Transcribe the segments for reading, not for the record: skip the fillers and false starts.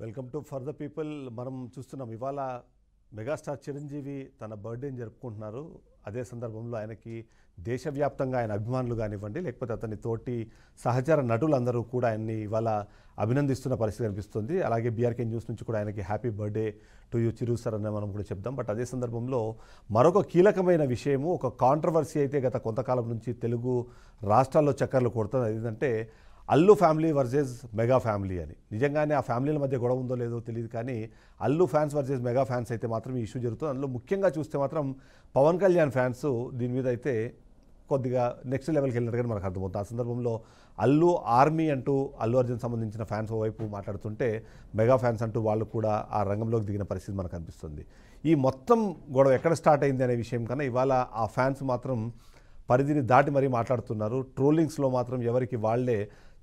Welcome to for the people. మనం చూస్తున్నాం ఇవాళ మెగాస్టార్ చిరంజీవి తన బర్త్డేని జరుపుకుంటున్నారు. అదే సందర్భంలో ఆయనకి దేశవ్యాప్తంగా ఆయన అభిమానులు కానివ్వండి, లేకపోతే అతని తోటి సహచర నటులందరూ కూడా ఆయన్ని ఇవాళ అభినందిస్తున్న పరిస్థితి కనిపిస్తుంది. అలాగే బీఆర్కే న్యూస్ నుంచి కూడా ఆయనకి happy birthday to you Chiru sir అని మనం కూడా చెప్దాం. బట్ అదే సందర్భంలో మరొక కీలకమైన విషయము, ఒక కాంట్రవర్సీ అయితే గత కొంతకాలం నుంచి తెలుగు రాష్ట్రాల్లో చక్కర్లు కొడుతుంది. అదేంటంటే Allu family versus mega family అని. నిజంగానే ఆ ఫ్యామిలీల మధ్య గొడవ ఉందో లేదో తెలియదు, కానీ Allu fans versus mega fans అయితే మాత్రం ఈ ఇష్యూ జరుగుతుంది. అందులో ముఖ్యంగా చూస్తే మాత్రం పవన్ కళ్యాణ్ ఫ్యాన్స్ దీని మీద అయితే కొద్దిగా నెక్స్ట్ లెవెల్కి వెళ్ళినట్టుగా మనకు అర్థమవుతుంది. ఆ సందర్భంలో అల్లు ఆర్మీ అంటూ అల్లు అర్జున్ సంబంధించిన ఫ్యాన్స్ ఓవైపు మాట్లాడుతుంటే, మెగా ఫ్యాన్స్ అంటూ వాళ్ళు కూడా ఆ రంగంలోకి దిగిన పరిస్థితి మనకు అనిపిస్తుంది. ఈ మొత్తం గొడవ ఎక్కడ స్టార్ట్ అయింది అనే విషయం కన్నా ఇవాళ ఆ ఫ్యాన్స్ మాత్రం పరిధిని దాటి మరీ మాట్లాడుతున్నారు. ట్రోలింగ్స్లో మాత్రం ఎవరికి వాళ్లే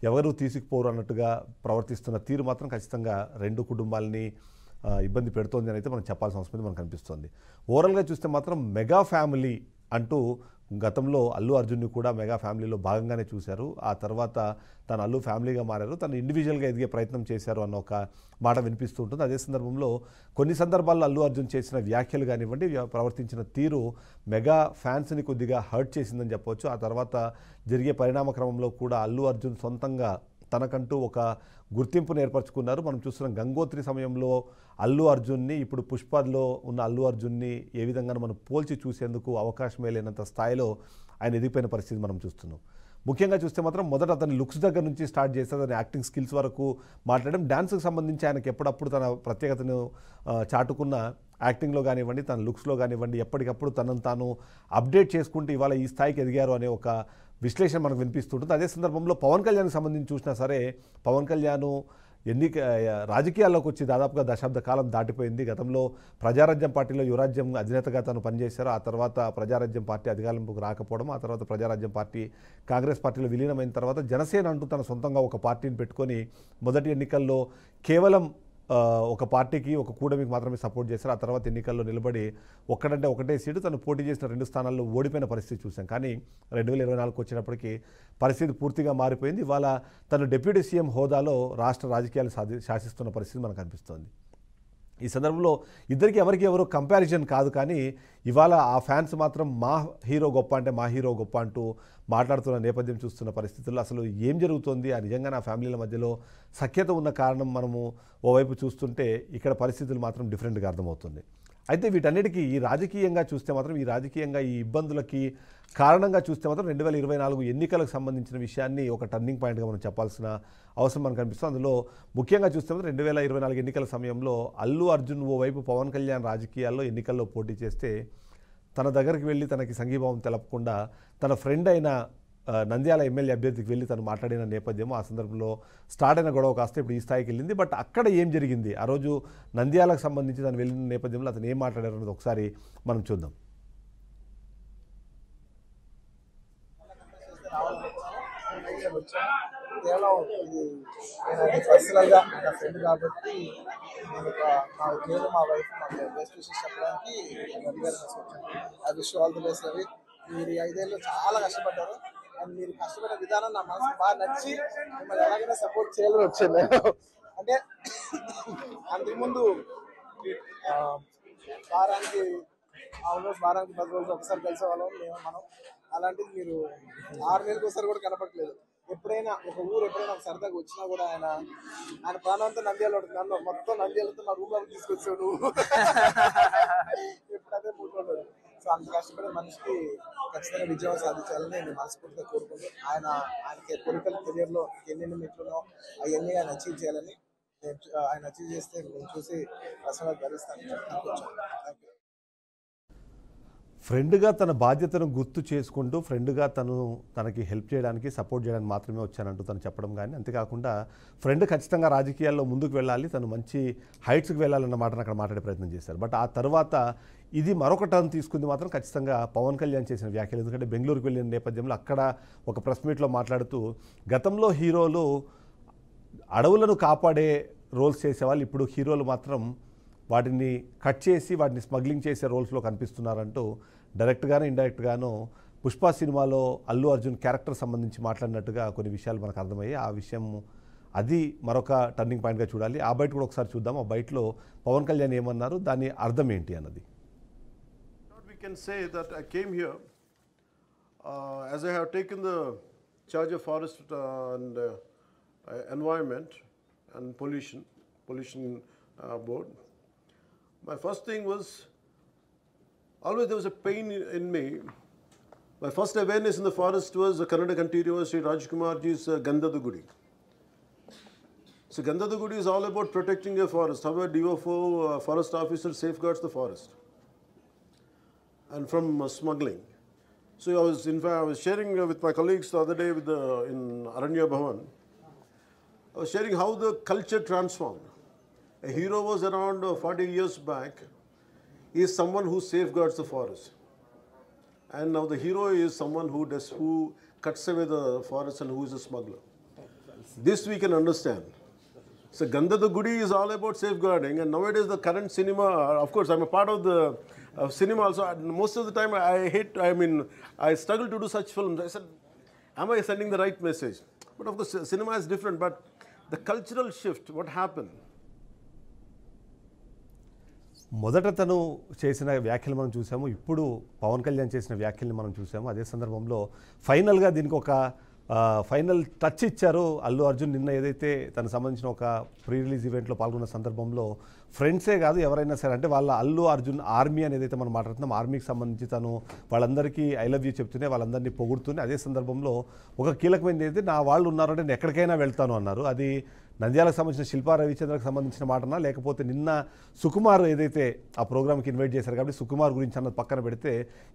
ఎవరు తీసుకుపోరు అన్నట్టుగా ప్రవర్తిస్తున్న తీరు మాత్రం ఖచ్చితంగా రెండు కుటుంబాలని ఇబ్బంది పెడుతోంది అని అయితే మనం చెప్పాల్సిన అవసరం మనకు అనిపిస్తుంది. ఓవరాల్గా చూస్తే మాత్రం మెగా ఫ్యామిలీ అంటూ గతంలో అల్లు అర్జున్ని కూడా మెగా ఫ్యామిలీలో భాగంగానే చూశారు. ఆ తర్వాత తను అల్లు ఫ్యామిలీగా మారారు, తను ఇండివిజువల్గా ఎదిగే ప్రయత్నం చేశారు అన్న ఒక మాట వినిపిస్తూ ఉంటుంది. అదే సందర్భంలో కొన్ని సందర్భాల్లో అల్లు అర్జున్ చేసిన వ్యాఖ్యలు కానివ్వండి, ప్రవర్తించిన తీరు మెగా ఫ్యాన్స్ని కొద్దిగా హర్ట్ చేసిందని చెప్పవచ్చు. ఆ తర్వాత జరిగే పరిణామ క్రమంలో కూడా అల్లు అర్జున్ సొంతంగా తనకంటూ ఒక గుర్తింపును ఏర్పరచుకున్నారు. మనం చూస్తున్నాం గంగోత్రి సమయంలో అల్లు అర్జున్ని, ఇప్పుడు పుష్పలో ఉన్న అల్లు అర్జున్ని ఏ విధంగా మనం పోల్చి చూసేందుకు అవకాశమే లేనంత స్థాయిలో ఆయన ఎదిగిపోయిన పరిస్థితి మనం చూస్తున్నాం. ముఖ్యంగా చూస్తే మాత్రం మొదట అతని లుక్స్ దగ్గర నుంచి స్టార్ట్ చేస్తే అతని యాక్టింగ్ స్కిల్స్ వరకు మాట్లాడడం, డ్యాన్స్కి సంబంధించి ఆయనకి ఎప్పుడప్పుడు తన ప్రత్యేకతను చాటుకున్న యాక్టింగ్లో కానివ్వండి, తన లుక్స్లో కానివ్వండి, ఎప్పటికప్పుడు తనను తాను అప్డేట్ చేసుకుంటూ ఇవాళ ఈ స్థాయికి ఎదిగారు అనే ఒక విశ్లేషణ మనకు వినిపిస్తుంటుంది. అదే సందర్భంలో పవన్ కళ్యాణ్కి సంబంధించి చూసినా సరే, పవన్ కళ్యాణ్ రాజకీయాల్లోకి వచ్చి దాదాపుగా దశాబ్ద కాలం దాటిపోయింది. గతంలో ప్రజారాజ్యం పార్టీలో యువరాజ్యం అధినేతగా తను పనిచేశారు. ఆ తర్వాత ప్రజారాజ్యం పార్టీ అధికారంలోకి రాకపోవడం, ఆ తర్వాత ప్రజారాజ్యం పార్టీ కాంగ్రెస్ పార్టీలో విలీనమైన తర్వాత జనసేన అంటూ తన సొంతంగా ఒక పార్టీని పెట్టుకొని మొదటి ఎన్నికల్లో కేవలం ఒక పార్టీకి, ఒక కూటమికి మాత్రమే సపోర్ట్ చేశారు. ఆ తర్వాత ఎన్నికల్లో నిలబడి ఒకటే సీటు తను పోటీ చేసిన 2 స్థానాల్లో ఓడిపోయిన పరిస్థితి చూసాం. కానీ 2024 వచ్చేటప్పటికి పరిస్థితి పూర్తిగా మారిపోయింది. ఇవాళ తను డిప్యూటీ సీఎం హోదాలో రాష్ట్ర రాజకీయాలు శాసిస్తున్న పరిస్థితి మనకు అనిపిస్తోంది. ఈ సందర్భంలో ఇద్దరికి ఎవరికి ఎవరు కంపారిజన్ కాదు, కానీ ఇవాళ ఆ ఫ్యాన్స్ మాత్రం మా హీరో గొప్ప అంటే మా హీరో గొప్ప అంటూ మాట్లాడుతున్న నేపథ్యం చూస్తున్న పరిస్థితుల్లో అసలు ఏం జరుగుతోంది, ఆ నిజంగా నా ఫ్యామిలీల మధ్యలో సఖ్యత ఉన్న కారణం మనము ఓవైపు చూస్తుంటే ఇక్కడ పరిస్థితులు మాత్రం డిఫరెంట్గా అర్థమవుతుంది. అయితే వీటన్నిటికీ ఈ రాజకీయంగా చూస్తే మాత్రం, ఈ ఇబ్బందులకి కారణంగా చూస్తే మాత్రం 2024 ఎన్నికలకు సంబంధించిన విషయాన్ని ఒక టర్నింగ్ పాయింట్గా మనం చెప్పాల్సిన అవసరం మనకు కనిపిస్తుంది. అందులో ముఖ్యంగా చూస్తే మాత్రం 2024 ఎన్నికల సమయంలో అల్లు అర్జున్ ఓవైపు పవన్ కళ్యాణ్ రాజకీయాల్లో ఎన్నికల్లో పోటీ చేస్తే తన దగ్గరికి వెళ్ళి తనకి సంఘీభావం తెలపకుండా తన ఫ్రెండ్ అయిన నంద్యాల ఎమ్మెల్యే అభ్యర్థికి వెళ్ళి తను మాట్లాడిన నేపథ్యం, ఆ సందర్భంలో స్టార్ట్ అయిన గొడవ కాస్త ఇప్పుడు ఈ స్థాయికి వెళ్ళింది. బట్ అక్కడ ఏం జరిగింది, ఆ రోజు నంద్యాలకు సంబంధించి తను వెళ్ళిన నేపథ్యంలో అతను ఏం మాట్లాడారు అన్నది ఒకసారి మనం చూద్దాం. కేవలం ఇది నేను పర్సనల్గా నా ఫ్రెండ్ కాబట్టి నేను నేను మా వైఫ్ మాకు బెస్ట్ విషెస్ చెప్పడానికి రవి గారు వచ్చాను. I wish all the best Ravi. మీరు 5 ఏళ్ళు చాలా కష్టపడ్డారు, అండ్ మీరు కష్టపడే విధానం నా మనసుకు బాగా నచ్చి మిమ్మల్ని ఎలాగైనా సపోర్ట్ చేయాలని వచ్చాను నేను. అంటే అంతకుముందు వారానికి 10 రోజులు ఒకసారి కలిసేవాళ్ళం మనం. అలాంటిది మీరు 6 నెలలకు ఒకసారి కూడా కనపడలేదు. ఎప్పుడైనా ఒక ఊరు ఎప్పుడైనా ఒక సరదాగా వచ్చినా కూడా ఆయన ప్రాణంతో నంద్యాల నన్ను మొత్తం నంద్యాలతో నా రూమ్ లోకి తీసుకొచ్చాడు. ఎప్పుడైతే మూడు. సో అంత కష్టపడే మనిషికి ఖచ్చితంగా విజయం సాధించాలని నేను మనస్ఫూర్తిగా కోరుకుంటూ ఆయనకి పొలిటికల్ కెరియర్లో ఎన్ని మెట్లునో అవన్నీ ఆయన అచీవ్ చేయాలని, ఆయన అచీవ్ చేస్తే నేను చూసి పర్సనల్గా గర్విస్తాను. Thank you. ఫ్రెండ్గా తన బాధ్యతను గుర్తు చేసుకుంటూ ఫ్రెండ్గా తనకి హెల్ప్ చేయడానికి, సపోర్ట్ చేయడానికి మాత్రమే వచ్చానంటూ తను చెప్పడం, కానీ అంతేకాకుండా ఫ్రెండ్ ఖచ్చితంగా రాజకీయాల్లో ముందుకు వెళ్ళాలి, తను మంచి హైట్స్కి వెళ్ళాలన్న మాటను అక్కడ మాట్లాడే ప్రయత్నం చేశారు. బట్ ఆ తర్వాత ఇది మరొక టర్న్ తీసుకుంది మాత్రం ఖచ్చితంగా పవన్ కళ్యాణ్ చేసిన వ్యాఖ్యలు. ఎందుకంటే బెంగళూరుకు వెళ్ళిన నేపథ్యంలో అక్కడ ఒక ప్రెస్ మీట్లో మాట్లాడుతూ, గతంలో హీరోలు అడవులను కాపాడే రోల్స్ చేసేవాళ్ళు, ఇప్పుడు హీరోలు మాత్రం వాటిని కట్ చేసి వాటిని స్మగ్లింగ్ చేసే రోల్స్లో కనిపిస్తున్నారంటూ డైరెక్ట్గానో ఇండైరెక్ట్గానో పుష్ప సినిమాలో అల్లు అర్జున్ క్యారెక్టర్ సంబంధించి మాట్లాడినట్టుగా కొన్ని విషయాలు మనకు అర్థమయ్యాయి. ఆ విషయం అది మరొక టర్నింగ్ పాయింట్గా చూడాలి. ఆ బయట కూడా ఒకసారి చూద్దాం. ఆ బయటలో పవన్ కళ్యాణ్ ఏమన్నారు, దాని అర్థం ఏంటి అన్నది. We can say that I came here as I have taken the charge of forest and environment and pollution board. My first thing was, always there was a pain in me. My first awareness in the forest was Karnataka Interior Sri Rajkumarji's Gandhada Gudi. So Gandhada Gudi is all about protecting a forest, how a DFO forest officer safeguards the forest and from smuggling. So in fact, I was sharing with my colleagues the other day in Aranya Bhavan. I was sharing how the culture transformed. A hero was around 40 years back. He is someone who safeguards the forest. And now the hero is someone who cuts away the forest and who is a smuggler. This we can understand. So Gandhada Gudi is all about safeguarding, and nowadays the current cinema, of course I'm a part of the cinema also. Most of the time I struggle to do such films. I said, am I sending the right message? But of course cinema is different, but the cultural shift, what happened? మొదట తను చేసిన వ్యాఖ్యలు మనం చూసాము, ఇప్పుడు పవన్ కళ్యాణ్ చేసిన వ్యాఖ్యల్ని మనం చూసాము. అదే సందర్భంలో ఫైనల్గా దీనికి ఒక ఫైనల్ టచ్ ఇచ్చారు అల్లు అర్జున్. నిన్న ఏదైతే తనకు సంబంధించిన ఒక ప్రీ రిలీజ్ ఈవెంట్లో పాల్గొన్న సందర్భంలో ఫ్రెండ్సే కాదు ఎవరైనా సరే, అంటే వాళ్ళ అల్లు అర్జున్ ఆర్మీ అని ఏదైతే మనం మాట్లాడుతున్నాం, ఆర్మీకి సంబంధించి తను వాళ్ళందరికీ ఐ లవ్ యూ చెప్తూనే వాళ్ళందరినీ పొగుడుతూనే అదే సందర్భంలో ఒక కీలకమైనది అయితే నా వాళ్ళు ఉన్నారంటే నేను ఎక్కడికైనా వెళ్తాను అన్నారు. అది నంద్యాలకు సంబంధించిన శిల్పా రవిచంద్రకు సంబంధించిన మాటనా, లేకపోతే నిన్న సుకుమార్ ఏదైతే ఆ ప్రోగ్రామ్కి ఇన్వైట్ చేశారు కాబట్టి సుకుమార్ గురించి అన్నది పక్కన పెడితే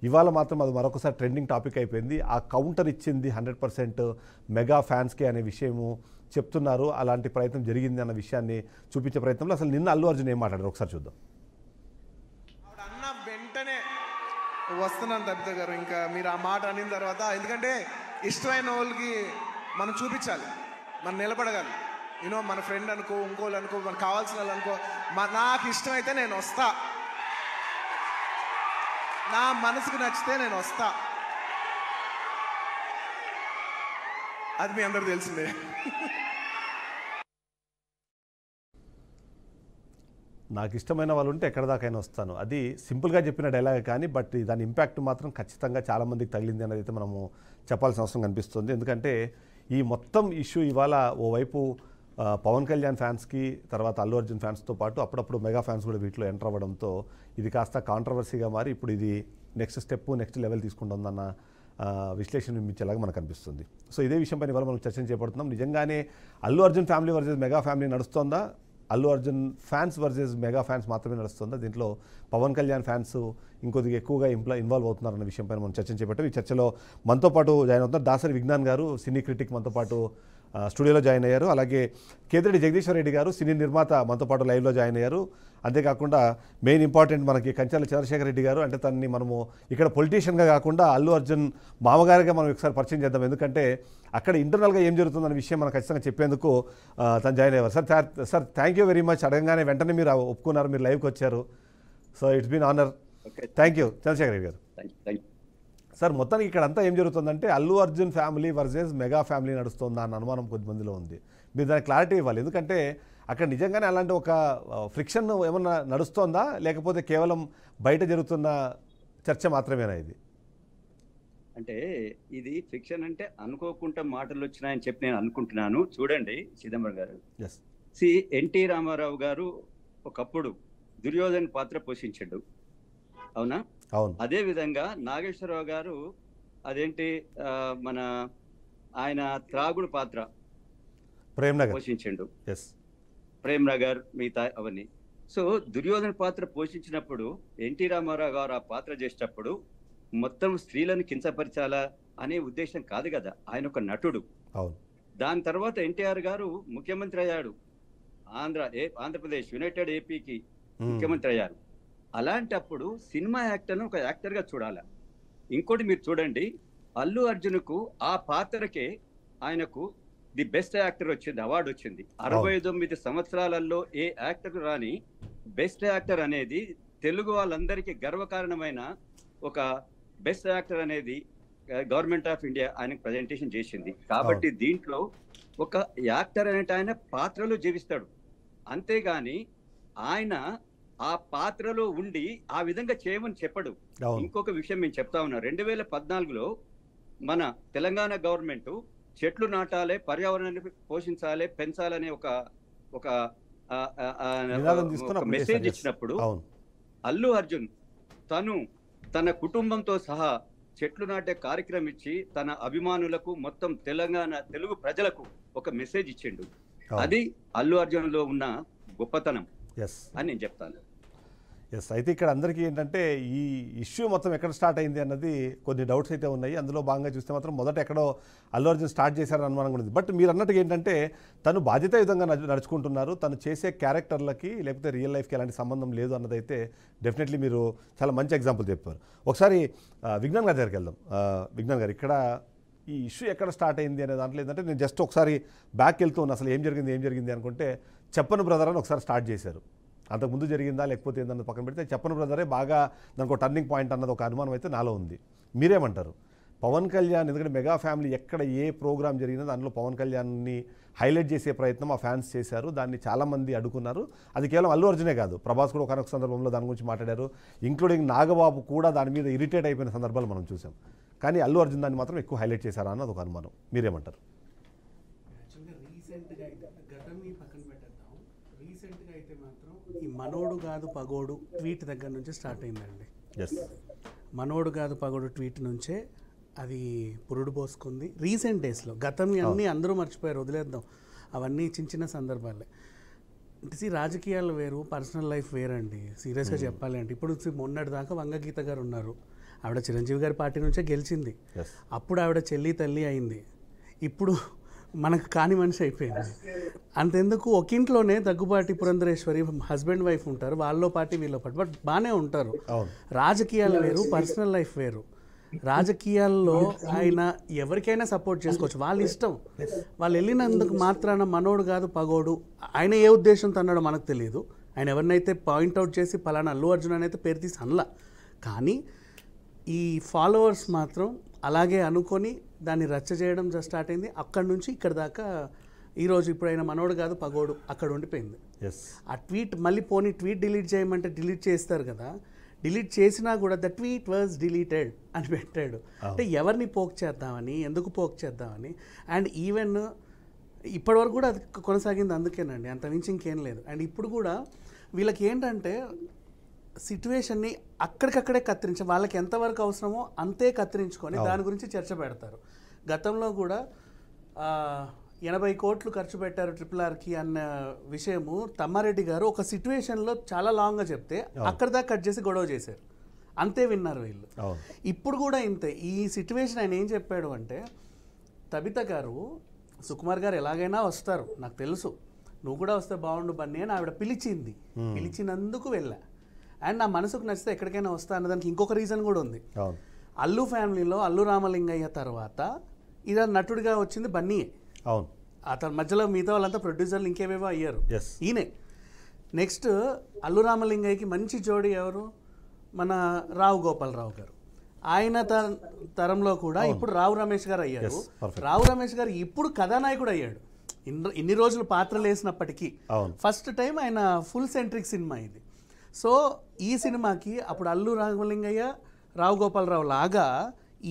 ఇవాళ మాత్రం అది మరొకసారి ట్రెండింగ్ టాపిక్ అయిపోయింది. ఆ కౌంటర్ ఇచ్చింది 100% మెగా ఫ్యాన్స్కే అనే విషయము చెప్తున్నారు. అలాంటి ప్రయత్నం జరిగింది అన్న విషయాన్ని చూపించే ప్రయత్నంలో అసలు నిన్న అల్లు అర్జున్ ఏం మాట్లాడారు ఒకసారి చూద్దాం. అన్న వెంటనే వస్తున్నాను తబిత గారు, ఇంకా మీరు ఆ మాట అనిన తర్వాత, ఎందుకంటే ఇష్టమైన వాళ్ళకి మనం చూపించాలి, మనం నిలబడగాలి. యూనో మన ఫ్రెండ్ అనుకో, ఇంకోళ్ళు అనుకో, మనకు కావాల్సిన వాళ్ళు అనుకో, నాకు ఇష్టమైతే నేను వస్తా, నా మనసుకు నచ్చితే నేను వస్తా. అది మీ అందరికి తెలిసిందే. నాకు ఇష్టమైన వాళ్ళు ఉంటే ఎక్కడ దాకైనా వస్తాను, అది సింపుల్గా చెప్పిన డైలాగ్ కానీ బట్ దాని ఇంపాక్ట్ మాత్రం ఖచ్చితంగా చాలామందికి తగిలింది అనేది అయితే మనము చెప్పాల్సిన అవసరం కనిపిస్తుంది. ఎందుకంటే ఈ మొత్తం ఇష్యూ ఇవాళ ఓవైపు పవన్ కళ్యాణ్ ఫ్యాన్స్కి, తర్వాత అల్లు అర్జున్ ఫ్యాన్స్తో పాటు అప్పుడప్పుడు మెగా ఫ్యాన్స్ కూడా వీటిలో ఎంటర్ అవ్వడంతో ఇది కాస్త కాంట్రవర్సీగా మారి ఇప్పుడు ఇది నెక్స్ట్ స్టెప్, నెక్స్ట్ లెవెల్ తీసుకుంటుందన్న విశ్లేషణ ఇచ్చేలాగా మనకు అనిపిస్తుంది. సో ఇదే విషయంపై ఇవాళ మనం చర్చ చేపడుతున్నాం. నిజంగానే Allu Arjun family versus mega family నడుస్తుందా, Allu Arjun fans versus mega fans మాత్రమే నడుస్తుందా, దీంట్లో పవన్ కళ్యాణ్ ఫ్యాన్స్ ఇంకొద్దిగా ఎక్కువగా ఇన్వాల్వ్ అవుతున్నారన్న విషయంపై మనం చర్చ చేపట్టాం. ఈ చర్చలో మనతో పాటు జాయిన్ అవుతున్నారు దాసరి విజ్ఞాన్ గారు, సినీ క్రిటిక్ మనతో పాటు స్టూడియోలో జాయిన్ అయ్యారు. అలాగే కేతిరెడ్డి జగదీశ్వర్ రెడ్డి గారు, సినీ నిర్మాత మనతో పాటు లైవ్లో జాయిన్ అయ్యారు. అంతేకాకుండా మెయిన్ ఇంపార్టెంట్ మనకి కంచాల చంద్రశేఖర్ రెడ్డి గారు, అంటే తనని మనము ఇక్కడ పొలిటీషియన్గా కాకుండా అల్లు అర్జున్ మామగారిగా మనం ఒకసారి పరిచయం చేద్దాం. ఎందుకంటే అక్కడ ఇంటర్నల్గా ఏం జరుగుతుందన్న విషయం మనకు ఖచ్చితంగా చెప్పేందుకు తను జాయిన్ అయ్యారు. Sir thank you very much. అడగగానే వెంటనే మీరు ఒప్పుకున్నారు, మీరు లైవ్కి వచ్చారు. So it's been honour. Thank you Chandrasekhar Reddy గారు. సార్ మొత్తానికి ఇక్కడ అంతా ఏం జరుగుతుందంటే Allu Arjun family versus mega family నడుస్తుందా అన్న అనుమానం కొద్దిమందిలో ఉంది. మీరు దానికి క్లారిటీ ఇవ్వాలి. ఎందుకంటే అక్కడ నిజంగానే అలాంటి ఒక ఫ్రిక్షన్ ఏమన్నా నడుస్తోందా, లేకపోతే కేవలం బయట జరుగుతున్న చర్చ మాత్రమేనా ఇది? అంటే ఇది ఫిక్షన్ అంటే అనుకోకుండా మాటలు వచ్చినాయని చెప్పి నేను అనుకుంటున్నాను. చూడండి చిదంబరం గారు, ఎన్టీ రామారావు గారు ఒకప్పుడు దుర్యోధన్ పాత్ర పోషించాడు, అవునా? అవును. అదే విధంగా నాగేశ్వరరావు గారు అదేంటి మన ఆయన త్రాగుడు పాత్ర పోషించాడు, ప్రేమ్ నగర్ మిగతా అవన్నీ. సో దుర్యోధన పాత్ర పోషించినప్పుడు ఎన్టీ రామారావు గారు ఆ పాత్ర చేసేటప్పుడు మొత్తం స్త్రీలను కించపరచాలా అనే ఉద్దేశం కాదు కదా, ఆయన ఒక నటుడు. దాని తర్వాత ఎన్టీఆర్ గారు ముఖ్యమంత్రి అయ్యాడు, ఆంధ్రప్రదేశ్ యునైటెడ్ ఏపీకి ముఖ్యమంత్రి అయ్యారు. అలాంటప్పుడు సినిమా యాక్టర్ను ఒక యాక్టర్ గా చూడాలి. ఇంకోటి మీరు చూడండి, అల్లు అర్జున్కు ఆ పాత్రకే ఆయనకు ది బెస్ట్ యాక్టర్ వచ్చింది, అవార్డు వచ్చింది. 69 సంవత్సరాలలో ఏ యాక్టర్ రాని బెస్ట్ యాక్టర్ అనేది తెలుగు వాళ్ళందరికీ గర్వకారణమైన ఒక బెస్ట్ యాక్టర్ అనేది గవర్నమెంట్ ఆఫ్ ఇండియా ఆయనకు ప్రజెంటేషన్ చేసింది. కాబట్టి దీంట్లో ఒక యాక్టర్ అనేట ఆయన పాత్రలో జీవిస్తాడు, అంతేగాని ఆయన ఆ పాత్రలో ఉండి ఆ విధంగా చేయమని చెప్పడు. అవును. ఇంకొక విషయం మేము చెప్తా ఉన్నా, 2014లో మన తెలంగాణ గవర్నమెంట్ చెట్లు నాటాలి, పర్యావరణాన్ని పోషించాలి, పెంచాలనే ఒక నినాదం తీసుకుని అప్పుడు మెసేజ్ చేశారు. ఇచ్చినప్పుడు అవును. అల్లు అర్జున్ తన కుటుంబంతో సహా చెట్లు నాటే కార్యక్రమం ఇచ్చి తన అభిమానులకు మొత్తం తెలుగు ప్రజలకు ఒక మెసేజ్ ఇచ్చిండు. అది అల్లు అర్జున్ లో ఉన్న గొప్పతనం ఎస్ అని నేను చెప్తాను. ఎస్ అయితే ఇక్కడ అందరికీ ఏంటంటే ఈ ఇష్యూ మొత్తం ఎక్కడ స్టార్ట్ అయింది అన్నది కొన్ని డౌట్స్ అయితే ఉన్నాయి. అందులో భాగంగా చూస్తే మాత్రం మొదట ఎక్కడో అల్లు అర్జున్ స్టార్ట్ చేశారని అనుమానం కూడా ఉంది. బట్ మీరు అన్నట్టుగా ఏంటంటే తను బాధ్యతాయుతంగా నడుచుకుంటున్నారు, తను చేసే క్యారెక్టర్లకి లేకపోతే రియల్ లైఫ్కి ఎలాంటి సంబంధం లేదు అన్నదైతే డెఫినెట్లీ మీరు చాలా మంచి ఎగ్జాంపుల్ చెప్పారు. ఒకసారి విజ్ఞాన్ గారి దగ్గరికి వెళ్దాం. విజ్ఞాన్ గారు, ఇక్కడ ఈ ఇష్యూ ఎక్కడ స్టార్ట్ అయింది అనే దాంట్లో ఏంటంటే నేను జస్ట్ ఒకసారి బ్యాక్ వెళ్తూ ఉన్నాను, అసలు ఏం జరిగింది అనుకుంటే చెప్పను బ్రదర్ అని ఒకసారి స్టార్ట్ చేశారు. అంతకుముందు జరిగిందా లేకపోతే ఏందన్నది పక్కన పెడితే చెప్పను బ్రదరే బాగా దానికి ఒక టర్నింగ్ పాయింట్ అన్నది ఒక అనుమానం అయితే నాలో ఉంది. మీరేమంటారు? పవన్ కళ్యాణ్, ఎందుకంటే మెగా ఫ్యామిలీ ఎక్కడ ఏ ప్రోగ్రామ్ జరిగినా దానిలో పవన్ కళ్యాణ్ని హైలైట్ చేసే ప్రయత్నం ఆ ఫ్యాన్స్ చేశారు, దాన్ని చాలామంది అడుగున్నారు. అది కేవలం అల్లు అర్జునే కాదు, ప్రభాస్ కూడా ఒకనొక సందర్భంలో దాని గురించి మాట్లాడారు, ఇంక్లూడింగ్ నాగబాబు కూడా దాని మీద ఇరిటేట్ అయిపోయిన సందర్భాలు మనం చూసాం. కానీ అల్లు అర్జున్ దాన్ని మాత్రం ఎక్కువ హైలైట్ చేశారా అన్నది ఒక అనుమానం. మీరేమంటారు? రీసెంట్గా అయితే మాత్రం ఈ మనోడు కాదు పగోడు ట్వీట్ దగ్గర నుంచి స్టార్ట్ అయిందండి. ఎస్, మనోడు కాదు పగోడు ట్వీట్ నుంచే అది పురుడు పోసుకుంది రీసెంట్ డేస్లో. గతం అన్నీ అందరూ మర్చిపోయారు, వదిలేద్దాం, అవన్నీ చిన్న చిన్న సందర్భాలే. అంటే రాజకీయాలు వేరు, పర్సనల్ లైఫ్ వేరండి. సీరియస్గా చెప్పాలి అంటే ఇప్పుడు మొన్నటి దాకా వంగగీత గారు ఉన్నారు, ఆవిడ చిరంజీవి గారి పార్టీ నుంచే గెలిచింది, అప్పుడు ఆవిడ చెల్లి తల్లి అయింది, ఇప్పుడు మనకు కాని మనిషి అయిపోయింది. అంతెందుకు ఒకింట్లోనే దగ్గుబాటి పురంధరేశ్వరి హస్బెండ్ వైఫ్ ఉంటారు, వాళ్ళలో పార్టీ వీళ్ళలో పార్టీ, బట్ బాగానే ఉంటారు. రాజకీయాలు వేరు, పర్సనల్ లైఫ్ వేరు. రాజకీయాల్లో ఆయన ఎవరికైనా సపోర్ట్ చేసుకోవచ్చు, వాళ్ళ ఇష్టం. వాళ్ళు వెళ్ళినందుకు మాత్రాన మనోడు కాదు పగోడు, ఆయన ఏ ఉద్దేశంతో అన్నాడో మనకు తెలియదు. ఆయన ఎవరినైతే పాయింట్అవుట్ చేసి పలానా అల్లు అర్జున్ అని అయితే పేరు తీసి అనలా, కానీ ఈ ఫాలోవర్స్ మాత్రం అలాగే అనుకొని దాన్ని రచ్చ చేయడం స్టార్ట్ అయింది. అక్కడి నుంచి ఇక్కడ దాకా ఈరోజు ఇప్పుడు ఆయన మనోడు కాదు పగోడు అక్కడ ఉండిపోయింది. ఆ ట్వీట్ మళ్ళీ పోనీ ట్వీట్ డిలీట్ చేయమంటే డిలీట్ చేస్తారు కదా, డిలీట్ చేసినా కూడా ద ట్వీట్ వాజ్ డిలీటెడ్ అని పెట్టాడు. అంటే ఎవరిని పోక్ చేద్దామని, ఎందుకు పోక్ చేద్దామని. అండ్ ఈవెన్ ఇప్పటివరకు కూడా అది కొనసాగింది అందుకేనండి, అంత మించి ఇంకేం లేదు. అండ్ ఇప్పుడు కూడా వీళ్ళకి ఏంటంటే సిట్యువేషన్ని అక్కడికక్కడే కత్తిరించి, వాళ్ళకి ఎంతవరకు అవసరమో అంతే కత్తిరించుకొని దాని గురించి చర్చ పెడతారు. గతంలో కూడా 80 కోట్లు ఖర్చు పెట్టారు RRRకి అన్న విషయము తమ్మారెడ్డి గారు ఒక సిట్యువేషన్లో చాలా లాంగ్గా చెప్తే అక్కడ దాకా కట్ చేసి గొడవ చేశారు, అంతే విన్నారు వీళ్ళు. ఇప్పుడు కూడా ఇంతే. ఈ సిట్యువేషన్ ఆయన ఏం చెప్పాడు అంటే, తబిత గారు సుకుమార్ గారు ఎలాగైనా వస్తారు నాకు తెలుసు, నువ్వు కూడా వస్తే బాగుండు బన్నీ అని ఆవిడ పిలిచింది, పిలిచినందుకు వెళ్ళా. అండ్ నా మనసుకు నచ్చితే ఎక్కడికైనా వస్తా అన్నదానికి ఇంకొక రీజన్ కూడా ఉంది. అల్లు ఫ్యామిలీలో అల్లు రామలింగయ్య తర్వాత ఇలా నటుడిగా వచ్చింది బన్నీయే. అవును, అతని మధ్యలో మిగతా వాళ్ళంతా ప్రొడ్యూసర్లు ఇంకేవేవో అయ్యారు, ఈయనే. నెక్స్ట్ అల్లు రామలింగయ్యకి మంచి జోడి ఎవరు, మన రావు గోపాలరావు గారు. ఆయన తరంలో కూడా ఇప్పుడు రావు రమేష్ గారు అయ్యారు. రావు రమేష్ గారు ఇప్పుడు కథానాయకుడు అయ్యాడు. ఇన్ని రోజులు పాత్రలు వేసినప్పటికీ ఫస్ట్ టైం ఆయన ఫుల్ సెంట్రిక్ సినిమా ఇది. సో ఈ సినిమాకి అప్పుడు అల్లు రామలింగయ్య, రావు గోపాలరావు లాగా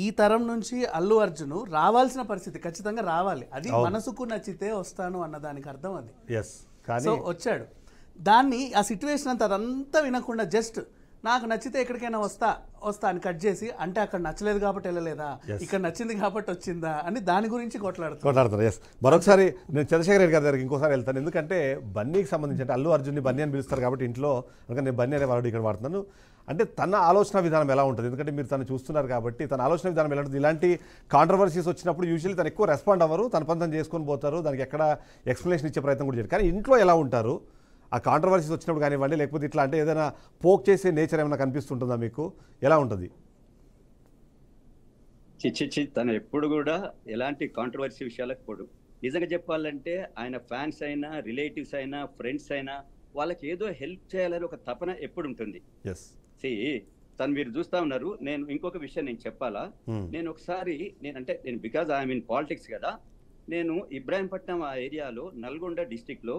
ఈ తరం నుంచి అల్లు అర్జున్ రావాల్సిన పరిస్థితి, ఖచ్చితంగా రావాలి. అది మనసుకు నచ్చితే వస్తాను అన్నదానికి అర్థం అది. సో వచ్చాడు, దాన్ని ఆ సిట్యువేషన్ అంతా అదంతా వినకుండా జస్ట్ నాకు నచ్చితే ఎక్కడికైనా వస్తా అని కట్ చేసి, అంటే అక్కడ నచ్చలేదు కాబట్టి వెళ్ళలేదా, ఇక్కడ నచ్చింది కాబట్టి వచ్చిందా అని దాని గురించి కొట్లాడుతారు. మరొకసారి నేను చంద్రశేఖర్ రెడ్డి గారి దగ్గరికి ఇంకోసారి వెళ్తాను, ఎందుకంటే బన్నీకి సంబంధించి అంటే అల్లు అర్జున్ని బన్నీ అని పిలుస్తారు కాబట్టి ఇంట్లో, అందుకని నేను బన్నీ అనే వాడు ఇక్కడ వాడుతున్నాను. అంటే తన ఆలోచన విధానం ఎలా ఉంటుంది, ఎందుకంటే మీరు తను చూస్తున్నారు కాబట్టి తన ఆలోచన విధానం ఎలా ఉంటుంది. ఇలాంటి కాంట్రవర్సీస్ వచ్చినప్పుడు యూజువల్లీ తను ఎక్కువ రెస్పాండ్ అవ్వరు, తన పని చేసుకొని పోతారు, దానికి ఎక్కడ ఎక్స్ప్లెనేషన్ ఇచ్చే ప్రయత్నం కూడా చేయరు. కానీ ఇంట్లో ఎలా ఉంటారు ఆ కాంట్రవర్సీస్ వచ్చినప్పుడు కానివ్వండి, లేకపోతే ఇట్లా అంటే ఏదైనా పోక్ చేసే నేచర్ ఏమైనా కనిపిస్తుంటుందా మీకు, ఎలా ఉంటుంది? చిచ్చి తను ఎప్పుడు కూడా ఎలాంటి కాంట్రవర్సీ విషయాలకు పోడు. నిజంగా చెప్పాలంటే ఆయన ఫ్యాన్స్ అయినా, రిలేటివ్స్ అయినా, ఫ్రెండ్స్ అయినా, వాళ్ళకి ఏదో హెల్ప్ చేయాలని ఒక తపన ఎప్పుడు ఉంటుంది. తను మీరు చూస్తా ఉన్నారు. నేను ఇంకొక విషయం నేను చెప్పాలా, నేను ఒకసారి నేను బికాజ్ ఐఎమ్ ఇన్ పాలిటిక్స్ కదా, నేను ఇబ్రాహీంపట్నం ఆ ఏరియాలో నల్గొండ డిస్టిక్ లో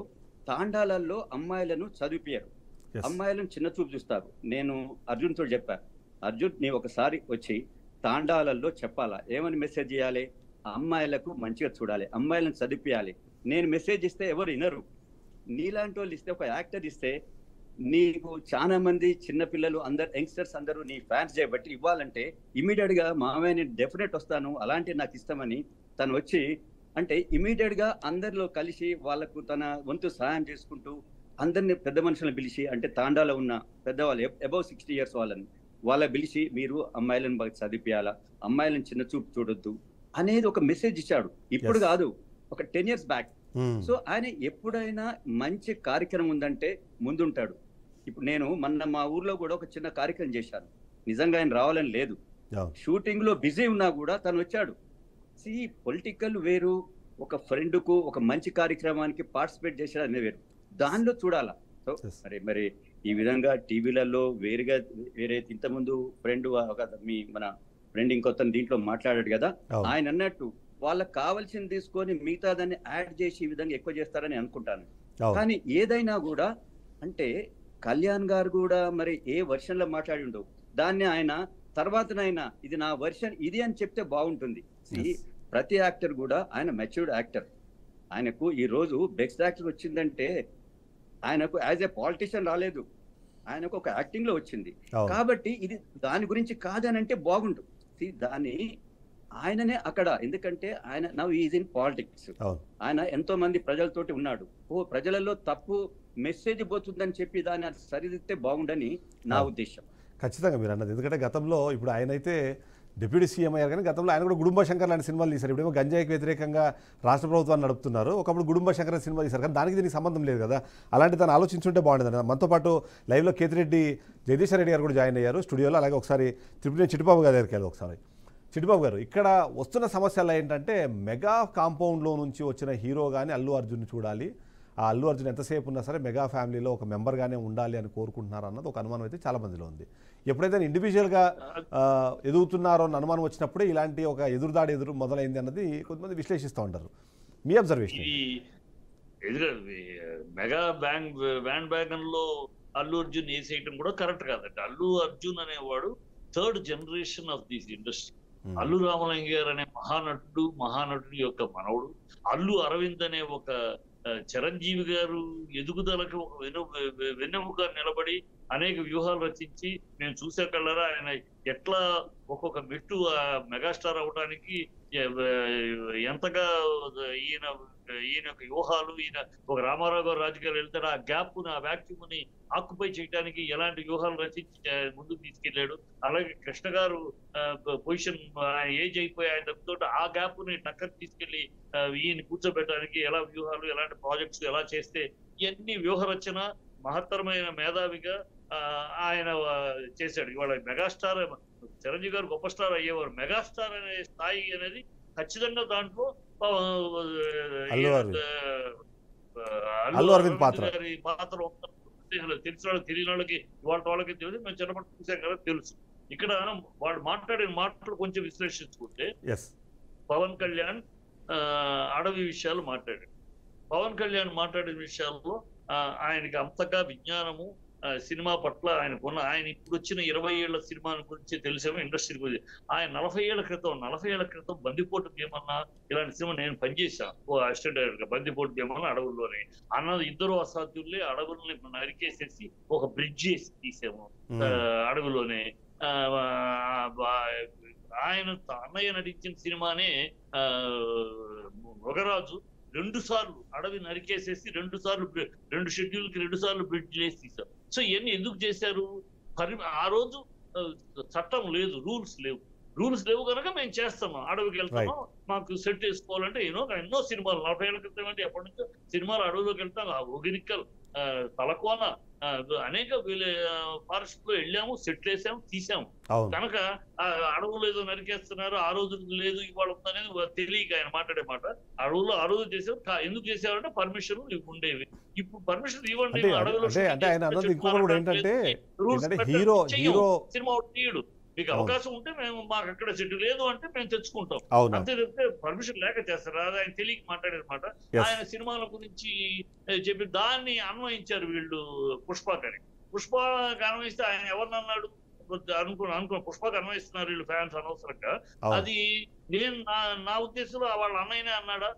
తాండాలలో అమ్మాయిలను చదివిపోయారు. Yes. అమ్మాయిలను చిన్న చూపు చూస్తారు. నేను అర్జున్ తోటి చెప్పాను, అర్జున్ నీ ఒకసారి వచ్చి తాండాలలో చెప్పాలా, ఏమని మెసేజ్ చేయాలి, అమ్మాయిలకు మంచిగా చూడాలి, అమ్మాయిలను చదివిపియాలి. నేను మెసేజ్ ఇస్తే ఎవరు వినరు. నీలాంటి వాళ్ళు ఇస్తే, ఒక యాక్టర్ ఇస్తే, నీకు చాలా మంది చిన్నపిల్లలు అందరు యంగ్స్టర్స్ అందరూ నీ ఫ్యాన్స్ చేయబట్టి ఇవ్వాలంటే ఇమీడియట్ గా మామయ్య నేను డెఫినెట్ వస్తాను, అలాంటి నాకు ఇష్టమని తను వచ్చి అంటే ఇమీడియట్ గా అందరిలో కలిసి వాళ్ళకు తన వంతు సహాయం చేసుకుంటూ అందరిని పెద్ద మనుషులను పిలిచి, అంటే తాండాలో ఉన్న పెద్దవాళ్ళు అబౌవ్ 60 years వాళ్ళ పిలిచి మీరు అమ్మాయిలను బాగా చదివిపియాలా, అమ్మాయిలను చిన్న చూపు చూడొద్దు అనేది ఒక మెసేజ్ ఇచ్చాడు. ఇప్పుడు కాదు, ఒక 10 years బ్యాక్. సో ఆయన ఎప్పుడైనా మంచి కార్యక్రమం ఉందంటే ముందుంటాడు. ఇప్పుడు నేను మొన్న మా ఊర్లో కూడా ఒక చిన్న కార్యక్రమం చేశాను. నిజంగా ఆయన రావాలని లేదు, షూటింగ్ లో బిజీ ఉన్నా కూడా తను వచ్చాడు. పొలిటికల్ వేరు, ఒక ఫ్రెండ్ కు ఒక మంచి కార్యక్రమానికి పార్టిసిపేట్ చేశాడు అనేది వేరు, దానిలో చూడాలా. సో మరి ఈ విధంగా టీవీలలో వేరే ఇంతకుముందు ఫ్రెండ్ మన ఫ్రెండ్ ఇంకొక దీంట్లో మాట్లాడాడు కదా, ఆయన అన్నట్టు వాళ్ళకి కావాల్సింది తీసుకొని మిగతా దాన్ని యాడ్ చేసి ఈ విధంగా ఎక్కువ చేస్తారని అనుకుంటాను. కానీ ఏదైనా కూడా అంటే కళ్యాణ్ గారు కూడా మరి ఏ వర్షన్ లో మాట్లాడి ఉండవు, దాన్ని ఆయన తర్వాతనైనా ఇది నా వర్షన్ ఇది అని చెప్తే బాగుంటుంది. ప్రతి యాక్టర్ కూడా ఆయన మెచ్యూర్డ్ యాక్టర్. ఆయనకు ఈ రోజు బెస్ట్ యాక్టర్ వచ్చిందంటే ఆయనకు యాజ్ ఏ పాలిటిషియన్ రాలేదు, ఆయనకు ఒక యాక్టింగ్ లో వచ్చింది. కాబట్టి ఇది దాని గురించి కాదనంటే బాగుంటుంది. దాన్ని ఆయననే ఎందుకంటే ఆయన నౌ ఈజ్ ఇన్ పాలిటిక్స్. ఆయన ఎంతో మంది ప్రజలతోటి ఉన్నాడు. ప్రజలలో తప్పు మెసేజ్ పోతుందని చెప్పి దాన్ని సరిదిద్దితే బాగుండని నా ఉద్దేశం. ఖచ్చితంగా మీరు అన్నది. ఎందుకంటే గతంలో ఇప్పుడు ఆయన అయితే డిప్యూటీ సీఎం అయ్యారు, కానీ గతంలో ఆయన కూడా గుడుంబ శంకర్ లాంటి సినిమాలు తీశారు. ఇప్పుడేమో గంజాయికి వ్యతిరేకంగా రాష్ట్ర ప్రభుత్వాన్ని నడుపుతున్నారు. ఒకప్పుడు గుడుంబ శంకర్ సినిమా తీశారు, కానీ దానికి దీనికి సంబంధం లేదు కదా. అలాంటి దాన్ని ఆలోచించుంటే బాగుంటుంది. మనతో పాటు లైవ్లో కేతిరెడ్డి జగదీశ్వర్ రెడ్డి గారు కూడా జాయిన్ అయ్యారు స్టూడియోలో. అలాగే ఒకసారి తిరుపతి చిట్టుబాబు గారి దగ్గరికి వెళ్ళి ఒకసారి. చిట్టుబాబు గారు, ఇక్కడ వస్తున్న సమస్యలు ఏంటంటే మెగా కాంపౌండ్లో నుంచి వచ్చిన హీరో కానీ అల్లు అర్జున్ చూడాలి, ఆ అల్లు అర్జున్ ఎంతసేపు ఉన్నా సరే మెగా ఫ్యామిలీలో ఒక మెంబర్గానే ఉండాలి అని కోరుకుంటున్నారు అన్నది ఒక అనుమానం అయితే చాలా మందిలో ఉంది. ఎప్పుడైతే ఇండివిజువల్గా ఎదుగుతున్నారో అన్న అనుమానం వచ్చినప్పుడే ఇలాంటి ఒక ఎదురుదాడి మొదలైంది అన్నది కొంతమంది విశ్లేషిస్తూ ఉంటారు. మీ అబ్జర్వేషన్? మెగా బ్యాండ్ బ్యాగన్లో అల్లు అర్జున్ వేసేయటం కూడా కరెక్ట్ కాదండి. అల్లు అర్జున్ అనేవాడు 3rd generation of this industry. Allu Ramalinga garu అనే మహానటుడి యొక్క మనవడు, అల్లు అరవింద్ అనే ఒక చిరంజీవి గారు ఎదుగుదలకు ఒక వెన్నెముక నిలబడి అనేక వ్యూహాలు రచించి మేము చూసే కళ్ళరా ఆయన ఎట్లా ఒక్కొక్క మెట్టు మెగాస్టార్ అవడానికి ఎంతగా ఈయన వ్యూహాలు, ఈయన ఒక రామారావు గారు రాజకీయాలు వెళ్తాడు, ఆ గ్యాప్ ని ఆ వ్యాక్యూమ్ ని ఆక్యుపై చేయడానికి ఎలాంటి వ్యూహాలు రచించి ముందుకు తీసుకెళ్లాడు. అలాగే కృష్ణ గారు పొజిషన్ ఏజ్ అయిపోయి ఆయన తగ్గుతోటి ఆ గ్యాప్ ని టక్కర్ తీసుకెళ్లి ఈయన కూర్చోబెట్టడానికి ఎలా వ్యూహాలు, ఎలాంటి ప్రాజెక్ట్స్ ఎలా చేస్తే ఇవన్నీ వ్యూహ రచన మహత్తరమైన మేధావిగా ఆయన చేశాడు. ఇవాళ మెగాస్టార్ చిరంజీవి గారు గొప్ప స్టార్ అయ్యేవారు, మెగాస్టార్ అనే స్థాయి అనేది ఖచ్చితంగా దాంట్లో పాత్ర తెలిసిన వాళ్ళకి తెలియని వాళ్ళకి వాళ్ళకి తెలియదు, మేము చిన్నప్పటి చూసాం కదా తెలుసు. ఇక్కడ వాళ్ళు మాట్లాడిన మాటలు కొంచెం విశ్లేషించుకుంటే పవన్ కళ్యాణ్ అడవి విషయాలు మాట్లాడాడు. పవన్ కళ్యాణ్ మాట్లాడిన విషయాల్లో ఆయనకి అంతగా విజ్ఞానము సినిమా పట్ల ఆయన ఇప్పుడు వచ్చిన 20 ఏళ్ల సినిమా గురించి తెలిసేమో, ఇండస్ట్రీ గురించి. ఆయన 40 ఏళ్ల క్రితం బందిపోటు భీమన్నా ఇలాంటి సినిమా నేను పనిచేశాను అసిస్టెంట్ డైరెక్టర్ గా. బందిపోటు భీమన్నా అడవుల్లోనే అన్నది ఇద్దరు అసాధ్యులే, అడవుల్ని నరికేసేసి ఒక బ్రిడ్జ్ వేసి తీసాము అడవిలోనే. ఆయన అన్నయ్య నటించిన సినిమానే మృగరాజు 2 సార్లు అడవి నరికేసేసి 2 సార్లు 2 షెడ్యూల్కి 2 సార్లు బ్రిడ్జ్ వేసి తీశారు. సో ఇవన్నీ ఎందుకు చేశారు? ఆ రోజు చట్టం లేదు, రూల్స్ లేవు కనుక మేము చేస్తాము, అడవికి వెళ్తాము, మాకు సెట్ వేసుకోవాలంటే ఎన్నో సినిమాలు 40 ఏళ్ల క్రితం అంటే ఎప్పటి నుంచో సినిమాలు అడవిలోకి వెళ్తాం. ఒగిరికల్, తలకోన అనేక ఫారెస్ట్ లో వెళ్ళాము, సెట్లు వేసాము, తీసాము. కనుక అడవులు ఏదో నరికేస్తున్నారు, ఆ రోజు లేదు ఇవాళ ఉందనేది తెలియక ఆయన మాట్లాడే మాట. అడవుల్లో ఆ రోజు చేసారు, ఎందుకు చేసేవారంటే పర్మిషన్ ఉండేవి. ఇప్పుడు పర్మిషన్ ఇవ్వండి, అడవిలో సినిమా తీయడు. మీకు అవకాశం ఉంటే మేము మాకు అక్కడ సెట్ లేదు అంటే మేము తెచ్చుకుంటాం అవును. అంతే చెప్తే పర్మిషన్ లేక చేస్తారు అది ఆయన తెలియక మాట్లాడేదన్నమాట. Yes. ఆయన సినిమాల గురించి చెప్పి దాన్ని అన్వయించారు వీళ్ళు పుష్పకని. పుష్పకి అన్వయిస్తే ఆయన ఎవరిని అన్నాడు అనుకున్న పుష్పకి అన్వయిస్తున్నారు వీళ్ళు ఫ్యాన్స్ అనవసరంగా. అవును. అది నేను నా ఉద్దేశంలో వాళ్ళ అన్నయ్యనే అన్నాడా,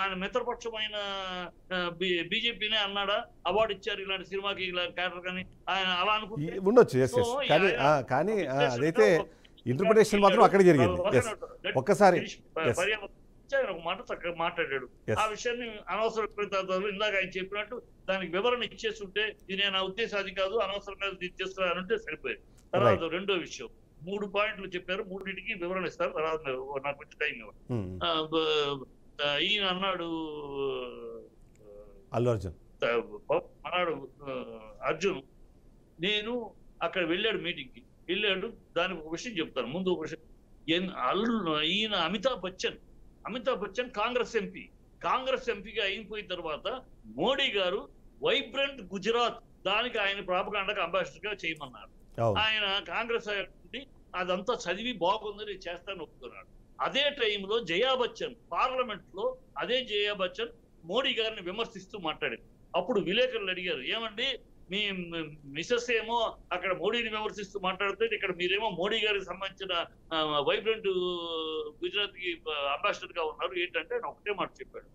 ఆయన మిత్రపక్షమైన బీజేపీనే అన్నాడా, అవార్డు ఇచ్చారు ఇలాంటి సినిమాకి ఇలాంటి క్యారెక్టర్ కానీ ఆయన అలా అనుకుంటే ఉండొచ్చు. ఎస్ ఎస్ కానీ అదైతే ఇంటర్ప్రిటేషన్ మాత్రం అక్కడే జరిగింది. ఎస్ ఒక్కసారి ఆయన ఒక మాట చక్కగా మాట్లాడాడు. ఆ విషయాన్ని అనవసర విపరీతాలు ఇందాక ఆయన చెప్పినట్టు దానికి వివరణ ఇచ్చేస్తుంటే ఇది నేను నా ఉద్దేశం అది కాదు అనవసరంగా ఇచ్చేస్తానంటే సరిపోయేది. తర్వాత రెండో విషయం 3 పాయింట్లు చెప్పారు, 3టికి వివరణ ఇస్తారు. తర్వాత నాకు కొంచెం టైం ఇవ్వండి. ఈయన అన్నాడు అల్లు అర్జున్ అన్నాడు అర్జున్ నేను అక్కడ వెళ్ళాడు మీటింగ్కి వెళ్ళాడు. దానికి ఒక విషయం చెప్తాను ముందు. ఒక విషయం ఈయన అమితాబ్ బచ్చన్ కాంగ్రెస్ ఎంపీగా అయిపోయిన తర్వాత మోడీ గారు వైబ్రెంట్ గుజరాత్ దానికి ఆయన ప్రాపగాండాకి అంబాసిడర్ గా చేయమన్నారు. ఆయన కాంగ్రెస్ అదంతా చదివి బాగుంది నేను చేస్తాను ఒప్పుకున్నాడు. అదే టైంలో జయా బచ్చన్ పార్లమెంట్ లో మోడీ గారిని విమర్శిస్తూ మాట్లాడారు. అప్పుడు విలేకరులు అడిగారు ఏమండి మీ మిసెస్ ఏమో అక్కడ మోడీని విమర్శిస్తూ మాట్లాడితే ఇక్కడ మీరేమో మోడీ గారికి సంబంధించిన వైబ్రెంట్ గుజరాత్ కి అంబాసిడర్ గా ఉన్నారు ఏంటంటే ఆయన ఒకటే మాట చెప్పాడు,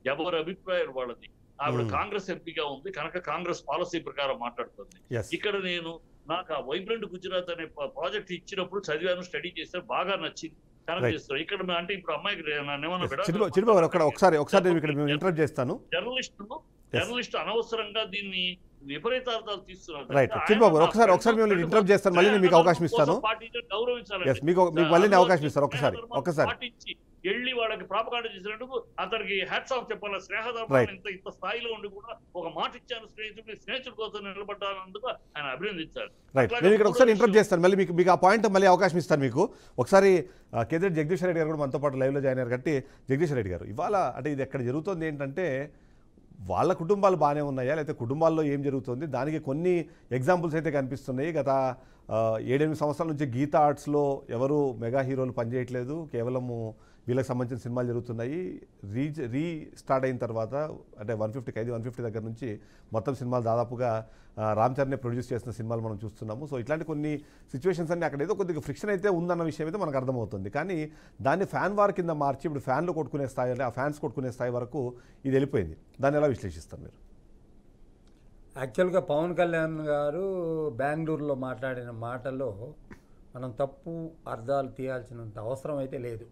ఎవరి అభిప్రాయం వాళ్ళది. ఆవిడ కాంగ్రెస్ ఎంపీగా ఉంది కనుక కాంగ్రెస్ పాలసీ ప్రకారం మాట్లాడుతుంది. ఇక్కడ నేను నాకు ఆ వైబ్రెంట్ గుజరాత్ అనే ప్రాజెక్ట్ ఇచ్చినప్పుడు చదివాను, స్టడీ చేస్తే బాగా నచ్చింది కనెక్ట్ చేస్తారు. ఇక్కడ అంటే ఇప్పుడు అమ్మాయికి ఇంటరప్ట్ చేస్తాను. జర్నలిస్ట్ అనవసరంగా దీన్ని విపరీతార్థాలు తీస్తున్నారు. వెళ్ళి వాళ్ళకి ప్రాపగాండా చేసినందుకు అతనికి హ్యాట్స్ ఆఫ్ చెప్పాలి. స్నేహధర్మాన్ని ఇంత స్థాయిలో ఉండి కూడా ఒక మాట ఇచ్చాను స్నేహితుడి కోసం నిలబడ్డానందుకు ఆయన అభినందించారు. ఒకసారి ఇంటరప్ట్ చేస్తాను, మళ్ళీ మీకు ఆ పాయింట్ మళ్ళీ అవకాశం ఇస్తాను మీకు. ఒకసారి కేంద్ర జగదీష్ రెడ్డి గారు కూడా మనతో పాటు లైవ్లో జాయిన్ అయ్యారు కాబట్టి జగదీష్ రెడ్డి గారు ఇవాళ అంటే ఇది ఎక్కడ జరుగుతుంది ఏంటంటే వాళ్ళ కుటుంబాలు బాగానే ఉన్నాయా లేకపోతే కుటుంబాల్లో ఏం జరుగుతుంది దానికి కొన్ని ఎగ్జాంపుల్స్ అయితే కనిపిస్తున్నాయి. గత 7-8 సంవత్సరాల నుంచి గీతా ఆర్ట్స్లో ఎవరు మెగా హీరోలు పనిచేయట్లేదు, కేవలము వీళ్ళకి సంబంధించిన సినిమాలు జరుగుతున్నాయి. రీస్టార్ట్ అయిన తర్వాత అంటే 150 దగ్గర నుంచి మొత్తం సినిమాలు దాదాపుగా రామ్ చరణ్ ప్రొడ్యూస్ చేసిన సినిమాలు మనం చూస్తున్నాము. సో ఇట్లాంటి కొన్ని సిచ్యువేషన్స్ అన్ని అక్కడ ఏదో కొద్దిగా ఫ్రిక్షన్ అయితే ఉందన్న విషయం అయితే మనకు అర్థమవుతుంది. కానీ దాన్ని ఫ్యాన్ వార్ కింద మార్చి ఇప్పుడు ఫ్యాన్లు కొట్టుకునే స్థాయి అంటే ఆ ఫ్యాన్స్ కొట్టుకునే స్థాయి వరకు ఇది వెళ్ళిపోయింది. దాన్ని ఎలా విశ్లేషిస్తారు మీరు? యాక్చువల్గా పవన్ కళ్యాణ్ గారు బెంగళూరులో మాట్లాడిన మాటల్లో మనం తప్పు అర్థాలు తీయాల్సినంత అవసరం అయితే లేదు.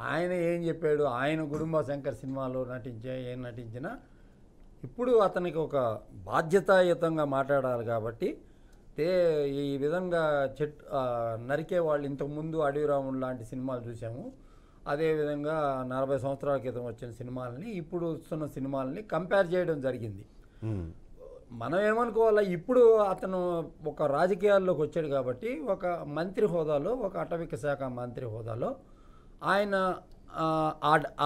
ఆయన ఏం చెప్పాడు, ఆయన కుటుంబ శంకర్ సినిమాలో ఏం నటించినా ఇప్పుడు అతనికి ఒక బాధ్యతాయుతంగా మాట్లాడాలి కాబట్టి ఈ విధంగా నరికే వాళ్ళు ఇంతకుముందు అడవిరాముడు లాంటి సినిమాలు చూసాము. అదేవిధంగా 40 సంవత్సరాల క్రితం వచ్చిన సినిమాలని ఇప్పుడు వస్తున్న సినిమాలని కంపేర్ చేయడం జరిగింది. మనం ఏమనుకోవాలా, ఇప్పుడు అతను ఒక రాజకీయాల్లోకి వచ్చాడు కాబట్టి ఒక మంత్రి హోదాలో ఒక అటవిక శాఖ మంత్రి హోదాలో ఆయన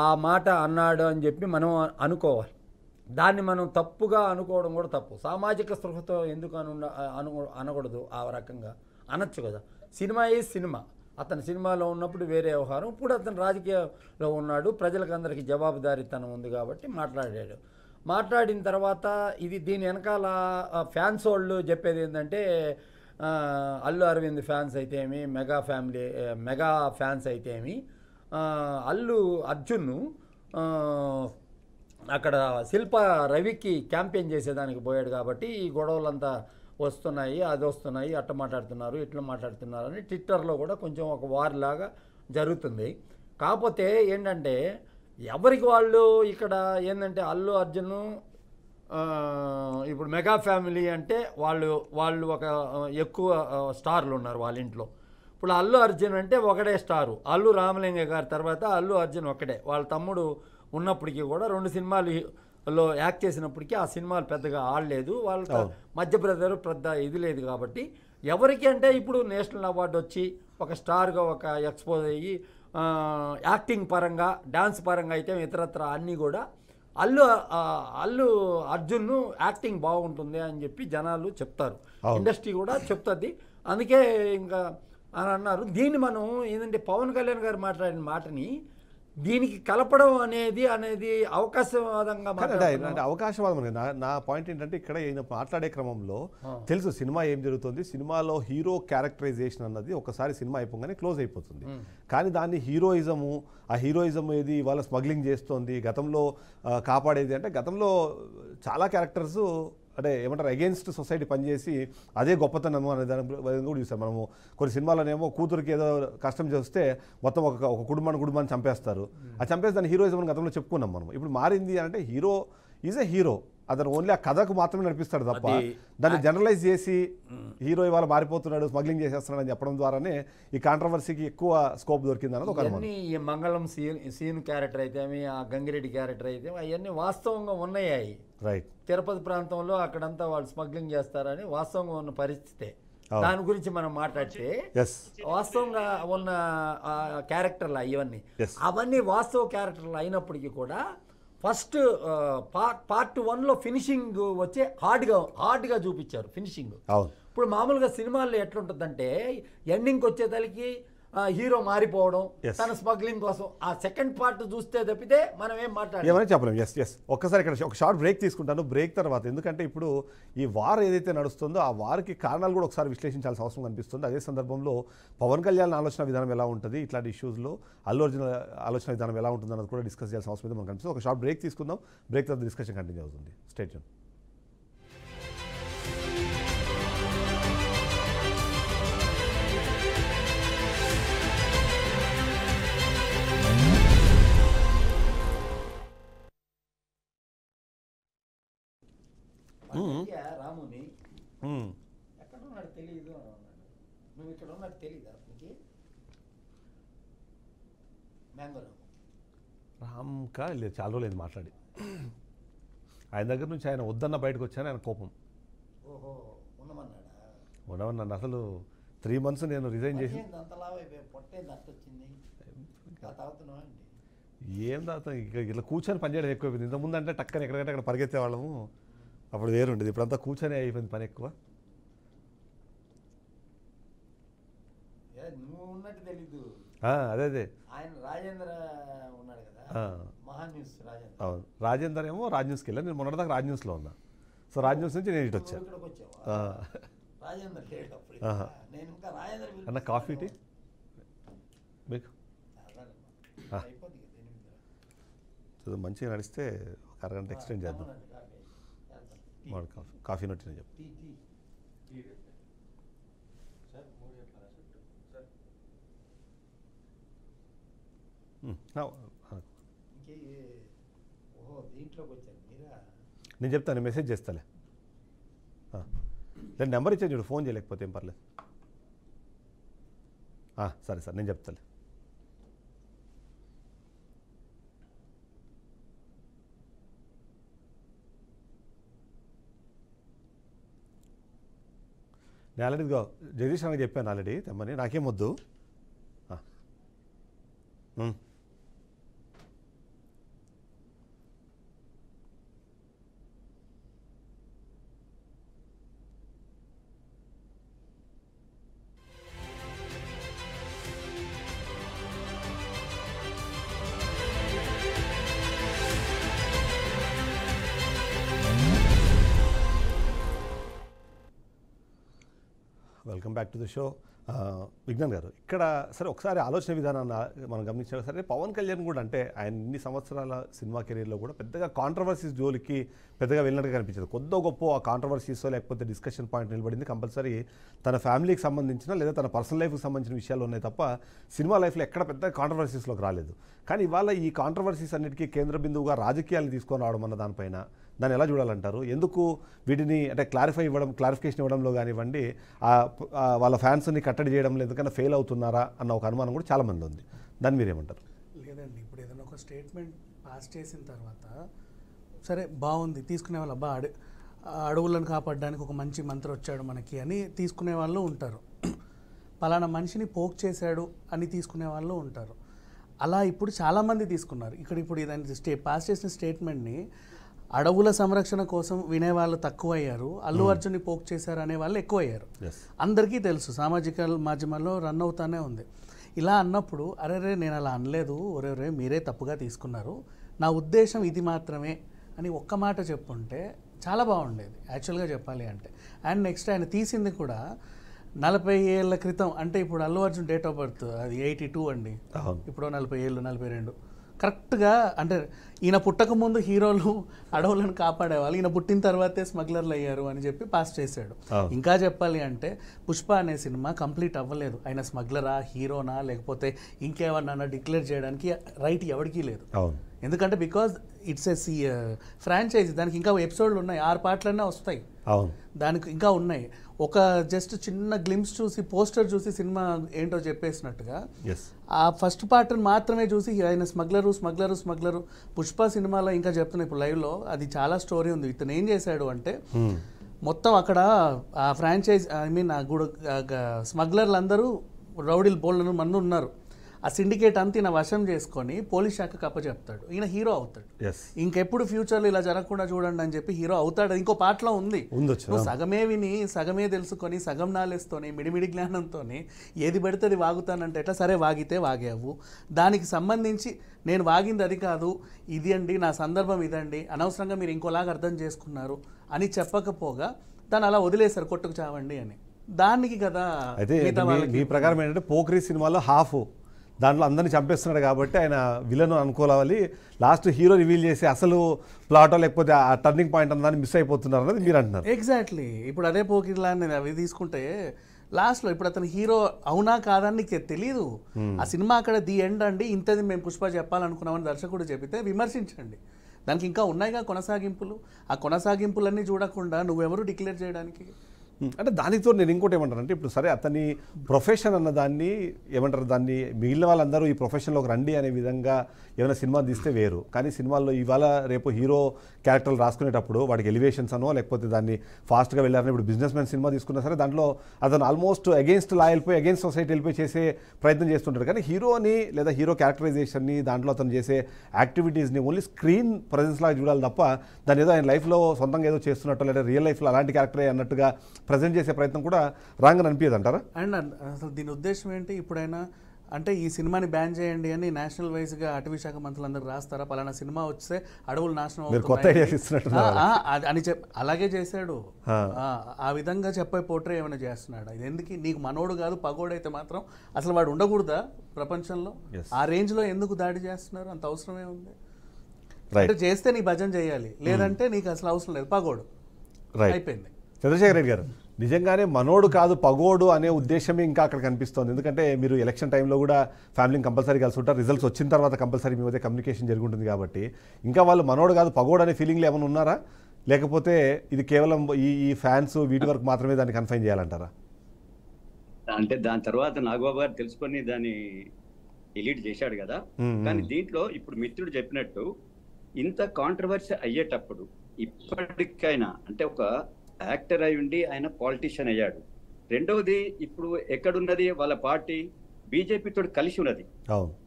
ఆ మాట అన్నాడు అని చెప్పి మనం అనుకోవాలి. దాన్ని మనం తప్పుగా అనుకోవడం కూడా తప్పు. సామాజిక స్పృహతో ఎందుకు అనకూడదు, ఆ రకంగా అనొచ్చు కదా. Cinema is cinema. అతని సినిమాలో ఉన్నప్పుడు వేరే వ్యవహారం, ఇప్పుడు అతను రాజకీయాల్లో ఉన్నాడు, ప్రజలకు అందరికీ జవాబుదారీతనం ఉంది కాబట్టి మాట్లాడాడు. మాట్లాడిన తర్వాత దీని వెనకాల ఫ్యాన్స్ వాళ్ళు చెప్పేది ఏంటంటే అల్లు అరవింద్ ఫ్యాన్స్ అయితే ఏమి, మెగా ఫ్యాన్స్ అయితే ఏమి, అల్లు అర్జున్ను అక్కడ శిల్ప రవికి క్యాంపెయిన్ చేసేదానికి పోయాడు కాబట్టి ఈ గొడవలంతా వస్తున్నాయి, అది వస్తున్నాయి, అట్ట మాట్లాడుతున్నారు ఇట్లా మాట్లాడుతున్నారు అని ట్విట్టర్లో కూడా కొంచెం ఒక వార్ లాగా జరుగుతుంది. కాకపోతే ఏంటంటే ఎవరికి వాళ్ళు ఇక్కడ ఏంటంటే అల్లు అర్జున్ ఇప్పుడు మెగా ఫ్యామిలీ అంటే వాళ్ళు ఒక ఎక్కువ స్టార్లు ఉన్నారు వాళ్ళ ఇంట్లో. ఇప్పుడు అల్లు అర్జున్ అంటే ఒకడే స్టారు, అల్లు రామలింగ గారి తర్వాత అల్లు అర్జున్ ఒకటే. వాళ్ళ తమ్ముడు ఉన్నప్పటికీ కూడా 2 సినిమాలలో యాక్ట్ చేసినప్పటికీ ఆ సినిమాలు పెద్దగా ఆడలేదు. వాళ్ళ మధ్య బ్రదర్ పెద్ద ఇది లేదు కాబట్టి ఎవరికి అంటే ఇప్పుడు నేషనల్ అవార్డు వచ్చి ఒక స్టార్గా ఒక ఎక్స్పోజ్ అయ్యి యాక్టింగ్ పరంగా డ్యాన్స్ పరంగా అయితే ఇతరత్ర అన్నీ కూడా అల్లు అర్జున్ను యాక్టింగ్ బాగుంటుంది అని చెప్పి జనాలు చెప్తారు, ఇండస్ట్రీ కూడా చెప్తుంది. అందుకే ఇంకా అని అన్నారు. దీన్ని మనం ఏంటంటే పవన్ కళ్యాణ్ గారు మాట్లాడిన మాటని దీనికి కలపడం అనేది అవకాశవాదంగా అంటే అవకాశవాదం అనేది నా పాయింట్ ఏంటంటే ఇక్కడ ఈయన మాట్లాడే క్రమంలో తెలుసు సినిమా ఏం జరుగుతుంది, సినిమాలో హీరో క్యారెక్టరైజేషన్ అన్నది ఒకసారి సినిమా అయిపోగానే క్లోజ్ అయిపోతుంది. కానీ దాన్ని ఆ హీరోయిజం ఏది ఇవాళ స్మగ్లింగ్ చేస్తోంది, గతంలో కాపాడేది అంటే గతంలో చాలా క్యారెక్టర్స్ అంటే ఏమంటారు అగెయిన్స్ట్ సొసైటీ పనిచేసి అదే గొప్పతనం అనే దాని కూడా చూసాం మనము. కొన్ని సినిమాలోనేమో కూతురికి ఏదో కష్టం చేస్తే మొత్తం ఒక కుటుంబాన్ని చంపేస్తారు. ఆ చంపేసి దాని హీరోయిజం అని గతంలో చెప్పుకున్నాం మనం. ఇప్పుడు మారింది అంటే హీరో ఈజ్ ఏ హీరో, అతను ఓన్లీ ఆ కథకు మాత్రమే నడిపిస్తాడు తప్ప దాన్ని జనరలైజ్ చేసి హీరో ఇవాళ మారిపోతున్నాడు, స్మగ్లింగ్ చేసేస్తున్నాడు అని చెప్పడం ద్వారానే ఈ కాంట్రవర్సీకి ఎక్కువ స్కోప్ దొరికింది అన్నది ఒక అనుమానం. ఈ మంగళం సీన్ క్యారెక్టర్ అయితే ఆ గంగిరెడ్డి క్యారెక్టర్ అయితే అవన్నీ వాస్తవంగా ఉన్నాయి. రైట్, తిరుపతి ప్రాంతంలో అక్కడంతా వాళ్ళు స్మగ్లింగ్ చేస్తారని వాస్తవంగా ఉన్న పరిస్థితే. దాని గురించి మనం మాట్లాడితే వాస్తవంగా ఉన్న క్యారెక్టర్లు అవన్నీ వాస్తవ క్యారెక్టర్లు అయినప్పటికీ కూడా ఫస్ట్ పార్ట్ 1లో ఫినిషింగ్ వచ్చే హార్డ్గా చూపించారు ఫినిషింగ్. ఇప్పుడు మామూలుగా సినిమాల్లో ఎట్లుంటుందంటే ఎండింగ్కి వచ్చేతలకి హీరో మారిపోవడం తన స్మగ్లింగ్ కోసం, ఆ సెకండ్ పార్ట్ చూస్తే తప్పితే మనం ఏం మాట్లాడలేమని చెప్పలేము. ఎస్ ఒక్కసారి ఇక్కడ ఒక షార్ట్ బ్రేక్ తీసుకుంటాను. బ్రేక్ తర్వాత ఎందుకంటే ఇప్పుడు ఈ వార్ ఏదైతే నడుస్తుందో ఆ వార్కి కారణాలు కూడా ఒకసారి విశ్లేషించాల్సిన అవసరం కనిపిస్తుంది. అదే సందర్భంలో పవన్ కళ్యాణ్ ఆలోచన విధానం ఎలా ఉంటుంది, ఇట్లాంటి ఇష్యూస్లో అల్లు అర్జున్ ఆలోచన విధానం ఎలా ఉంటుంది అన్నది కూడా డిస్కస్ చేయాల్సిన అవసరం అయితే మనకు కనిపిస్తుంది. ఒక షార్ట్ బ్రేక్ తీసుకుందాం. బ్రేక్ తర్వాత డిస్కషన్ కంటిన్యూ అవుతుంది. Stay tune. రాముని ఎక్కడ ఉన్నాడు తెలియదు, నువ్వు ఇక్కడ ఉన్నాడు తెలియదు అతనికి. రామ్కా లేదు, చాలా రోజులు మాట్లాడి ఆయన దగ్గర నుంచి ఆయన వద్దన్న బయటకు వచ్చాను. ఆయన కోపం ఉండమన్నాడు. అసలు 3 months నేను రిజైన్ చేసి ఏం తాత ఇట్లా కూర్చొని పనిచేయడం ఎక్కువైపోయింది. ఇంతకుముందు అంటే టక్కని ఎక్కడికంటే అక్కడ పరిగెత్తే వాళ్ళము, అప్పుడు వేరుండేది. ఇప్పుడంతా కూర్చొని అయిపోయింది పని ఎక్కువ. అదే ఆయన రాజేంద్ర ఉన్నాడు కదా, మహాన్యూస్ రాజేంద్ర. అవును, రాజేందర్ ఏమో రాజ్ న్యూస్కి వెళ్ళాను. నేను మొన్నటిదాకా రాజ్ న్యూస్లో ఉన్నా. సో రాజ్ న్యూస్ నుంచి నేను ఇటు వచ్చాను. అన్న కాఫీ టీ మీకు మంచిగా నడిస్తే ఒక అరగంట ఎక్స్టెండ్ చేద్దాం. కాఫీ నొట్టిన చెప్పు. నేను చెప్తాను, మెసేజ్ చేస్తాలే. నేను నెంబర్ ఇచ్చాను చూడు, ఫోన్ చేయలేకపోతే ఏం పర్లేదు. సరే సార్, నేను చెప్తాలే. నేను ఆల్రెడీ జగదీష్ అని చెప్పాను ఆల్రెడీ తెమ్మని, నాకేం వద్దు. Welcome back to the show. Vignan గారు, ఇక్కడ సరే ఒకసారి ఆలోచన విధానాన్ని మనం గమనించాం. సరే పవన్ కళ్యాణ్ కూడా అంటే ఆయన ఇన్ని సంవత్సరాల సినిమా కెరీర్లో కూడా పెద్దగా కాంట్రవర్సీస్ జోలికి పెద్దగా వెళ్ళినట్టుగా కనిపించదు. కొద్దో గొప్ప ఆ కాంట్రవర్సీసో లేకపోతే డిస్కషన్ పాయింట్ నిలబడింది కంపల్సరీ తన ఫ్యామిలీకి సంబంధించిన లేదా తన పర్సనల్ లైఫ్కి సంబంధించిన విషయాలు ఉన్నాయి తప్ప సినిమా లైఫ్లో ఎక్కడ పెద్ద కాంట్రవర్సీస్లోకి రాలేదు. కానీ ఇవాళ ఈ కాంట్రవర్సీస్ అన్నిటికీ కేంద్ర బిందువుగా రాజకీయాలను తీసుకొని రావడం అన్న దానిపైన దాన్ని ఎలా చూడాలంటారు? ఎందుకు వీటిని అంటే క్లారిఫికేషన్ ఇవ్వడంలో కానివ్వండి, వాళ్ళ ఫ్యాన్స్ని కట్టడి చేయడంలో ఎందుకన్నా ఫెయిల్ అవుతున్నారా అన్న ఒక అనుమానం కూడా చాలామంది ఉంది. దాన్ని మీరేమంటారు? లేదండి, ఇప్పుడు ఏదైనా ఒక స్టేట్మెంట్ పాస్ చేసిన తర్వాత సరే బాగుంది, తీసుకునే వాళ్ళు అబ్బా అడవులను కాపాడడానికి ఒక మంచి మంత్రి వచ్చాడు మనకి అని తీసుకునే వాళ్ళు ఉంటారు. పలానా మనిషిని పోక్ చేశాడు అని తీసుకునే వాళ్ళు ఉంటారు. అలా ఇప్పుడు చాలామంది తీసుకున్నారు. ఇప్పుడు ఇదాన్ని పాస్ చేసిన స్టేట్మెంట్ని అడవుల సంరక్షణ కోసం వినేవాళ్ళు తక్కువయ్యారు, అల్లు అర్జున్ని పోక్ చేశారు అనే వాళ్ళు ఎక్కువయ్యారు. అందరికీ తెలుసు, సామాజిక మాధ్యమాల్లో రన్ అవుతానే ఉంది. ఇలా అన్నప్పుడు అరే నేను అలా అనలేదు, ఒరే మీరే తప్పుగా తీసుకున్నారు, నా ఉద్దేశం ఇది మాత్రమే అని ఒక్క మాట చెప్పుంటే చాలా బాగుండేది యాక్చువల్గా చెప్పాలి అంటే. అండ్ నెక్స్ట్ ఆయన తీసింది కూడా 40 ఏళ్ళ క్రితం, అంటే ఇప్పుడు Allu Arjun date of birth అది 82 అండి, ఇప్పుడు 40 ఏళ్ళు 42 కరెక్ట్గా. అంటే ఈయన పుట్టక ముందు హీరోలు అడవులను కాపాడేవాళ్ళు, ఈయన పుట్టిన తర్వాతే స్మగ్లర్లు అయ్యారు అని చెప్పి పాస్ చేశాడు. ఇంకా చెప్పాలి అంటే పుష్ప అనే సినిమా కంప్లీట్ అవ్వలేదు, ఆయన స్మగ్లరా హీరోనా లేకపోతే ఇంకేమన్నా డిక్లేర్ చేయడానికి రైట్ ఎవరికీ లేదు. ఎందుకంటే బికాజ్ ఇట్స్ ఏ ఫ్రాంచైజీ, దానికి ఇంకా ఎపిసోడ్లు ఉన్నాయి, 6 పార్ట్లన్నా వస్తాయి, దానికి ఇంకా ఉన్నాయి. ఒక జస్ట్ చిన్న గ్లిమ్స్ చూసి పోస్టర్ చూసి సినిమా ఏంటో చెప్పేసినట్టుగా ఆ ఫస్ట్ పార్ట్ మాత్రమే చూసి ఆయన స్మగ్లరు పుష్ప సినిమాలో ఇంకా చెప్తున్నా ఇప్పుడు లైవ్లో అది చాలా స్టోరీ ఉంది. ఇతను ఏం చేశాడు అంటే మొత్తం అక్కడ ఆ ఫ్రాంచైజ్ స్మగ్లర్లు అందరూ రౌడీలు బోళ్ళను మంది ఉన్నారు, ఆ సిండికేట్ అంతా ఈయన వశం చేసుకొని పోలీస్ శాఖకు అప్పచెప్తాడు, ఈయన హీరో అవుతాడు. ఇంకెప్పుడు ఫ్యూచర్లో ఇలా జరగకుండా చూడండి అని చెప్పి హీరో అవుతాడు. ఇంకో పాటలో ఉంది, నువ్వు సగమే విని సగమే తెలుసుకొని సగం నాలెస్తోని మిడిమిడి జ్ఞానంతో ఏది పెడితే అది వాగుతానంటే ఎట్లా, సరే వాగితే వాగావు, దానికి సంబంధించి నేను వాగింది అది కాదు ఇది అండి, నా సందర్భం ఇదండి, అనవసరంగా మీరు ఇంకోలాగా అర్థం చేసుకున్నారు అని చెప్పకపోగా దాన్ని అలా వదిలేశారు, కొట్టుకు చావండి అని. దానికి కదా అయితే మీ ప్రకారం ఏంటంటే పోక్రీ సినిమాలో హాఫ్ దాంట్లో అందరినీ చంపేస్తున్నాడు కాబట్టి ఆయన విలన్ అనుకోవాలి, లాస్ట్ హీరో రివీల్ చేసి అసలు ప్లాటో లేకపోతే ఆ టర్నింగ్ పాయింట్ అన్నదాన్ని మిస్ అయిపోతున్నారు అన్నది మీరు అంటున్నారు. ఎగ్జాక్ట్లీ. ఇప్పుడు అదే పోకిర్లా అనేది అవి తీసుకుంటే లాస్ట్లో ఇప్పుడు అతను హీరో అవునా కాదని నీకు తెలియదు, ఆ సినిమా అక్కడ ది ఎండ్ అండి, ఇంతది మేము పుష్ప చెప్పాలనుకున్నామని దర్శకుడు చెబితే విమర్శించండి, దానికి ఇంకా ఉన్నాయిగా కొనసాగింపులు, ఆ కొనసాగింపులన్నీ చూడకుండా నువ్వెవరు డిక్లేర్ చేయడానికి. అంటే దానితో నేను ఇంకోటి ఏమంటానంటే ఇప్పుడు సరే అతని ప్రొఫెషన్ అన్న దాన్ని ఏమంటారు, దాన్ని మిగిలిన వాళ్ళందరూ ఈ ప్రొఫెషన్లోకి రండి అనే విధంగా ఏమైనా సినిమా తీస్తే వేరు, కానీ సినిమాల్లో ఇవాళ రేపు హీరో క్యారెక్టర్లు రాసుకునేటప్పుడు వాడికి ఎలివేషన్స్ అనో లేకపోతే దాన్ని ఫాస్ట్గా వెళ్ళారని ఇప్పుడు బిజినెస్ మ్యాన్ సినిమా తీసుకున్నా సరే దాంట్లో అతను ఆల్మోస్ట్ అగెయిన్స్ట్ లా వెళ్ళిపోయి అగెయిన్స్ట్ సొసైటీ వెళ్ళిపోయి చేసే ప్రయత్నం చేస్తుంటాడు. కానీ హీరోని లేదా హీరో క్యారెక్టరైజేషన్ని దాంట్లో అతను చేసే యాక్టివిటీస్ని ఓన్లీ స్క్రీన్ ప్రజెన్స్ లాగా చూడాలి తప్ప దాని ఏదో ఆయన లైఫ్లో సొంతంగా ఏదో చేస్తున్నట్టు లేదా రియల్ లైఫ్లో అలాంటి క్యారెక్టరే అన్నట్టుగా ప్రజెంట్ చేసే ప్రయత్నం కూడా రాంగ్ అని అనిపించదు అంటారా? అండ్ అసలు దీని ఉద్దేశం ఏంటి, ఇప్పుడైనా అంటే ఈ సినిమాని బ్యాన్ చేయండి అని నేషనల్ వైజ్గా అటవీ శాఖ మంత్రులందరూ రాస్తారా, పలానా సినిమా వస్తే అడవులు నాశనం అని అలాగే చేశాడు, ఆ విధంగా చెప్పే పోట్రే ఏమైనా చేస్తున్నాడు. ఇది ఎందుకు, నీకు మనోడు కాదు పగోడైతే మాత్రం అసలు వాడు ఉండకూడదా ప్రపంచంలో, ఆ రేంజ్లో ఎందుకు దాడి చేస్తున్నారు, అంత అవసరమే ఉంది. అంటే చేస్తే నీ భజన చేయాలి, లేదంటే నీకు అసలు అవసరం లేదు, పగోడు అయిపోయింది. చంద్రశేఖర్ రెడ్డి గారు, నిజంగానే మనోడు కాదు పగోడు అనే ఉద్దేశమే ఇంకా అక్కడ కనిపిస్తోంది. ఎందుకంటే మీరు ఎలక్షన్ టైంలో కూడా ఫ్యామిలీని కంపల్సరీ కలిసి ఉంటారు, రిజల్ట్స్ వచ్చిన తర్వాత కంపల్సరీ మీ మధ్య కమ్యూనికేషన్ జరుగుతుంది కాబట్టి ఇంకా వాళ్ళు మనోడు కాదు పగోడు అనే ఫీలింగ్లు ఏమైనా ఉన్నారా, లేకపోతే ఇది కేవలం ఈ ఫ్యాన్స్ వీటి వరకు మాత్రమే దాన్ని కన్ఫైన్ చేయాలంటారా? అంటే దాని తర్వాత నాగబాబు గారు తెలుసుకొని దాన్ని ఎలిట్ చేశాడు కదా. కానీ దీంట్లో ఇప్పుడు మిత్రుడు చెప్పినట్టు ఇంత కాంట్రవర్సీ అయ్యేటప్పుడు ఇప్పటికైనా అంటే ఒక యాక్టర్ అయి ఉండి ఆయన పాలిటీషియన్ అయ్యాడు. రెండవది ఇప్పుడు ఎక్కడున్నది వాళ్ళ పార్టీ బీజేపీ తోటి కలిసి ఉన్నది.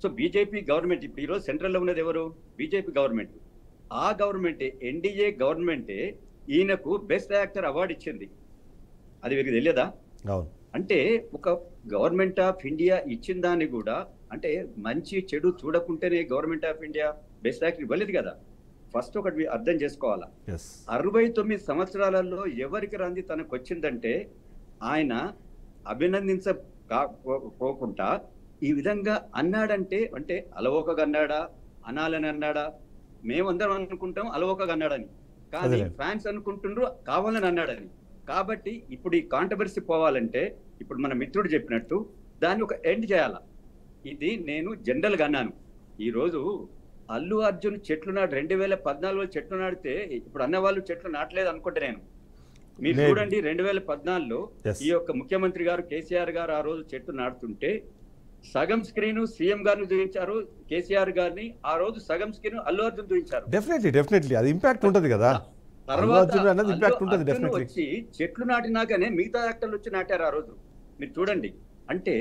సో బీజేపీ గవర్నమెంట్ ఇప్పుడు ఈరోజు సెంట్రల్లో ఉన్నది ఎవరు, బీజేపీ గవర్నమెంట్. ఆ గవర్నమెంటే ఎన్డీఏ గవర్నమెంటే ఈయనకు బెస్ట్ యాక్టర్ అవార్డు ఇచ్చింది, అది మీకు తెలియదా? అంటే ఒక గవర్నమెంట్ ఆఫ్ ఇండియా ఇచ్చిన దాన్ని కూడా అంటే మంచి చెడు చూడకుంటేనే government of India best actor ఇవ్వలేదు కదా. ఫస్ట్ ఒకటి అర్థం చేసుకోవాలా, 69 సంవత్సరాలలో ఎవరికి రంది తనకు వచ్చిందంటే ఆయన అభినందించకపోకుండా ఈ విధంగా అన్నాడంటే అంటే అలవోకగా అన్నాడా, అనాలని అన్నాడా? మేమందరం అనుకుంటాం అలవోకగా అన్నాడని, కానీ ఫ్యాన్స్ అనుకుంటుండ్రు కావాలని అన్నాడని. కాబట్టి ఇప్పుడు ఈ కాంట్రవర్సీ పోవాలంటే ఇప్పుడు మన మిత్రుడు చెప్పినట్టు దాన్ని ఒక ఎండ్ చేయాలా. ఇది నేను జనరల్గా అన్నాను. ఈరోజు అల్లు అర్జున్ చెట్లు నాటి 2014లో చెట్లు నాటితే ఇప్పుడు అన్నవాళ్ళు చెట్లు నాటలేదు అనుకుంటే నేను మీరు చూడండి 2014లో ఈ యొక్క ముఖ్యమంత్రి గారు కేసీఆర్ గారు ఆ రోజు చెట్లు నాటుతుంటే సగం స్క్రీన్ సీఎం గారిని చూపించారు, కేసీఆర్ గారిని ఆ రోజు సగం స్క్రీన్ అల్లు అర్జున్ చూపించారు. డెఫినెట్లీ అది ఇంపాక్ట్ ఉంటుంది కదా. తర్వాత వచ్చి చెట్లు నాటినాకనే మిగతా యాక్టర్లు వచ్చి నాటారు ఆ రోజు. మీరు చూడండి, అంటే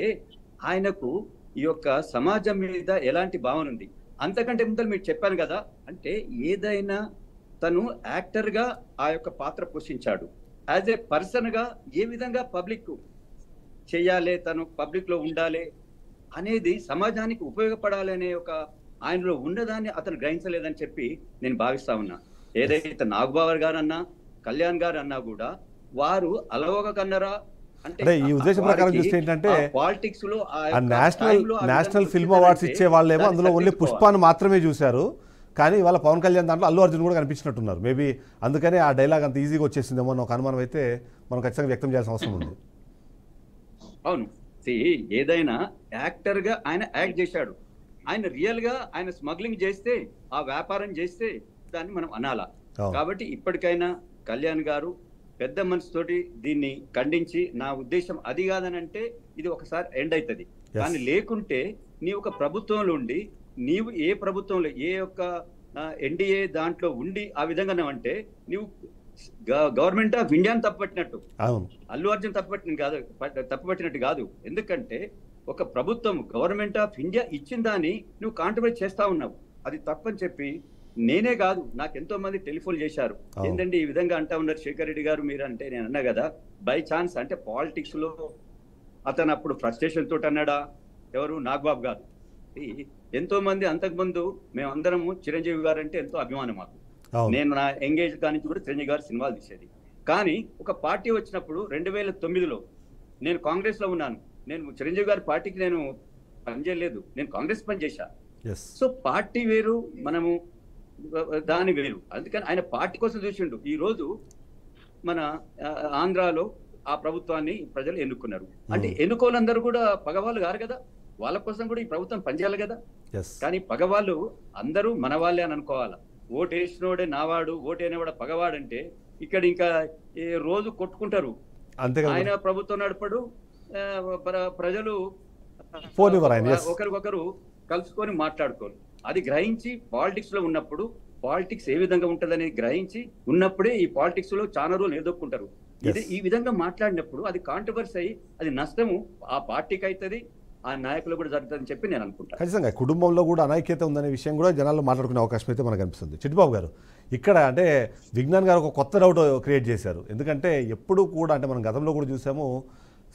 ఆయనకు ఈ యొక్క సమాజం మీద ఎలాంటి భావన ఉంది. అంతకంటే ముందు మీరు చెప్పాను కదా, అంటే ఏదైనా తను యాక్టర్గా ఆ యొక్క పాత్ర పోషించాడు. యాజ్ ఏ పర్సన్గా ఏ విధంగా పబ్లిక్ చేయాలి, తను పబ్లిక్లో ఉండాలి అనేది, సమాజానికి ఉపయోగపడాలి అనే ఒక ఆయనలో ఉన్నదాన్ని అతను గ్రహించలేదని చెప్పి నేను భావిస్తా ఉన్నా. ఏదైతే నాగబాబు గారు అన్నా, కళ్యాణ్ గారు అన్నా కూడా వారు అలవోగ కన్నరా అంటే ఈ ఉద్దేశం ప్రకారం చూస్తే ఏంటంటే పాలిటిక్స్ లో నేషనల్ ఫిల్మ్ అవార్డ్స్ ఇచ్చే వాళ్ళేమో అందులో ఓన్లీ పుష్పాన్ని మాత్రమే చూశారు. కానీ ఇవాళ పవన్ కళ్యాణ్ దాంట్లో అల్లు అర్జున్ కూడా కనిపించినట్టున్నారు. మేబీ అందుకనే ఆ డైలాగ్ అంత ఈజీగా వచ్చేసిందేమో అని ఒక అనుమానం అయితే మనం ఖచ్చితంగా వ్యక్తం చేయాల్సిన అవసరం ఉంది. అవును, ఏదైనా యాక్టర్ గా ఆయన యాక్ట్ చేశాడు. ఆయన రియల్ గా ఆయన స్మగ్లింగ్ చేస్తే, ఆ వ్యాపారం చేస్తే దాన్ని మనం అనాలా. కాబట్టి ఇప్పటికైనా కళ్యాణ్ గారు పెద్ద మనసుతోటి దీన్ని ఖండించి, నా ఉద్దేశం అది కాదని అంటే ఇది ఒకసారి ఎండ్ అవుతుంది. కానీ లేకుంటే నీవు ఒక ప్రభుత్వంలో ఉండి, నీవు ఏ ప్రభుత్వంలో ఏ యొక్క ఎన్డీఏ దాంట్లో ఉండి ఆ విధంగా అంటే నీవు గవర్నమెంట్ ఆఫ్ ఇండియాని తప్పుపట్టినట్టు, అల్లు అర్జున్ తప్పుపట్టినట్టు కాదు. ఎందుకంటే ఒక ప్రభుత్వం గవర్నమెంట్ ఆఫ్ ఇండియా ఇచ్చిన దాన్ని నువ్వు కాంట్రవర్ట్ చేస్తా ఉన్నావు. అది తప్పని చెప్పి నేనే కాదు, నాకు ఎంతో మంది టెలిఫోన్ చేశారు. ఏంటంటే ఈ విధంగా అంటా ఉన్నారు శేఖర్ రెడ్డి గారు మీరు అంటే. నేను అన్నా కదా, బై ఛాన్స్ అంటే పాలిటిక్స్ లో అతను అప్పుడు ఫ్రస్ట్రేషన్ తోటి అన్నాడా, ఎవరు నాగబాబు గారు. ఎంతో మంది అంతకుముందు మేమందరము చిరంజీవి గారు అంటే ఎంతో అభిమానం మాకు. నేను నా ఎంగేజ్ కానించి కూడా చిరంజీవి గారు సినిమాలు తీసేది. కానీ ఒక పార్టీ వచ్చినప్పుడు 2009లో నేను కాంగ్రెస్ లో ఉన్నాను. నేను చిరంజీవి గారి పార్టీకి నేను పనిచేయలేదు, నేను కాంగ్రెస్ పని చేశా. సో పార్టీ వేరు, మనము దాని వేరు. అందుకని ఆయన పార్టీ కోసం చూసిండు. ఈ రోజు మన ఆంధ్రాలో ఆ ప్రభుత్వాన్ని ప్రజలు ఎన్నుకున్నారు. అంటే ఎన్నుకోవాలందరూ కూడా పగవాళ్ళు కారు కదా, వాళ్ళ కోసం కూడా ఈ ప్రభుత్వం పనిచేయాలి కదా. కానీ పగవాళ్ళు అందరూ మన వాళ్ళే అని అనుకోవాలా. ఓటు వేసినోడే నావాడు, ఓటు అయినవాడు పగవాడంటే ఇక్కడ ఇంకా రోజు కొట్టుకుంటారు. ఆయన ప్రభుత్వం నడపడు, ప్రజలు ఒకరికొకరు కలుసుకొని మాట్లాడుకోరు. అది గ్రహించి పాలిటిక్స్ లో ఉన్నప్పుడు పాలిటిక్స్ ఏ విధంగా ఉంటదని గ్రహించి ఉన్నప్పుడే ఈ పాలిటిక్స్ లో చాలా రోజులు ఎదుర్కొంటారు. ఇది ఈ విధంగా మాట్లాడినప్పుడు అది కాంట్రవర్సీ అయ్యి అది నష్టము ఆ పార్టీకి అవుతుంది, ఆ నాయకులు కూడా జరుగుతుందని చెప్పి నేను అనుకుంటాను. ఖచ్చితంగా కుటుంబంలో కూడా అనైక్యత ఉందనే విషయం కూడా జనాల్లో మాట్లాడుకునే అవకాశం అయితే మనకు అనిపిస్తుంది. చిట్టిబాబు గారు, ఇక్కడ అంటే విజ్ఞాన్ గారు ఒక కొత్త డౌట్ క్రియేట్ చేశారు. ఎందుకంటే ఎప్పుడు కూడా అంటే మనం గతంలో కూడా చూసాము,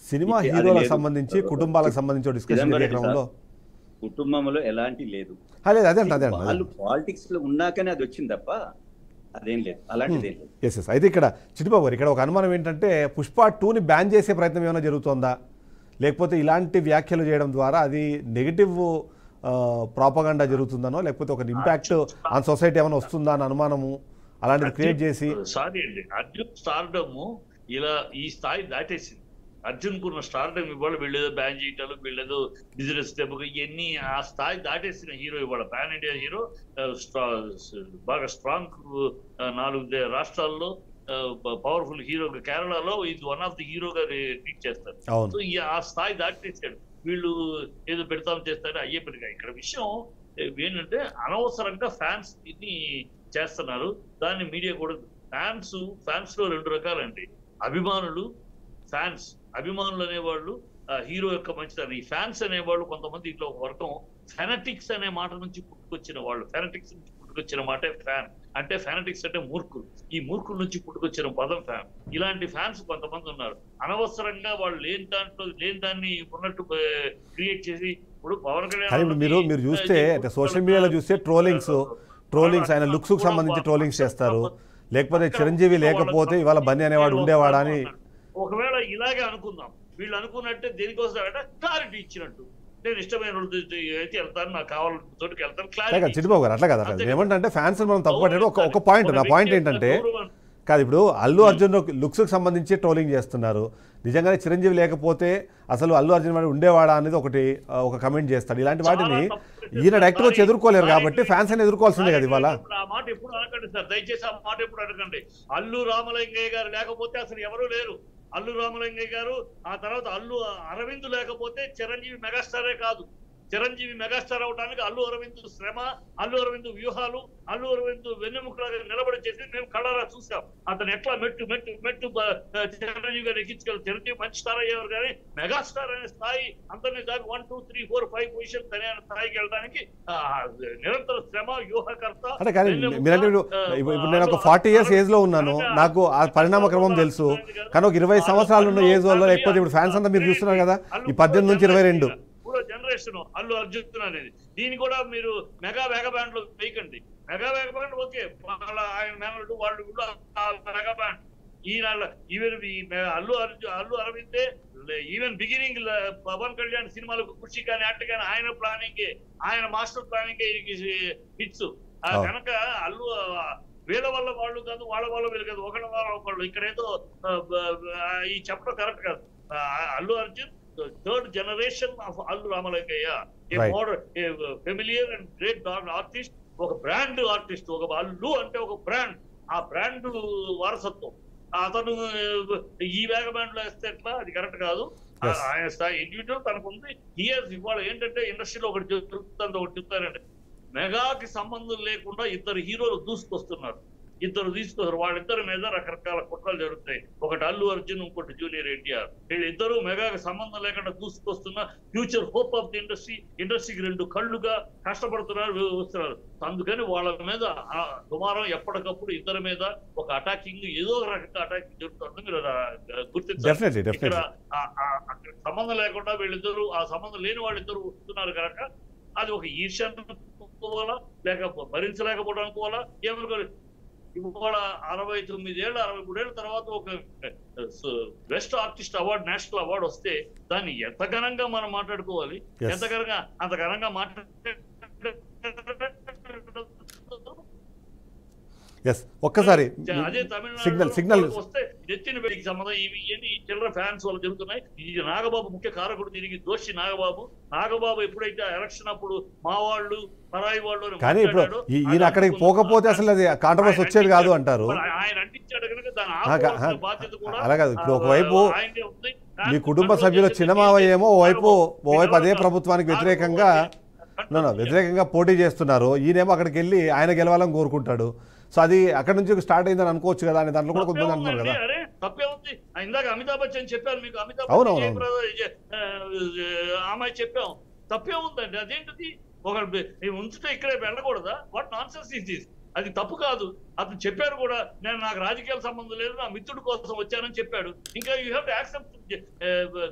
సినిమా హీరోలకు సంబంధించి కుటుంబాలకు సంబంధించి డిస్కషన్ కార్యక్రమంలో కుటుంబంలో ఎలాంటి లేదు. వాళ్ళు పాలిటిక్స్ లో ఉన్నాకనే అది వచ్చింది తప్ప అదేం లేదు, అలాంటిది ఏం లేదు. Yes yes. అయితే ఇక్కడ చిట్టిబాబు గారు, ఇక్కడ ఒక అనుమానం ఏంటంటే పుష్ప 2ని బ్యాన్ చేసే ప్రయత్నం ఏమైనా జరుగుతుందా, లేకపోతే ఇలాంటి వ్యాఖ్యలు చేయడం ద్వారా అది నెగిటివ్ ప్రాపగండా జరుగుతుందనో, లేకపోతే ఒక ఇంపాక్ట్ ఆన్ సొసైటీ ఏమైనా వస్తుందా అని అనుమానము అలాంటిది క్రియేట్ చేసి. సారీ అండి, అర్జున్ స్టార్డమ్ ఇలా ఈ స్థాయి దాటేసింది. అర్జున్ కున్న స్టార్డమ్ ఇవాళ వీళ్ళేదో బ్యాన్ చేయటాలు, వీళ్ళేదో బిజినెస్ దెబ్బకు, ఇవన్నీ ఆ స్థాయి దాటేసిన హీరో ఇవాళ పాన్ ఇండియా హీరో. బాగా స్ట్రాంగ్ 4 రాష్ట్రాల్లో పవర్ఫుల్ హీరో. కేరళలో ఇది వన్ ఆఫ్ ది హీరోగా ట్రీట్ చేస్తారు. సో ఆ స్థాయి దాటేసాడు. వీళ్ళు ఏదో పెడతాం చేస్తారు అయ్యే పెరిగా. ఇక్కడ విషయం ఏంటంటే అనవసరంగా ఫ్యాన్స్ ఇది చేస్తున్నారు. దాన్ని మీడియా కూడా ఫ్యాన్స్ లో 2 రకాలండి, అభిమానులు, ఫ్యాన్స్. అభిమానులు అనేవాళ్ళు హీరో యొక్క మంచితనం. ఈ ఫ్యాన్స్ అనేవాళ్ళు కొంతమంది ఇట్లా ఒక వర్గం ఫెనటిక్స్ అనే మాట నుంచి పుట్టుకొచ్చిన వాళ్ళు. ఫెనటిక్స్ నుంచి పుట్టుకొచ్చిన మాటే ఫ్యాన్ అంటే. ఫెనటిక్స్ అంటే మూర్ఖులు. ఈ మూర్ఖుల నుంచి పుట్టుకొచ్చిన పదం ఫ్యాన్. ఇలాంటి ఫ్యాన్స్ కొంతమంది ఉన్నారు. అనవసరంగా వాళ్ళు లేని దాన్ని ఉన్నట్టు క్రియేట్ చేసి ఇప్పుడు పవన్ కళ్యాణ్ మీరు చూస్తే సోషల్ మీడియాలో చూస్తే ట్రోలింగ్స్ ఆయన లుక్స్ కు సంబంధించి ట్రోలింగ్స్ చేస్తారు. లేకపోతే చిరంజీవి లేకపోతే ఇవాళ బన్నీ అనేవాడు ఉండేవాడా అని. ఒకవేళ ఇలాగే అనుకుందాం, వీళ్ళు అనుకున్నట్టే దేనికోసం అంటే క్లారిటీ ఇచ్చినట్టు, నేను ఇష్టమైన అయితే వెళ్తాను, నాకు కావాలని తోటికి వెళ్తాను. క్లారిటీ చిట్టిబాబు గారు అట్లా కదా, ఏమంటే ఫ్యాన్స్ మనం తప్పు పట్టాడు. ఒక పాయింట్, నా పాయింట్ ఏంటంటే కాదు, ఇప్పుడు అల్లు అర్జున్ లుక్స్ కి సంబంధించి ట్రోలింగ్ చేస్తున్నారు. నిజంగానే చిరంజీవి లేకపోతే అసలు అల్లు అర్జున్ వాడు ఉండేవాడా అనేది ఒక కమెంట్ చేస్తాడు. ఇలాంటి వాటిని ఈయన డైరెక్ట్ వచ్చి ఎదుర్కోలేరు కాబట్టి ఫ్యాన్స్ అని ఎదుర్కోవాల్సిందే కదా ఇవాళ. ఆ మాట ఎప్పుడు అనకండి సార్, దయచేసి ఆ మాట ఎప్పుడు అనకండి. అల్లు రామలింగయ్య గారు లేకపోతే అసలు ఎవరూ లేరు. అల్లు రామలింగయ్య గారు, ఆ తర్వాత అల్లు అరవింద్ లేకపోతే చిరంజీవి మెగాస్టారే కాదు. చిరంజీవి మెగాస్టార్ అవడానికి అల్లు అరవింద్ శ్రమ, అల్లు అరవింద్ వ్యూహాలు, అల్లు అరవింద్ వెన్నెముకలాగా నిలబడి చేసి మేము కళ్ళారా చూసాం. అతను ఎట్లా మెట్టు మెట్టు మెట్టు చిరంజీవి గారు ఎక్కించగలరు. చిరంజీవి మంచి స్టార్ అయ్యేవారు కానీ మెగాస్టార్ అనే స్థాయి అందరినీ దాకా 1, 2, 3, 4, 5 పొజిషన్ సరైన స్థాయికి వెళ్ళడానికి నిరంతర శ్రమ, వ్యూహకర్త. అంటే కానీ మీరంటే ఇప్పుడు నేను ఒక 40 years ఏజ్ లో ఉన్నాను, నాకు ఆ పరిణామ క్రమం తెలుసు. కానీ ఒక 20 సంవత్సరాలు ఉన్న ఏజ్ వల్ల, లేకపోతే ఇప్పుడు ఫ్యాన్స్ అంతా మీరు చూస్తున్నారు కదా, ఈ 18 నుంచి 22 జనరేషన్ అల్లు అర్జున్ అనేది. దీన్ని కూడా మీరు మెగా బ్యాండ్ లో వేయకండి. మెగా బ్యాండ్ ఓకే, ఆయన మేనల్డ్ వాళ్ళు కూడా మెగా బ్యాండ్. ఈవెన్ అల్లు అరవిందే ఈవెన్ బిగినింగ్ పవన్ కళ్యాణ్ సినిమాలకు కృషి కానీ అట్టు కానీ ఆయన ప్లానింగ్, ఆయన మాస్టర్ ప్లానింగ్ హిట్స్. కనుక అల్లు వీళ్ళ వల్ల వాళ్ళు కాదు, వాళ్ళ వల్ల వీళ్ళు కాదు, ఒకళ్ళ వల్ల ఒకళ్ళు. ఇక్కడ ఏదో ఈ చెప్పడం కరెక్ట్ కాదు. Allu Arjun third generation of Allu Ramalingaiah, familiar and great artist, ఒక బ్రాండ్ ఆర్టిస్ట్. ఒక అల్లు అంటే ఒక బ్రాండ్, ఆ బ్రాండ్ వారసత్వం. అతను ఈ వేగ బ్యాండ్ లో వేస్తే ఎట్లా, అది కరెక్ట్ కాదు. ఆయన స్థాయి ఇండివిజువల్ తనకు ఉంది. ఇవాళ ఏంటంటే ఇండస్ట్రీలో ఒకటి జరుగుతుంది, ఒకటి చెప్తారంటే మెగాకి సంబంధం లేకుండా ఇద్దరు హీరోలు దూసుకొస్తున్నారు. వాళ్ళిద్దరి మీద రకరకాల కుట్రలు జరుగుతాయి. ఒకటి అల్లు అర్జున్, ఇంకోటి జూనియర్ ఎన్టీఆర్. వీళ్ళిద్దరూ మెగాకి సంబంధం లేకుండా దూసుకొస్తున్న ఫ్యూచర్ హోప్ ఆఫ్ ది ఇండస్ట్రీకి 2 కళ్ళుగా కష్టపడుతున్నారు, వస్తున్నారు. అందుకని వాళ్ళ మీద దుమారం ఎప్పటికప్పుడు ఇద్దరి మీద ఒక అటాకింగ్, ఏదో ఒక రకంగా అటాకింగ్ జరుగుతుంది. మీరు గుర్తించాలి. ఇక్కడ సంబంధం లేకుండా వీళ్ళిద్దరూ, ఆ సంబంధం లేని వాళ్ళిద్దరూ వస్తున్నారు కనుక అది ఒక ఈర్ష్యను అనుకోవాలా, లేక భరించలేకపోవడం అనుకోవాలా, ఏమనుకోవాలి. ఇవాళ 69 ఏళ్ళు 63 ఏళ్ళ తర్వాత ఒక best artist award, national award వస్తే దాన్ని ఎంత ఘనంగా మనం మాట్లాడుకోవాలి, ఎంత ఘనంగా, అంత ఘనంగా ఒక్కసారి అదే తమిళనాడు వస్తే నెత్తిన పెళ్లికి సంబంధం ఇవి చిల్లర ఫ్యాన్స్ వాళ్ళు జరుగుతున్నాయి. ఇది నాగబాబు ముఖ్య కారకుడు, దీనికి దోషి నాగబాబు ఎప్పుడైతే ఎలక్షన్ అప్పుడు మా వాళ్ళు పరాయి వాళ్ళు, కానీ ఇప్పుడు ఈయన అక్కడికి పోకపోతే అసలు అది కాంట్రవర్సీ వచ్చేది కాదు అంటారు. ఆయన అంటించాడు కనుక దాని బాధ్యత కూడా అలా కాదు. ఇప్పుడు ఒకవైపు మీ కుటుంబ సభ్యులు చిన్నమావయ్య ఏమో ఓవైపు అదే ప్రభుత్వానికి వ్యతిరేకంగా పోటీ చేస్తున్నారు, ఈయనేమో అక్కడికి వెళ్ళి ఆయన గెలవాలని కోరుకుంటాడు. సో అది అక్కడ నుంచి స్టార్ట్ అయిందని అనుకోవచ్చు కదా, అని దాంట్లో కూడా కొంతమంది అంటున్నారు కదా. తప్పే ఉంది. ఇందాక అమితాబ్ బచ్చన్ చెప్పారు మీకు, అమితాబ్ అమ్మాయి చెప్పాం, తప్పే ఉందండి. అదేంటిది, ఒకటి ఉంచితే ఇక్కడే వెళ్ళకూడదా? What nonsense is this? అది తప్పు కాదు. అతను చెప్పారు కూడా, నేను నాకు రాజకీయాల సంబంధం లేదు, నా మిత్రుడి కోసం వచ్చానని చెప్పాడు. ఇంకా you have to accept,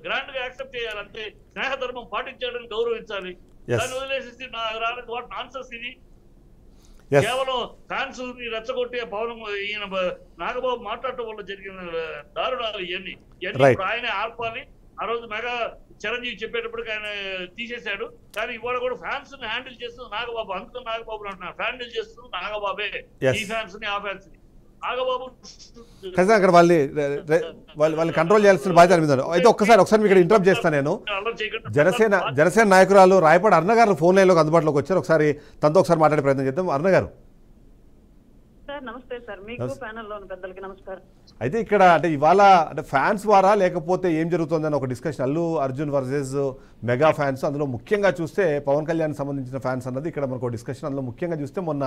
grand గా యాక్సెప్ట్ చేయాలంటే స్నేహధర్మం పాటించాడని గౌరవించాలి. దాన్ని వదిలేసేసి రాలేదు. వాట్ నాన్సెన్స్ ఇది? కేవలం ఫ్యాన్స్ రెచ్చగొట్టి ఈయన నాగబాబు మాట్లాడటం వల్ల జరిగిన దారుణాలు ఇవన్నీ ఆయనే ఆర్పాలి. ఆ రోజు మెగా చిరంజీవి చెప్పేటప్పటికి ఆయన తీసేశాడు. కానీ ఇవాళ కూడా ఫ్యాన్స్ ని హ్యాండిల్ చేస్తుంది నాగబాబు. అందుకని నాగబాబు అంటున్నారు, హ్యాండిల్ చేస్తుంది నాగబాబే, ఈ ఫ్యాన్స్ ని, ఆ ఫ్యాన్స్ ని. నాగబాబు అక్కడ వాళ్ళు కంట్రోల్ చేయాల్సిన బాధ్యత మీద. అయితే ఒకసారి ఇక్కడ ఇంటరప్ట్ చేస్తాను నేను. జనసేన నాయకురాలు రాయపాటి అరుణ గారు ఫోన్ లైన్లోకి అందుబాటులోకి వచ్చారు. ఒకసారి తనతో ఒకసారి మాట్లాడే ప్రయత్నం చేద్దాం. అరుణ గారు నమస్తే సార్, మీకు ప్యానెల్లోని పెద్దలకి నమస్కారం. అయితే ఇక్కడ అంటే ఇవాళ అంటే ఫ్యాన్స్ వారా లేకపోతే ఏం జరుగుతుందని ఒక discussion, Allu Arjun versus mega fans. అందులో ముఖ్యంగా చూస్తే పవన్ కళ్యాణ్ సంబంధించిన ఫ్యాన్స్ అన్నది ఇక్కడ మనకు డిస్కషన్. అందులో ముఖ్యంగా చూస్తే మొన్న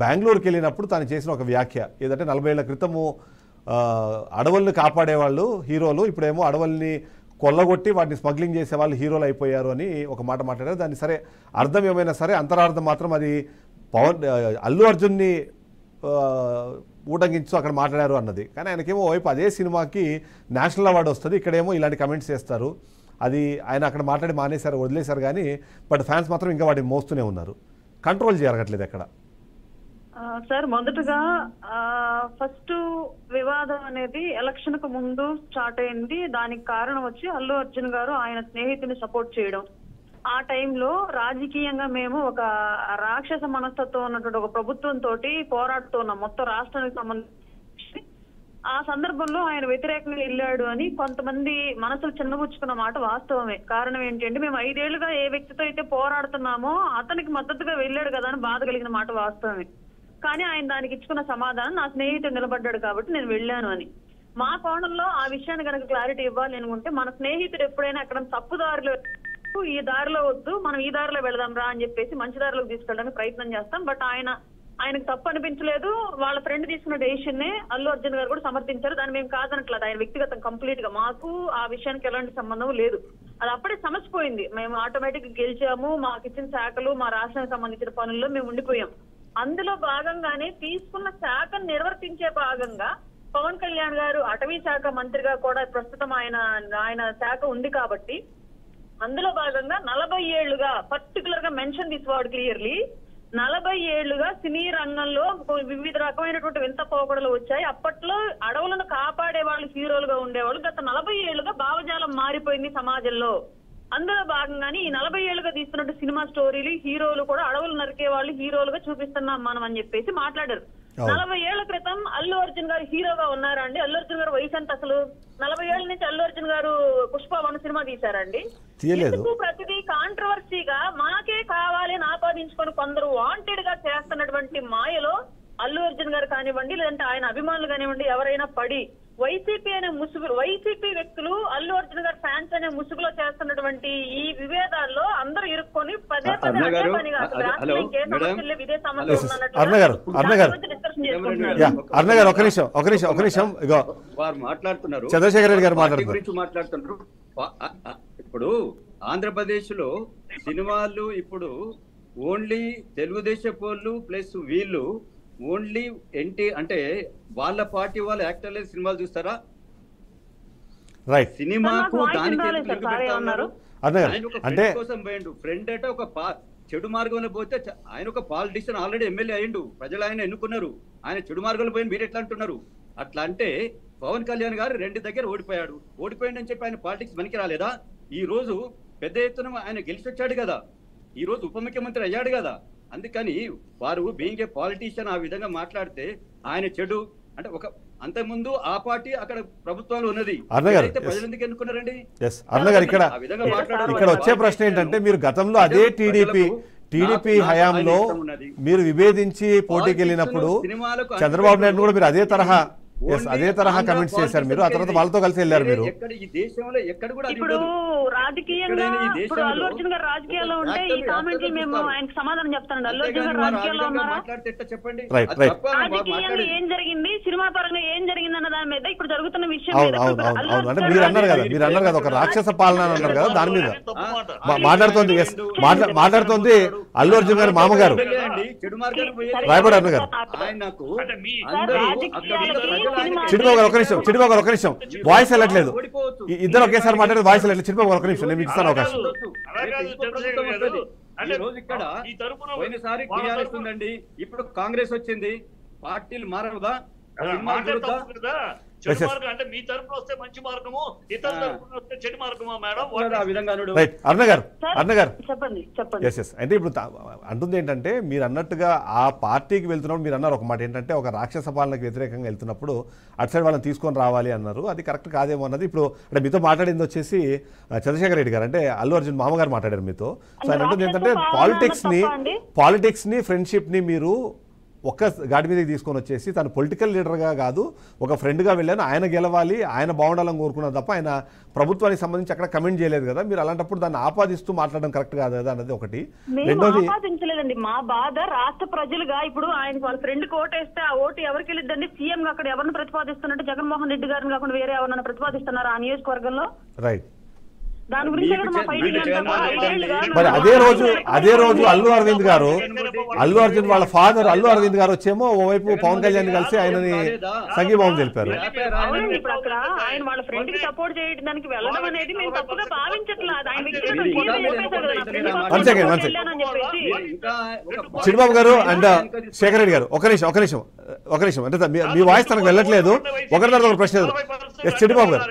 బెంగళూరుకి వెళ్ళినప్పుడు తాను చేసిన ఒక వ్యాఖ్య ఏదంటే 40 ఏళ్ల క్రితము అడవుల్ని కాపాడేవాళ్ళు హీరోలు, ఇప్పుడేమో అడవుల్ని కొల్లగొట్టి వాటిని స్మగ్లింగ్ చేసే వాళ్ళు హీరోలు అయిపోయారు అని ఒక మాట మాట్లాడారు. దాన్ని సరే అర్థం ఏమైనా సరే అంతరార్థం మాత్రం అది అల్లు అర్జున్ని ఊటంకించు అక్కడ మాట్లాడారు అన్నది. కానీ ఆయనకేమో వైపు అదే సినిమాకి నేషనల్ అవార్డు వస్తుంది, ఇక్కడేమో ఇలాంటి కమెంట్స్ చేస్తారు. అది ఆయన అక్కడ మాట్లాడి మానేశారు, వదిలేశారు. కానీ బట్ ఫ్యాన్స్ మాత్రం ఇంకా వాటిని మోస్తూనే ఉన్నారు. కంట్రోల్ జరగట్లేదు ఎక్కడ. సార్, మొదటగా ఫస్ట్ వివాదం అనేది ఎలక్షన్ కు ముందు స్టార్ట్ అయింది. దానికి కారణం వచ్చి అల్లు అర్జున్ గారు ఆయన స్నేహితుని సపోర్ట్ చేయడం. ఆ టైంలో రాజకీయంగా మేము ఒక రాక్షస మనస్తత్వం ఉన్నటువంటి ఒక ప్రభుత్వంతో పోరాడుతున్నాం మొత్తం రాష్ట్రానికి సంబంధించి. ఆ సందర్భంలో ఆయన వ్యతిరేకంగా వెళ్ళాడు అని కొంతమంది మనసులు చిన్నబుచ్చుకున్న మాట వాస్తవమే. కారణం ఏంటంటే మేము 5 ఏళ్లుగా ఏ వ్యక్తితో అయితే పోరాడుతున్నామో అతనికి మద్దతుగా వెళ్ళాడు కదా అని బాధ కలిగిన మాట వాస్తవమే. కానీ ఆయన దానికి ఇచ్చుకున్న సమాధానం, నా స్నేహితుడు నిలబడ్డాడు కాబట్టి నేను వెళ్ళాను అని. మా కోణంలో ఆ విషయాన్ని కనుక క్లారిటీ ఇవ్వాలి అనుకుంటే, మన స్నేహితుడు ఎప్పుడైనా అక్కడ తప్పుదారిలో ఈ దారిలో వద్దు, మనం ఈ దారిలో వెళదాం రా అని చెప్పేసి మంచి దారిలోకి తీసుకెళ్ళడానికి ప్రయత్నం చేస్తాం. బట్ ఆయనకు తప్పు అనిపించలేదు. వాళ్ళ ఫ్రెండ్ తీసుకున్న డెసిషన్ నే అల్లు అర్జున్ గారు కూడా సమర్థించారు. దాన్ని మేము కాదనట్లేదు. ఆయన వ్యక్తిగతం కంప్లీట్ గా, మాకు ఆ విషయానికి ఎలాంటి సంబంధం లేదు. అది అప్పుడే సమసిపోయింది. మేము ఆటోమేటిక్ గా గెలిచాము. మాకు ఇచ్చిన శాఖలు, మా రాష్ట్రానికి సంబంధించిన పనుల్లో మేము ఉండిపోయాం. అందులో భాగంగానే తీసుకున్న శాఖను నిర్వర్తించే భాగంగా పవన్ కళ్యాణ్ గారు అటవీ శాఖ మంత్రిగా కూడా ప్రస్తుతం ఆయన శాఖ ఉంది కాబట్టి అందులో భాగంగా 40 ఏళ్లుగా, పర్టికులర్ గా మెన్షన్ దిస్ వర్డ్ క్లియర్లీ, 40 ఏళ్లుగా సినీ రంగంలో వివిధ రకమైనటువంటి వింత పోకడలు వచ్చాయి. అప్పట్లో అడవులను కాపాడే వాళ్ళు హీరోలుగా ఉండేవాళ్ళు. గత 40 ఏళ్లుగా భావజాలం మారిపోయింది సమాజంలో. అందులో భాగంగానే ఈ 40 ఏళ్లుగా తీస్తున్నట్టు సినిమా స్టోరీలు, హీరోలు కూడా అడవులు నరికే వాళ్ళు హీరోలుగా చూపిస్తున్నాం మనం అని చెప్పేసి మాట్లాడారు. 40 ఏళ్ల క్రితం అల్లు అర్జున్ గారు హీరోగా ఉన్నారా అండి? అల్లు అర్జున్ గారు వయసు ఎంత అసలు? 40 ఏళ్ల నుంచి అల్లు అర్జున్ గారు పుష్ప 1 సినిమా తీశారండి. ఎందుకు ప్రతిదీ కాంట్రవర్సీగా మాకే కావాలి అని ఆపాదించుకొని కొందరు వాంటెడ్ గా చేస్తున్నటువంటి మాయలో అల్లు అర్జున్ గారు కానివ్వండి, లేదంటే ఆయన అభిమానులు కానివ్వండి, ఎవరైనా పడి వైసీపీ అనే ముసుగు, వైసీపీ వ్యక్తులు అల్లు అర్జున్ గారు ఫ్యాన్స్ అనే ముసుగులో చేస్తున్నటువంటి ఈ విభేదాల్లో అందరూ ఇరుక్కొని పదే పదే అదే పనిగా అసలు రాష్ట్రంలో ఇంకే సమస్యలు ఇదే సమస్య ఒక నిమిషం ఇగో వారు మాట్లాడుతున్నారు, చంద్రశేఖర్ రెడ్డి గారు మాట్లాడుతున్నారు. ఇప్పుడు ఆంధ్రప్రదేశ్ లో సినిమాలు ఇప్పుడు ఓన్లీ తెలుగుదేశం వాళ్ళు ప్లస్ వీళ్ళు ఓన్లీ అంటే వాళ్ళ పార్టీ వాళ్ళు యాక్టర్లే సినిమాలు చూస్తారా? రైట్, సినిమాకు దానికి అంటే కోసం పోయిండు. ఫ్రెండ్ అంటే ఒక చెడు మార్గంలో పోతే ఆయన ఒక పాలిటిషియన్, ఆల్రెడీ ఎమ్మెల్యే అయ్యిండు, ప్రజలు ఆయన ఎన్నుకున్నారు. ఆయన చెడు మార్గంలో పోయిన మీరు ఎట్లా అంటున్నారు? అట్లా అంటే పవన్ కళ్యాణ్ గారు 2 దగ్గర ఓడిపోయాడని చెప్పి ఆయన పాలిటిక్స్ పనికి రాలేదా? ఈ రోజు పెద్ద ఎత్తున ఆయన గెలిచి వచ్చాడు కదా, ఈ రోజు ఉప ముఖ్యమంత్రి అయ్యాడు కదా. అందుకని వారు బీయింగ్ ఏ పాలిటీషియన్ ఆ విధంగా మాట్లాడితే ఆయన చెడు అంటే అంతకుముందు ఆ పార్టీ అక్కడ ప్రభుత్వంలో ఉన్నది, ప్రజలు ఎందుకు ఎన్నుకున్నారండి? ఇక్కడ వచ్చే ప్రశ్న ఏంటంటే, మీరు గతంలో అదే టీడీపీ హయాంలో మీరు విభేదించి పోటీకి వెళ్ళినప్పుడు చంద్రబాబు నాయుడు కూడా మీరు అదే తరహా కమెంట్స్ చేశారు మీరు. ఆ తర్వాత వాళ్ళతో కలిసి వెళ్ళారు మీరు. ఇప్పుడు రాజకీయంగా ఇప్పుడు అల్లు అర్జున్ గారు రాజకీయాల్లో ఉంటే ఈ కామెంట్లు మేము ఆయనకు సమాధానం చెప్తానండి. అల్లు అర్జున్ గారు రాజకీయాల్లో ఉన్నారా? రాజకీయంగా ఏం జరిగింది, సినిమా పరంగా ఏం జరిగింది అన్న దాని మీద ఇప్పుడు జరుగుతున్న విషయం అంటే మీరు అన్నారు కదా ఒక రాక్షస పాలన అన్నారు కదా, దాని మీద మాట్లాడుతోంది అల్లు అర్జున్ గారి మామగారు రాయబడి అన్న గారు. చిడిబాబు గారు ఒక నిమిషం వాయిస్ వెళ్ళట్లేదు, ఇద్దరు ఒకేసారి మాట్లాడే వాయిస్ వెళ్ళట్లేదు. చిడిబాబు గారు ఒక నిమిషం, నేను ఇస్తాను అవకాశం. ఇప్పుడు కాంగ్రెస్ వచ్చింది, పార్టీలు మారదా? అంటే మీ తరపున వస్తే మంచి మార్గము, ఇతర తరపున వస్తే చెడు మార్గమా మేడం? అన్న గారు అంటే ఇప్పుడు అంటుంది ఏంటంటే, మీరు అన్నట్టుగా ఆ పార్టీకి వెళ్తున్నప్పుడు మీరు అన్నారు ఒక మాట ఏంటంటే, ఒక రాక్షస పాలనకు వ్యతిరేకంగా వెళ్తున్నప్పుడు అటు సైడ్ వాళ్ళని తీసుకొని రావాలి అన్నారు. అది కరెక్ట్ కాదేమో అన్నది ఇప్పుడు అంటే మీతో మాట్లాడింది వచ్చేసి చంద్రశేఖర్ రెడ్డి గారు, అంటే అల్లు అర్జున్ మామగారు మాట్లాడారు మీతో. సో ఆయన అంటుంది ఏంటంటే, పాలిటిక్స్ని ఫ్రెండ్షిప్ని మీరు ఒక్క గాడి మీదకి తీసుకొని వచ్చేసి తను పొలిటికల్ లీడర్గా కాదు ఒక ఫ్రెండ్గా వెళ్ళాను, ఆయన గెలవాలి, ఆయన బాగుండాలని కోరుకున్నారు తప్ప ఆయన ప్రభుత్వానికి సంబంధించి అక్కడ కమెంట్ చేయలేదు కదా. మీరు అలాంటప్పుడు దాన్ని ఆపాదిస్తూ మాట్లాడడం కరెక్ట్ కాదు కదా అన్నది ఒకటి. రెండోది ఆపాదించలేదండి, మా బాధ రాష్ట్ర ప్రజలుగా ఇప్పుడు ఆయన వాళ్ళ ఫ్రెండ్ ఓటేస్తే ఆ ఓటు ఎవరికి వెళ్ళిద్దండి? సీఎం గా అక్కడ ఎవరిని ప్రతిపాదిస్తున్నట్టు జగన్మోహన్ రెడ్డి గారిని కాకుండా వేరే ఎవరన్నా ప్రతిపాదిస్తున్నారు ఆ నియోజకవర్గంలో? రైట్. దాని గురించి మరి అదే రోజు అల్లు అర్జున్ వాళ్ళ ఫాదర్ అల్లు అరవింద్ గారు వచ్చేమో ఓవైపు పవన్ కళ్యాణ్ కలిసి ఆయనని సంఘీభావం తెలిపారు. ఇప్పుడు అక్కడ ఆయన వాళ్ళ ఫ్రెండ్ కి సపోర్ట్ చేయడానికి వెళ్ళడం అనేది మేము తప్పుగా భావించట్లేదు. చిడిబాబు గారు అండ్ శేఖర్ రెడ్డి గారు ఒక నిమిషం అంటే మీ వాయిస్ తనకు వెళ్ళట్లేదు. ఒకరి తర్వాత ఒక ప్రశ్న. చిడిబాబు గారు,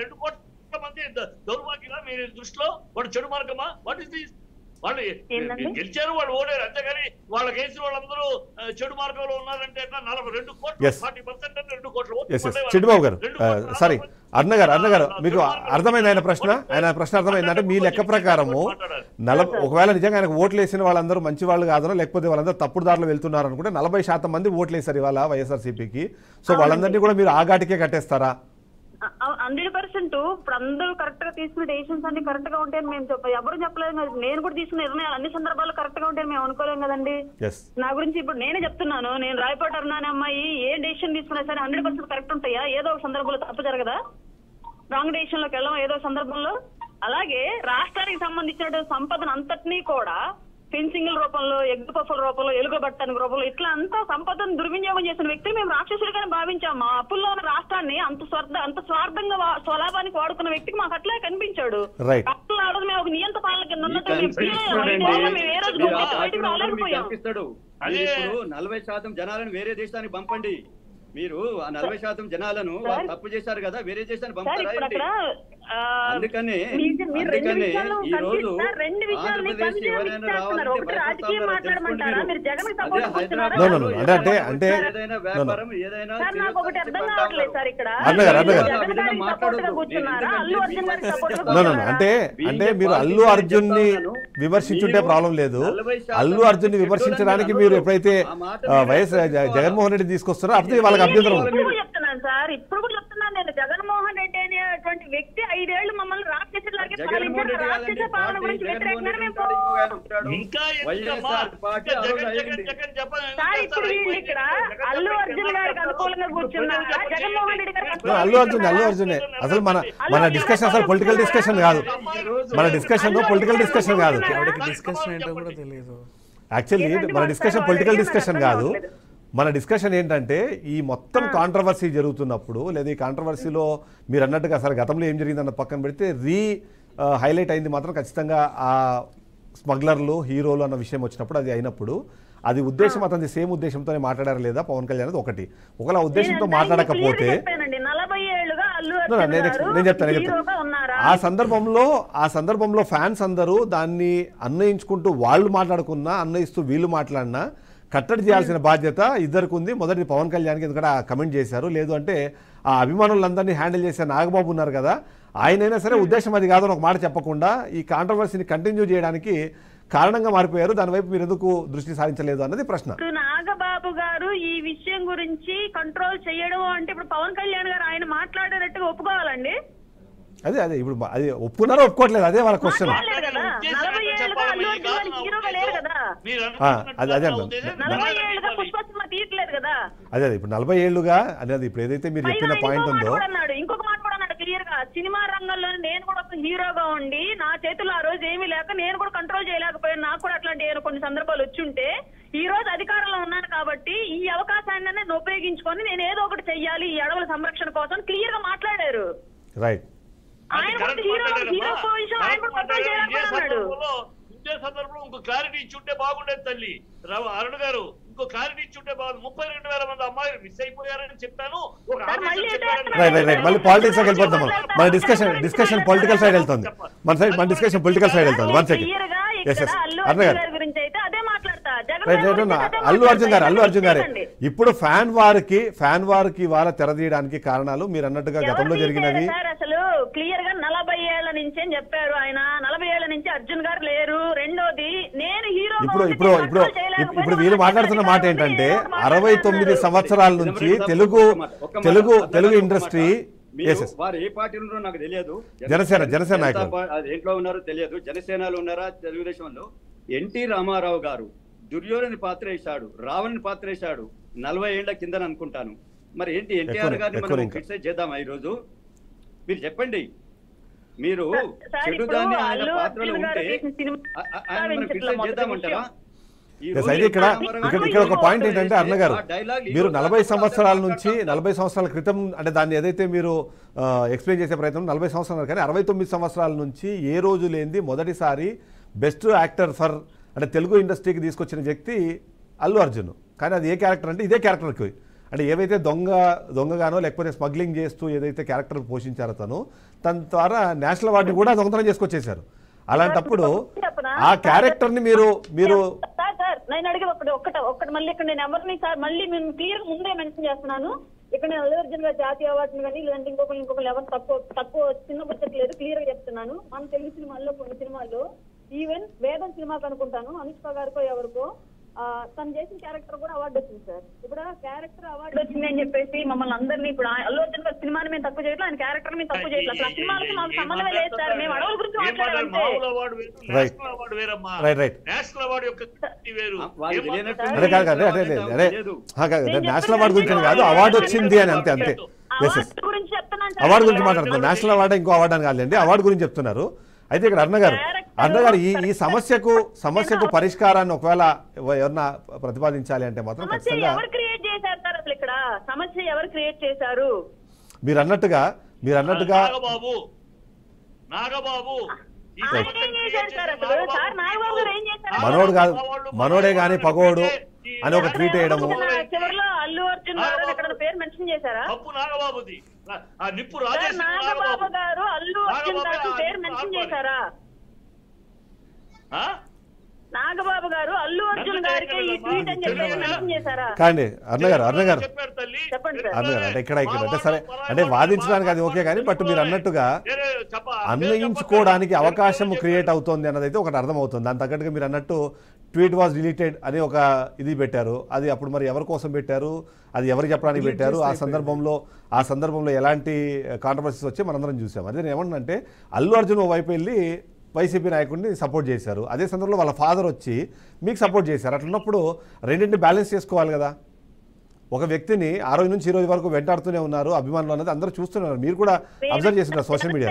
దౌర్భాగ్యంగా మీ దృష్టిలో వాడు చెడు మార్గమా? What is this? వాళ్ళు గెలిచారు, వాళ్ళు ఓడారు, అంతేగాని వాళ్ళ కేసు వాళ్ళందరూ చెడు మార్గంలో ఉన్నారంటే 42 కోట్లు 40% అంటే 2 కోట్లు. చిడిబాబు గారు సారీ అన్న గారు మీకు అర్థమైంది ఆయన ప్రశ్న అర్థమైందంటే, మీ లెక్క ప్రకారము ఒకవేళ నిజంగా ఆయనకు ఓట్లు వేసిన వాళ్ళందరూ మంచి వాళ్ళు కాదనో, లేకపోతే వాళ్ళందరూ తప్పుడు దారిలో వెళ్తున్నారు అనుకుంటే 40% మంది ఓట్లు వేశారు ఇవాళ వైఎస్ఆర్సీపీకి. సో వాళ్ళందరినీ కూడా మీరు ఆ ఘాటికే కట్టేస్తారా? 100%. ఇప్పుడు అందరూ కరెక్ట్ గా తీసుకునే డెసిషన్స్ అన్ని కరెక్ట్ గా ఉంటాయని మేము ఎవరు చెప్పలేదు కదా. నేను కూడా తీసుకున్న నిర్ణయాలు అన్ని సందర్భాల్లో కరెక్ట్ గా ఉంటాయని మేము అనుకోలేం కదండి. నా గురించి ఇప్పుడు నేనే చెప్తున్నాను. నేను రాయపాటి అరుణ అనే అమ్మాయి ఏ డెసిషన్ తీసుకున్నా సరే 100% కరెక్ట్ ఉంటాయా? ఏదో ఒక సందర్భంలో తప్పు జరగదా? రాంగ్ డెసిషన్ లోకి వెళ్ళాం ఏదో సందర్భంలో. అలాగే రాష్ట్రానికి సంబంధించిన సంపదను అంతటినీ కూడా ఫెన్సింగ్ల రూపంలో, ఎగ్గు పఫ్ఫల రూపంలో, ఎలుగుబట్టడానికి రూపంలో ఇట్లా అంతా సంపదను దుర్వినియోగం చేసిన వ్యక్తిని మేము రాక్షసుడిగానే భావించాము. అప్పుల్లో ఉన్న రాష్ట్రాన్ని అంత స్వార్థంగా స్వలాభానికి వాడుకున్న వ్యక్తికి మాకు అట్లే కనిపించాడు. అప్పుడు ఆ రోజు మేము ఒక నియంత పాలన కింద ఉన్నట్టు మేము ఏ రోజు బయటకు రాలేకపోయాం. 40% జనాలను వేరే దేశానికి పంపండి. మీరు ఆ 40% జనాలను తప్పు చేశారు కదా, వేరే దేశానికి పంపుతారా? అందుకని ఈ రోజు ఆంధ్రప్రదేశ్ ఎవరైనా రావాలంటే అంటే ఏదైనా వ్యాపారం ఏదైనా అంటే మీరు అల్లు అర్జున్ ని విమర్శించుంటే ప్రాబ్లం లేదు. అల్లు అర్జున్ ని విమర్శించడానికి మీరు ఎప్పుడైతే వైఎస్ జగన్మోహన్ రెడ్డి తీసుకొస్తారో అప్పుడు వాళ్ళకి అభ్యంతరం. చెప్తున్నాను సార్, ఇప్పుడు కూడా చెప్తున్నాను నేను. జగన్మోహన్ రెడ్డి అనేటువంటి వ్యక్తి 5 ఏళ్లు మమ్మల్ని రాక్షసులాగే పాలించారు. రాక్షస పాలన గురించి వ్యతిరేకంగా మేము సార్ ఇప్పుడు వీళ్ళు ఇక్కడ అల్లు అర్జున్ గారికి అనుకూలంగా కూర్చున్నాక జగన్మోహన్ రెడ్డి గారికి అల్లు అర్జునే అసలు మన డిస్కషన్ అసలు పొలిటికల్ డిస్కషన్ కాదు. మన డిస్కషన్ పొలిటికల్ డిస్కషన్ కాదు. డిస్కషన్ ఏంటో కూడా తెలియదు. యాక్చువల్లీ మన డిస్కషన్ పొలిటికల్ డిస్కషన్ కాదు. మన డిస్కషన్ ఏంటంటే ఈ మొత్తం కాంట్రవర్సీ జరుగుతున్నప్పుడు, లేదా ఈ కాంట్రవర్సీలో మీరు అన్నట్టుగా సరే గతంలో ఏం జరిగిందన్న పక్కన పెడితే హైలైట్ అయింది మాత్రం ఖచ్చితంగా ఆ స్మగ్లర్లు, హీరోలు అన్న విషయం వచ్చినప్పుడు, అది అయినప్పుడు అది ఉద్దేశం అతని సేమ్ ఉద్దేశంతోనే మాట్లాడారు లేదా పవన్ కళ్యాణ్ అనేది ఒకటి. ఒకవేళ ఉద్దేశంతో మాట్లాడకపోతే నేను చెప్తాను. ఆ సందర్భంలో ఫ్యాన్స్ అందరూ దాన్ని అన్వయించుకుంటూ వాళ్ళు మాట్లాడుకున్నా, అన్వయిస్తూ వీళ్ళు మాట్లాడినా కట్టడి చేయాల్సిన బాధ్యత ఇద్దరికి ఉంది. మొదటి పవన్ కళ్యాణ్కి ఎందుకంటే కమెంట్ చేశారు. లేదు అంటే ఆ అభిమానులందరినీ హ్యాండిల్ చేసే నాగబాబు ఉన్నారు కదా, ఆయనైనా సరే ఉద్దేశం అది కాదని ఒక మాట చెప్పకుండా ఈ కాంట్రవర్సీని కంటిన్యూ చేయడానికి కారణంగా మారిపోయారు. దానివైపు మీరు ఎందుకు దృష్టి సారించలేదు అన్నది ప్రశ్న. నాగబాబు గారు ఈ విషయం గురించి కంట్రోల్ చేయడం అంటే ఇప్పుడు పవన్ కళ్యాణ్ గారు ఆయన మాట్లాడేటట్టుగా ఒప్పుకోవాలండి. అదే ఇప్పుడు అది ఒప్పుకున్నారో ఒప్పుకోవట్లేదు, అదే వాళ్ళ క్వశ్చన్. అదే ఇప్పుడు 40 ఏళ్లుగా అనేది ఇప్పుడు ఏదైతే మీరు చెప్పిన పాయింట్ ఉందో. ఇంకొక మాట కూడా అన్నాడు క్లియర్ గా, సినిమా రంగంలో నేను కూడా ఒక హీరోగా ఉండి నా చేతుల్లో ఆ రోజు ఏమీ లేక నేను కూడా కంట్రోల్ చేయలేకపోయాను. నాకు కూడా అట్లాంటి కొన్ని సందర్భాలు వచ్చి ఉంటే ఈ రోజు అధికారంలో ఉన్నాను కాబట్టి ఈ అవకాశాన్ని నేను ఉపయోగించుకొని నేను ఏదో ఒకటి చెయ్యాలి ఈ అడవుల సంరక్షణ కోసం క్లియర్ గా మాట్లాడారు. రైట్. ఇదే సందర్భంలో ఇంకో క్లారిటీ ఇచ్చుంటే బాగుండేది తల్లి. అరుణ్ గారు ఇంకో క్లారిటీ ఇచ్చుంటే బాగుంది. 32,000 మంది అమ్మాయిలు మిస్ అయిపోయారని చెప్పాను. మళ్ళీ పాలిటిక్స్ లోకి వెళ్ళిపోతాం. మన డిస్కషన్ పొలిటికల్ సైడ్ వెళ్తుంది. మన డిస్కషన్ పొలిటికల్ సైడ్ వెళ్తుంది. 1 సెకండ్. అరుణ్ గారు, అల్లు అర్జున్ గారే ఇప్పుడు ఫ్యాన్ వారికి ఇవాళ తెరదీయడానికి కారణాలు మీరు అన్నట్టుగా గతంలో జరిగినవి. అసలు క్లియర్ గా 40 ఏళ్ల నుంచి అని చెప్పారు ఆయన. 40 ఏళ్ల నుంచి అర్జున్ గారు లేరు. రెండోది నేను హీరో. ఇప్పుడు వీళ్ళు మాట్లాడుతున్న మాట ఏంటంటే 69 సంవత్సరాల నుంచి తెలుగు ఇండస్ట్రీ వారు ఏ పార్టీలో నాకు తెలియదు. జనసేన నాయకులు దేంట్లో ఉన్నారో తెలియదు. జనసేనలో ఉన్నారా, తెలుగుదేశంలో. ఎన్టీ రామారావు గారు దుర్యోధని పాత్ర వేశాడు, రావణుని పాత్ర వేశాడు 40 ఏళ్ల కిందని అనుకుంటాను. మరి ఏంటి ఎన్టీఆర్ గారిని మనం క్రిటిసైజ్ చేద్దామా ఈరోజు? మీరు చెప్పండి. మీరు చెడు దాన్ని ఆయన పాత్రలో ఉంటే ఆయన మనం క్రిటిసైజ్ చేద్దామంటారా? ఇక్కడ ఒక పాయింట్ ఏంటంటే అరుణ గారు, మీరు 40 సంవత్సరాల క్రితం అంటే దాన్ని ఏదైతే మీరు ఎక్స్ప్లెయిన్ చేసే ప్రయత్నం 40 సంవత్సరాలు కానీ 69 సంవత్సరాల నుంచి ఏ రోజు లేనిది మొదటిసారి బెస్ట్ యాక్టర్ ఫర్ అంటే తెలుగు ఇండస్ట్రీకి తీసుకొచ్చిన వ్యక్తి అల్లు అర్జున్. కానీ అది ఏ క్యారెక్టర్ అంటే ఇదే క్యారెక్టర్కి అంటే ఏవైతే దొంగగానో లేకపోతే స్మగ్లింగ్ చేస్తూ ఏదైతే క్యారెక్టర్ పోషించారో తన ద్వారా నేషనల్ అవార్డుని కూడా దొంగతనం చేసుకొచ్చేశారు. అలాంటప్పుడు ఆ క్యారెక్టర్ని మీరు నేను అడిగే ఒక్కటి మళ్ళీ ఇక్కడ నేను ఎవరిని సార్ మళ్ళీ మేము క్లియర్ ముందే మెన్షన్ చేస్తున్నాను. ఇక్కడ నేను అల్లు అర్జున్ గారు జాతీయ అవార్డుని కానీ లేదంటే ఇంకొకరు ఎవరు తక్కువ చిన్న బడ్జెట్ క్లియర్ గా చెప్తున్నాను. మన తెలుగు సినిమాల్లో కొన్ని సినిమాల్లో ఈవెన్ వేదం సినిమాకి అనుకుంటాను అనుష్క గారికో ఎవరికో తను చేసిన క్యారెక్టర్ కూడా అవార్డు వచ్చింది సార్. ఇప్పుడు క్యారెక్టర్ అవార్డు వచ్చింది అని చెప్పేసి మమ్మల్ని అందరినీ ఇప్పుడు అల్లు అర్జున్ గారి సినిమాని మేము తక్కువ చేయట్లేదు, ఆయన క్యారెక్టర్ మేము తక్కువ చేయట్లేదు. అసలు ఆ సినిమాలకు మాకు సంబంధమే లేదు సార్. మేము అడవుల గురించి మాట్లాడాలంటే నేషనల్ అవార్డు గురించి కాదు, అవార్డు వచ్చింది అని అంతే అంతే. గురించి చెప్తున్నాను. అవార్డు గురించి మాట్లాడుతున్నారు, నేషనల్ అవార్డు ఇంకో అవార్డు అని కాదండి, అవార్డు గురించి చెప్తున్నారు. అయితే ఇక్కడ అన్నగారు ఈ సమస్యకు పరిష్కారాన్ని ఒకవేళ ఎవరన్నా ప్రతిపాదించాలి అంటే మాత్రం ఖచ్చితంగా ఎవరు క్రియేట్ చేశారు సార్? అసలు ఇక్కడ సమస్య ఎవరు క్రియేట్ చేశారు? మీరు అన్నట్టుగా మనోడు కాదు, మనోడే గాని పగోడు అని ఒక ట్వీట్ వేయడము. చివరిలో అల్లు అర్జున్ గారు ఎక్కడ పేరు మెన్షన్ చేశారా? నాగబాబు గారు అల్లు అర్జున్ గారు పేరు మెన్షన్ చేశారా? నాగబాబు గారు అల్లు అర్జున్ గారికి ఈ ట్వీట్ అని చెప్పి మెన్షన్ చేశారా? కాండి అన్నగారు చెప్పండి సార్. అన్నగారు అంటే ఇక్కడ అంటే సరే అంటే వాదించడానికి అది ఓకే కానీ బట్ మీరు అన్నట్టుగా అన్వయించుకోవడానికి అవకాశం క్రియేట్ అవుతోంది అన్నది అయితే ఒకటి అర్థమవుతుంది. దాని తగ్గట్టుగా మీరు అన్నట్టు ట్వీట్ వాజ్ డిలీటెడ్ అని ఒక ఇది పెట్టారు. అది అప్పుడు మరి ఎవరి కోసం పెట్టారు, అది ఎవరికి చెప్పడానికి పెట్టారు, ఆ సందర్భంలో ఎలాంటి కాంట్రవర్సీస్ వచ్చి మనందరం చూసాం. అదే నేను ఏమన్నానంటే అల్లు అర్జున్ వైపు వెళ్ళి వైసీపీ నాయకుడిని సపోర్ట్ చేశారు, అదే సందర్భంలో వాళ్ళ ఫాదర్ వచ్చి మీకు సపోర్ట్ చేశారు. అట్లున్నప్పుడు రెండింటిని బ్యాలెన్స్ చేసుకోవాలి కదా. ఒక వ్యక్తిని ఆ రోజు నుంచి ఈ రోజు వరకు వెంటాడుతూనే ఉన్నారు అభిమానులు అన్నది అందరూ చూస్తున్నారు, మీరు కూడా అబ్జర్వ్ చేస్తున్నారు సోషల్ మీడియా.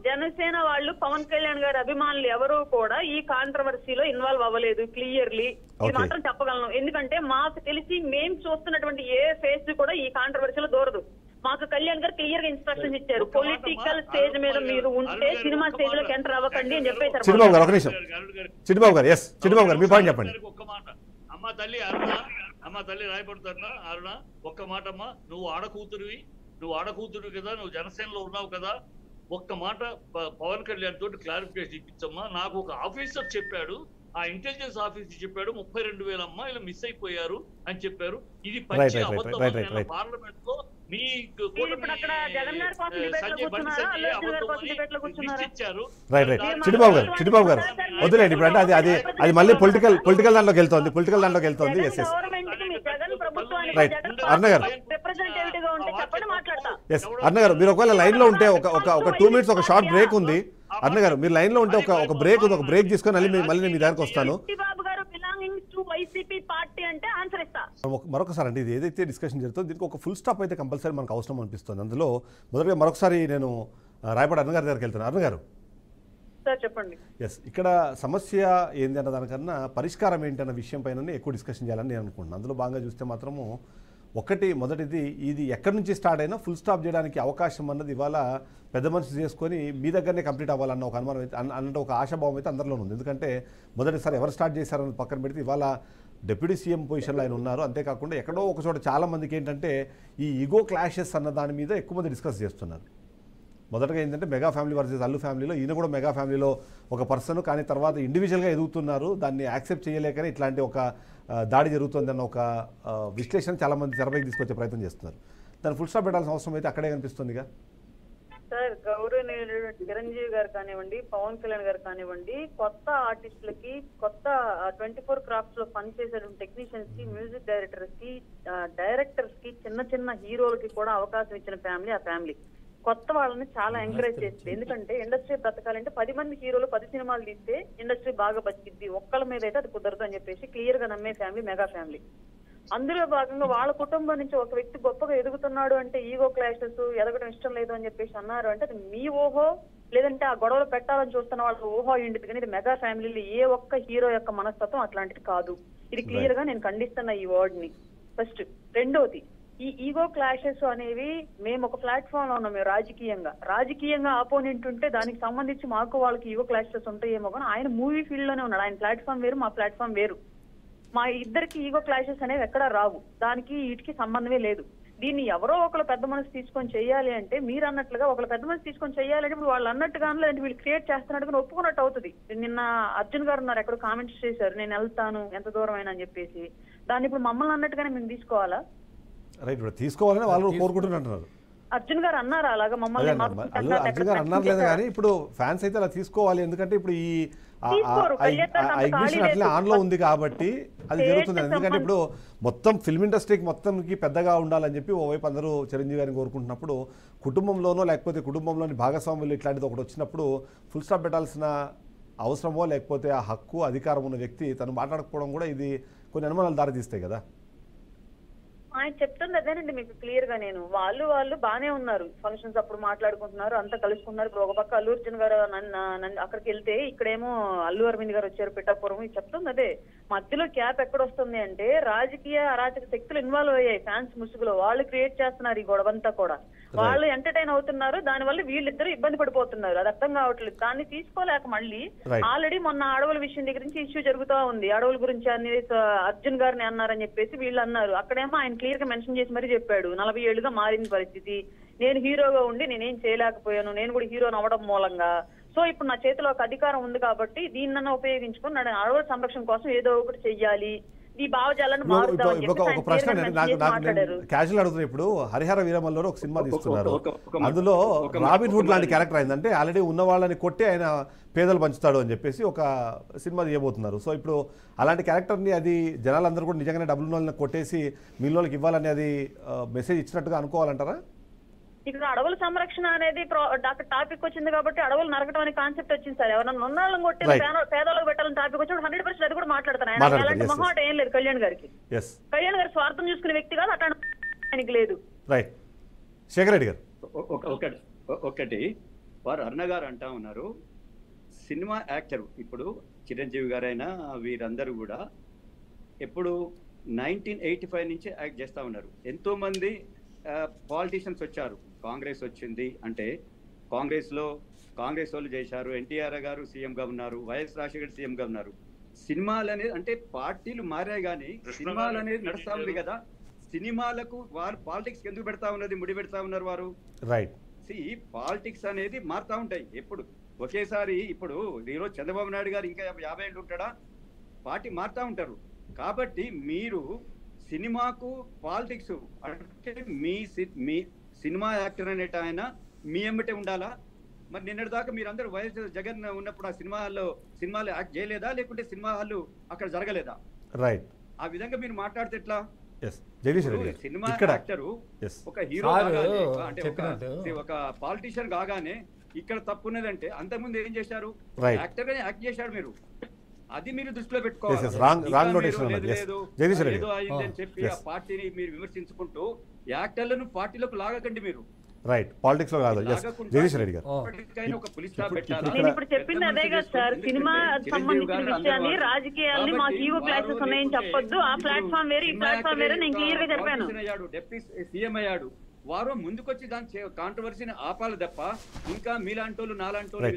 జనసేన వాళ్ళు పవన్ కళ్యాణ్ గారి అభిమానులు ఎవరు కూడా ఈ కాంట్రవర్సీలో ఇన్వాల్వ్ అవ్వలేదు క్లియర్లీ, ఇది మాత్రం చెప్పగలను. ఎందుకంటే మాకు తెలిసి మేము చూస్తున్నటువంటి ఏ ఫేస్ కూడా ఈ కాంట్రవర్సీలో దూరదు. మాకు కళ్యాణ్ గారు క్లియర్ గా ఇన్స్ట్రక్షన్స్ ఇచ్చారు, పొలిటికల్ స్టేజ్ మీద మీరు ఉంటే సినిమా స్టేజ్ లోకి ఎంటర్ అవ్వకండి అని చెప్పేశారు. చిన్నబాబు గారు ఒక నిమిషం, చిన్నబాబు గారు చిన్నబాబు గారు మీ పాయింట్ చెప్పండి. అమ్మ తల్లి రాయబడుతున్నా అరుణ, ఒక్క మాట అమ్మా, నువ్వు ఆడకూతురివి కదా, నువ్వు జనసేనలో ఉన్నావు కదా, ఒక్క మాట పవన్ కళ్యాణ్ తోటి క్లారిఫికేషన్ ఇప్పించమ్మా. నాకు ఒక ఆఫీసర్ చెప్పాడు, ఆ ఇంటెలిజెన్స్ ఆఫీసర్ చెప్పాడు 32,000 అమ్మాయిలు మిస్ అయిపోయారు అని చెప్పారు. ఇది పచ్చి అబద్ధం. పార్లమెంట్ లో మీ చిన్నబాబు గారు వదిలేండి ఇప్పుడు అంటే అది మళ్ళీ పొలిటికల్ దాంట్లోకి వెళ్తుంది. అన్నగారు మీరు ఒకవేళ లైన్ లో ఉంటే ఒక 2 minutes ఒక షార్ట్ బ్రేక్ ఉంది. అన్నగారు మీరు లైన్ లో ఉంటే ఒక బ్రేక్ ఉంది, ఒక బ్రేక్ తీసుకొని మళ్ళీ నేను మీ దగ్గరకు వస్తాను. మరొకసారి అంటే ఇది ఏదైతే డిస్కషన్ జరుగుతుందో దీనికి ఒక ఫుల్ స్టాప్ అయితే కంపల్సరీ మనకు అవసరం అనిపిస్తుంది. అందులో మొదటిగా మరొకసారి నేను రాయపాటి అన్నగారి దగ్గరికి వెళ్తాను. అన్నగారు చెప్పండి. ఇక్కడ సమస్య ఏంది అన్న దానికన్నా పరిష్కారం ఏంటి అన్న విషయం పైన ఎక్కువ డిస్కషన్ చేయాలని నేను అనుకుంటున్నాను. అందులో భాగంగా చూస్తే మాత్రము మొదటిది ఇది ఎక్కడి నుంచి స్టార్ట్ అయినా ఫుల్ స్టాప్ చేయడానికి అవకాశం అన్నది ఇవాళ పెద్ద మనిషి చేసుకొని మీ దగ్గరనే కంప్లీట్ అవ్వాలన్న ఒక అనుమానం అయితే అంటే ఒక ఆశాభావం అయితే అందరిలో ఉంది. ఎందుకంటే మొదటిసారి ఎవరు స్టార్ట్ చేశారని పక్కన పెడితే ఇవాళ డిప్యూటీ సీఎం పొజిషన్లో ఆయన ఉన్నారు. అంతేకాకుండా ఎక్కడో ఒక చోట చాలామందికి ఏంటంటే ఈ ఈగో క్లాషెస్ అన్న దాని మీద ఎక్కువ మంది డిస్కస్ చేస్తున్నారు. మొదటగా ఏంటంటే మెగా ఫ్యామిలీ వర్సెస్ అల్లు ఫ్యామిలీలో ఈయన కూడా మెగా ఫ్యామిలీలో ఒక పర్సన్, కానీ తర్వాత ఇండివిజువల్గా ఎదుగుతున్నారు, దాన్ని యాక్సెప్ట్ చేయలేకనే ఇట్లాంటి ఒక దాడి జరుగుతుందన్న ఒక విశ్లేషణ చాలామంది తెరపైకి తీసుకొచ్చే ప్రయత్నం చేస్తున్నారు. దాన్ని ఫుల్ స్టాప్ పెట్టాల్సిన అవసరం అయితే అక్కడే కనిపిస్తుందిగా. సార్ గౌరవనీయులు చిరంజీవి గారు కానివ్వండి, పవన్ కళ్యాణ్ గారు కానివ్వండి, కొత్త ఆర్టిస్టులకి, కొత్త 24 క్రాఫ్ట్స్ లో పనిచేసే టెక్నీషియన్స్ కి, మ్యూజిక్ డైరెక్టర్స్ కి, చిన్న హీరోలకి కూడా అవకాశం ఇచ్చిన ఫ్యామిలీ ఆ ఫ్యామిలీ. కొత్త వాళ్ళని చాలా ఎంకరేజ్ చేస్తుంది. ఎందుకంటే ఇండస్ట్రీ బ్రతకాలంటే 10 మంది హీరోలు 10 సినిమాలు తీస్తే ఇండస్ట్రీ బాగా బతికిద్ది, ఒక్కళ్ళ మీద అయితే అది కుదరదు అని చెప్పేసి క్లియర్ గా నమ్మే ఫ్యామిలీ మెగా ఫ్యామిలీ. అందులో భాగంగా వాళ్ళ కుటుంబం నుంచి ఒక వ్యక్తి గొప్పగా ఎదుగుతున్నాడు అంటే ఈగో క్లాషెస్, ఎదగడం ఇష్టం లేదు అని చెప్పేసి అన్నారు అంటే అది మీ ఓహో, లేదంటే ఆ గొడవలు పెట్టాలని చూస్తున్న వాళ్ళ ఓహో అయ్యింది. కానీ ఇది మెగా ఫ్యామిలీలో ఏ ఒక్క హీరో యొక్క మనస్తత్వం అట్లాంటిది కాదు. ఇది క్లియర్ గా నేను ఖండిస్తున్నా ఈ వర్డ్ ని. ఫస్ట్. రెండోది, ఈ ఈగో క్లాషెస్ అనేవి మేము ఒక ప్లాట్ఫామ్ లో ఉన్నాం. మేము రాజకీయంగా ఆపోనెంట్ ఉంటే దానికి సంబంధించి మాకు వాళ్ళకి ఈగో క్లాషెస్ ఉంటాయేమో, కానీ ఆయన మూవీ ఫీల్డ్ లోనే ఉన్నాడు. ఆయన ప్లాట్ఫామ్ వేరు, మా ప్లాట్ఫామ్ వేరు. మా ఇద్దరికి ఈగో క్లాషెస్ అనేవి ఎక్కడా రావు, దానికి వీటికి సంబంధమే లేదు. దీన్ని ఎవరో ఒకళ్ళు పెద్ద మనసు తీసుకొని చెయ్యాలి అంటే, మీరు అన్నట్లుగా ఒకళ్ళు పెద్ద మనసు తీసుకొని చెయ్యాలంటే ఇప్పుడు వాళ్ళు అన్నట్టుగా లేదంటే వీళ్ళు క్రియేట్ చేస్తున్నట్టుగా ఒప్పుకున్నట్టు అవుతుంది. నిన్న అర్జున్ గారు ఉన్నారు, ఎక్కడో కామెంట్స్ చేశారు, నేను వెళ్తాను ఎంత దూరం అయినా అని చెప్పేసి. దాన్ని ఇప్పుడు మమ్మల్ని అన్నట్టుగానే మేము తీసుకోవాలా? రైట్, తీసుకోవాలని వాళ్ళు కోరుకుంటున్నారు. అర్జున్ గారు అన్నారా అలాగా మమ్మల్ని అదే మాకు అన్న, చూపించారు, అల్లు అక్కడ అర్జున్ గారు అన్నారు లేదు కనిపించారా? కానీ ఇప్పుడు ఫ్యాన్స్ అయితే అలా తీసుకోవాలి, ఎందుకంటే ఇప్పుడు ఈ తీసుకోరు. కళ్యాణ్ గారు అంత ఎగ్జిబిషన్ ఖాళీ అట్లే లేదు. ఆన్లో ఉంది కాబట్టి అది State జరుగుతుంది. ఎందుకంటే సంబంధం- ఇప్పుడు మొత్తం ఫిల్మ్ ఇండస్ట్రీకి మొత్తంకి పెద్దగా ఉండాలని చెప్పి ఓవైపు అందరూ చిరంజీవి గారిని కోరుకుంటున్నప్పుడు, కుటుంబంలోనో లేకపోతే కుటుంబంలోని భాగస్వాములు ఇట్లాంటిది ఒకటి వచ్చినప్పుడు ఫుల్ స్టాప్ పెట్టాల్సిన అవసరమో లేకపోతే ఆ హక్కు అధికారం ఉన్న వ్యక్తి తను మాట్లాడకపోవడం కూడా ఇది కొన్ని అనుమానాలు దారితీస్తాయి కదా. ఆయన చెప్తుంది అదేనండి మీకు క్లియర్ గా. నేను వాళ్ళు బానే ఉన్నారు, ఫంక్షన్స్ అప్పుడు మాట్లాడుకుంటున్నారు, అంతా కలుసుకున్నారు. ఇప్పుడు ఒక పక్క అల్లు అర్జున్ గారు నన్ను అక్కడికి వెళ్తే ఇక్కడేమో అల్లు అరవింద్ గారు వచ్చారు పిఠాపురం. ఇది చెప్తుంది అదే. మధ్యలో క్యాప్ ఎక్కడ వస్తుంది అంటే రాజకీయ అరాచక శక్తులు ఇన్వాల్వ్ అయ్యాయి ఫ్యాన్స్ ముసుగులో. వాళ్ళు క్రియేట్ చేస్తున్నారు ఈ గొడవంతా కూడా. వాళ్ళు ఎంటర్టైన్ అవుతున్నారు, దానివల్ల వీళ్ళిద్దరు ఇబ్బంది పడిపోతున్నారు. అది అర్థం కావట్లేదు. దాన్ని తీసుకోలేక మళ్ళీ ఆల్రెడీ మొన్న అడవుల విషయం దగ్గర నుంచి ఇష్యూ జరుగుతూ ఉంది. అడవుల గురించి అన్ని అర్జున్ గారిని అన్నారని చెప్పేసి వీళ్ళు అన్నారు. అక్కడేమో ఆయన క్లియర్ గా మెన్షన్ చేసి మరీ చెప్పాడు, 40 ఏళ్లుగా మారింది పరిస్థితి, నేను హీరోగా ఉండి నేనేం చేయలేకపోయాను, నేను కూడా హీరోని అవ్వడం మూలంగా. సో ఇప్పుడు నా చేతిలో ఒక అధికారం ఉంది కాబట్టి దీన్నన్నా ఉపయోగించుకొని నేను అడవుల సంరక్షణ కోసం ఏదో ఒకటి చెయ్యాలి, ఈ భావజాలను మారుద్దామని చెప్పి ఒక ప్రశ్న క్యాజువల్ అడుగుతున్నా. ఇప్పుడు హరిహర వీరమల్లలో ఒక సినిమా తీస్తున్నారు, అందులో రాబిన్ హుడ్ లాంటి క్యారెక్టర్ అయిందంటే ఆల్రెడీ ఉన్న వాళ్ళని కొట్టి ఆయన పేదలు పంచుతాడు అని చెప్పేసి ఒక సినిమా తీయబోతున్నారు. సో ఇప్పుడు అలాంటి క్యారెక్టర్ని అది జనాలందరూ కూడా నిజంగానే డబ్బులు ఉన్న వాళ్ళని కొట్టేసి మిగిలిన ఇవ్వాలని అది మెసేజ్ ఇచ్చినట్టుగా అనుకోవాలంటారా? ఇక్కడ అడవుల సంరక్షణ అనేది టాపిక్ వచ్చింది కాబట్టి అడవులు నరకడం అనే కాన్సెప్ట్ వచ్చింది సార్. ఎవరైనా నున్నాళ్ళని కొట్టి పేదలకు పెట్టాలని టాపిక్ వచ్చి 100% అది కూడా మాట్లాడతాను. ఆయన అలాంటి మొహమాట ఏం లేదు కళ్యాణ్ గారికి. కళ్యాణ్ గారు స్వార్థం చూసుకునే వ్యక్తి కాదు, అట్లాంటి ఆయనకి లేదు. రైట్. శేఖర్ రెడ్డి గారు ఒకటి వారు అరుణ గారు అంటా ఉన్నారు, సినిమా యాక్టర్ ఇప్పుడు చిరంజీవి గారైనా వీరందరూ కూడా ఎప్పుడు 1985 నుంచి యాక్ట్ చేస్తూ ఉన్నారు. ఎంతో మంది పాలిటీషియన్స్ వచ్చారు, కాంగ్రెస్ వచ్చింది అంటే కాంగ్రెస్ వాళ్ళు చేశారు, ఎన్టీఆర్ గారు సీఎంగా ఉన్నారు, వైఎస్ రాజశేఖర్ సీఎంగా ఉన్నారు. సినిమాలు అనేది అంటే పార్టీలు మారాయి కానీ సినిమాలు అనేది నడుస్తా ఉంది కదా. సినిమాలకు వారు పాలిటిక్స్ ఎందుకు పెడతా ఉన్నది, ముడి పెడతా ఉన్నారు వారు. రైట్. పాలిటిక్స్ అనేది మారుతా ఉంటాయి ఎప్పుడు ఒకేసారి. ఇప్పుడు ఈరోజు చంద్రబాబు నాయుడు గారు ఇంకా 50 ఏళ్ళు ఉంటాడా, పార్టీ మారుతా ఉంటారు. కాబట్టి మీరు సినిమాకు పాలిటిక్స్ అంటే మీ సినిమా యాక్టర్ అనేట ఆయన మీ ఎమ్మటే ఉండాలా? మరి నిన్నటి దాకా మీరందరూ వైఎస్ జగన్ ఉన్నప్పుడు ఆ సినిమాలు యాక్ట్ చేయలేదా, లేకుంటే సినిమా హాళ్ళు అక్కడ జరగలేదా? రైట్. ఆ విధంగా మీరు మాట్లాడితే ఎట్లా? సినిమా యాక్టరు ఒక హీరో అంటే ఒక పాలిటిషియన్ కాగానే ఇక్కడ తప్పున్నదంటే అంతకుముందు ఏం చేశారు? యాక్టర్ గానే యాక్ట్ చేశారు మీరు. అది మీరు దృష్టిలో పెట్టుకోవాలి. ఏదో అయిందని చెప్పి ఆ పార్టీని మీరు విమర్శించుకుంటూ యాక్టర్లను పార్టీలోకి లాగకండి మీరు. రైట్. పాలిటిక్స్ లో కాదు. జగదీష్ రెడ్డి గారు నేను ఇప్పుడు చెప్పింది అదే కదా సార్. సినిమా సంబంధించిన విషయాన్ని రాజకీయాల్ని మాకు ఈవో క్లాసెస్ ఉన్నాయని చెప్పొద్దు. ఆ ప్లాట్ఫామ్ వేరే, ఈ ప్లాట్ఫామ్ వేరే. నేను క్లియర్ గా చెప్పాను. డిప్యూటీ సీఎం అయ్యాడు, వారు ముందుకొచ్చి దాని కాంట్రవర్సీని ఆపాలి తప్ప ఇంకా మీలాంటోళ్ళు నాలాంటోళ్ళు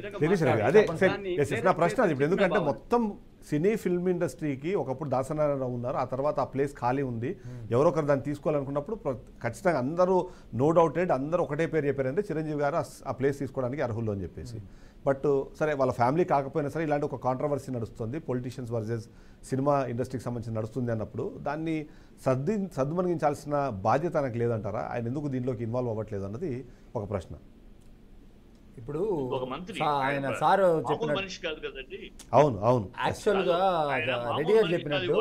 నా ప్రశ్న అది. ఇప్పుడు ఎందుకంటే మొత్తం సినీ ఫిల్మ్ ఇండస్ట్రీకి ఒకప్పుడు దాసనారాయణరావు ఉన్నారు, ఆ తర్వాత ఆ ప్లేస్ ఖాళీ ఉంది, ఎవరొకరు దాన్ని తీసుకోవాలనుకున్నప్పుడు ఖచ్చితంగా అందరూ నో డౌటెడ్ అందరూ ఒకటే పేరు చెప్పారంటే చిరంజీవి గారు ఆ ప్లేస్ తీసుకోవడానికి అర్హులు అని చెప్పేసి. బట్ సరే వాళ్ళ ఫ్యామిలీ కాకపోయినా సరే ఇలాంటి ఒక కాంట్రవర్సీ నడుస్తుంది, పొలిటీషియన్స్ వర్సెస్ సినిమా ఇండస్ట్రీకి సంబంధించి నడుస్తుంది అన్నప్పుడు దాన్ని సద్దుమణించాల్సిన బాధ్యత నాకు లేదంటారా? ఆయన ఎందుకు దీనిలోకి ఇన్వాల్వ్ అవ్వట్లేదు అన్నది ఒక ప్రశ్న. ఇప్పుడు ఒక మంత్రి ఆయన సార్ మనిషి కాదు కదండి. అవును అవును. యాక్చువల్గా రెడ్డి గారు చెప్పినట్టు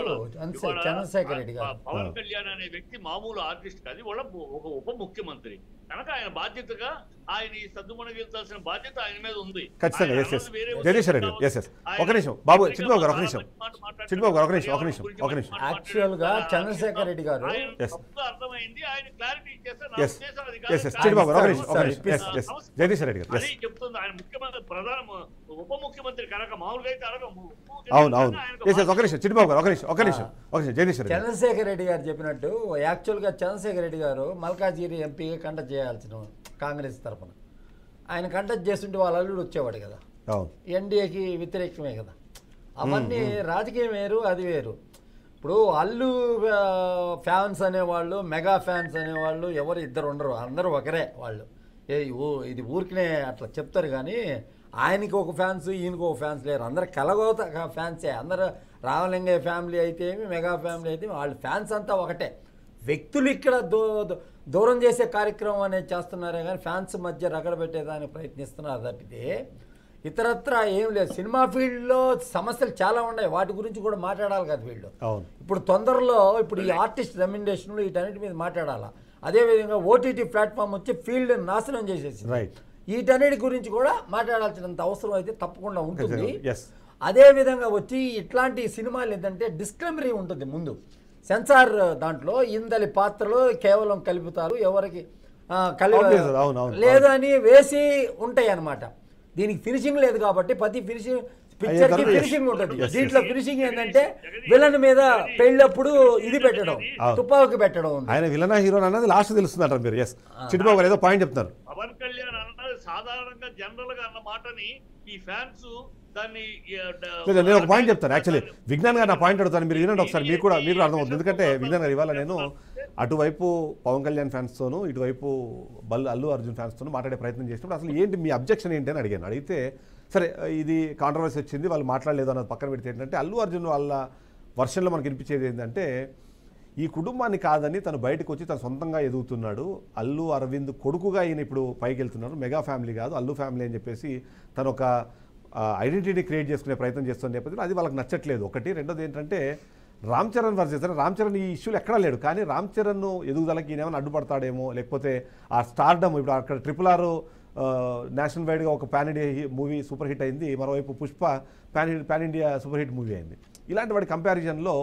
చంద్రశేఖర్ రెడ్డి గారు, పవన్ కళ్యాణ్ అనే వ్యక్తి మామూలు ఆర్టిస్ట్ కాదు, వాళ్ళ ఒక ఉప ముఖ్యమంత్రి కనుక ఆయన బాధ్యతగా ఆయన ఈ సద్దుమణిగించాల్సిన బాధ్యత ఆయన మీద ఉంది. ఖచ్చితంగా. జగదీశ్వర్ రెడ్డి ఒక నిమిషం బాబు, చిట్టుబాబు గారు ఒక నిమిషం, చిట్టుబాబు గారు ఒక నిమిషం. యాక్చువల్ గా చంద్రశేఖర్ రెడ్డి గారు అర్థమైంది, ఆయన క్లారిటీ జగదీశ్వర్ రెడ్డి గారు చెప్తుంది. ఆయన ముఖ్యమంత్రి ప్రధాన ఉప ముఖ్యమంత్రి కనుక మామూలుగా అయితే అవును అవును. ఒక నిమిషం చిట్టుబాబు గారు ఒక నిమిషం జగదీశ్వర్ చంద్రశేఖర్ రెడ్డి గారు చెప్పినట్టు యాక్చువల్ గా చంద్రశేఖర్ రెడ్డి గారు మల్కాజిగిరి ఎంపీగా కంటెస్ట్ చేయాల్సిన కాంగ్రెస్ తరఫున ఆయన కంటెస్ట్ చేస్తుంటే వాళ్ళ అల్లుడు వచ్చేవాడు కదా, ఎన్డీఏకి వ్యతిరేకమే కదా. అవన్నీ రాజకీయం వేరు, అది వేరు. ఇప్పుడు అల్లు ఫ్యాన్స్ అనేవాళ్ళు, మెగా ఫ్యాన్స్ అనేవాళ్ళు ఎవరు ఇద్దరు ఉండరు, అందరూ ఒకరే వాళ్ళు. ఇది ఊరికినే అట్లా చెప్తారు కానీ ఆయనకి ఒక ఫ్యాన్స్ ఈయనకి ఒక ఫ్యాన్స్ లేరు, అందరు కలగోత ఫ్యాన్సే. అందరు రామలింగయ్య ఫ్యామిలీ అయితే ఏమి, మెగా ఫ్యామిలీ అయితే వాళ్ళ ఫ్యాన్స్ అంతా ఒకటే. వ్యక్తులు ఇక్కడ దూరం చేసే కార్యక్రమం అనేది చేస్తున్నారే కానీ ఫ్యాన్స్ మధ్య రగడబెట్టేదానికి ప్రయత్నిస్తున్నారు తప్పితే ఇతరత్ర ఏం లేదు. సినిమా ఫీల్డ్లో సమస్యలు చాలా ఉన్నాయి, వాటి గురించి కూడా మాట్లాడాలి కదా వీళ్ళు. ఇప్పుడు తొందరలో ఇప్పుడు ఈ ఆర్టిస్ట్ రెమ్యునరేషన్లు వీటన్నిటి మీద మాట్లాడాలా. అదేవిధంగా ఓటీటీ ప్లాట్ఫామ్ వచ్చి ఫీల్డ్ నాశనం చేసేసి వీటన్నిటి గురించి కూడా మాట్లాడాల్సినంత అవసరం అయితే తప్పకుండా ఉంటుంది. అదేవిధంగా వచ్చి ఇట్లాంటి సినిమాలు ఏంటంటే డిస్క్లైమరీ ఉంటుంది ముందు, సెన్సార్ దాంట్లో ఇందలి పాత్రలు కేవలం కలుపుతారు, ఎవరికి లేదని వేసి ఉంటాయి అన్నమాట. దీనికి ఫినిషింగ్ లేదు కాబట్టి ప్రతి పిక్చర్ కి ఫినిషింగ్ ఉంటుంది. దీంట్లో ఫినిషింగ్ ఏంటంటే విలన్ మీద పెళ్ళప్పుడు ఇది పెట్టడం, తుపాకి పెట్టడం. ఆయన విలన్ హీరో అన్నది లాస్ట్ తెలుస్తుంది మీరు. చిట్టుబాబు ఏదో పాయింట్ చెప్తున్నారు. పవన్ కళ్యాణ్ అన్నది సాధారణంగా జనరల్ గా అన్న మాటని ఈ ఫ్యాన్స్ దాన్ని నేను ఒక పాయింట్ చెప్తాను. యాక్చువల్లీ విజ్ఞాన్ గారు నా పాయింట్ అడుగుతాను, మీరు వినండి ఒకసారి. మీకు కూడా అర్థమవుతుంది. ఎందుకంటే విజ్ఞాన్ గారు ఇవాళ నేను అటువైపు పవన్ కళ్యాణ్ ఫ్యాన్స్తోనూ ఇటువైపు అల్లు అర్జున్ ఫ్యాన్స్తోనూ మాట్లాడే ప్రయత్నం చేసినప్పుడు అసలు ఏంటి మీ అబ్జెక్షన్ ఏంటి అని అడిగాను. అడిగితే సరే ఇది కాంట్రవర్సీ వచ్చింది, వాళ్ళు మాట్లాడలేదు అన్నది పక్కన పెడితే ఏంటంటే అల్లు అర్జున్ వాళ్ళ వర్షన్లో మనకు వినిపించేది ఏంటంటే ఈ కుటుంబాన్ని కాదని తను బయటకు వచ్చి తను సొంతంగా ఎదుగుతున్నాడు. అల్లు అరవింద్ కొడుకుగా ఈయన ఇప్పుడు పైకి వెళ్తున్నారు, మెగా ఫ్యామిలీ కాదు అల్లు ఫ్యామిలీ అని చెప్పేసి తను ఒక ఐడెంటిటీ క్రియేట్ చేసుకునే ప్రయత్నం చేస్తున్న నేపథ్యంలో అది వాళ్ళకి నచ్చట్లేదు. ఒకటి. రెండోది ఏంటంటే రామ్ చరణ్ వర్సెస్ రామ్ చరణ్ ఈ ఇష్యూలు ఎక్కడా లేడు, కానీ రామ్ చరణ్ ఎదుగుదలకి ఈయన ఏమైనా అడ్డుపడతాడేమో, లేకపోతే ఆ స్టార్డమ్ ఇప్పుడు అక్కడ RRR నేషనల్ వైడ్గా ఒక pan India movie super hit అయింది, మరోవైపు Pushpa pan India super hit movie అయింది. ఇలాంటి వాటి కంపారిజన్లో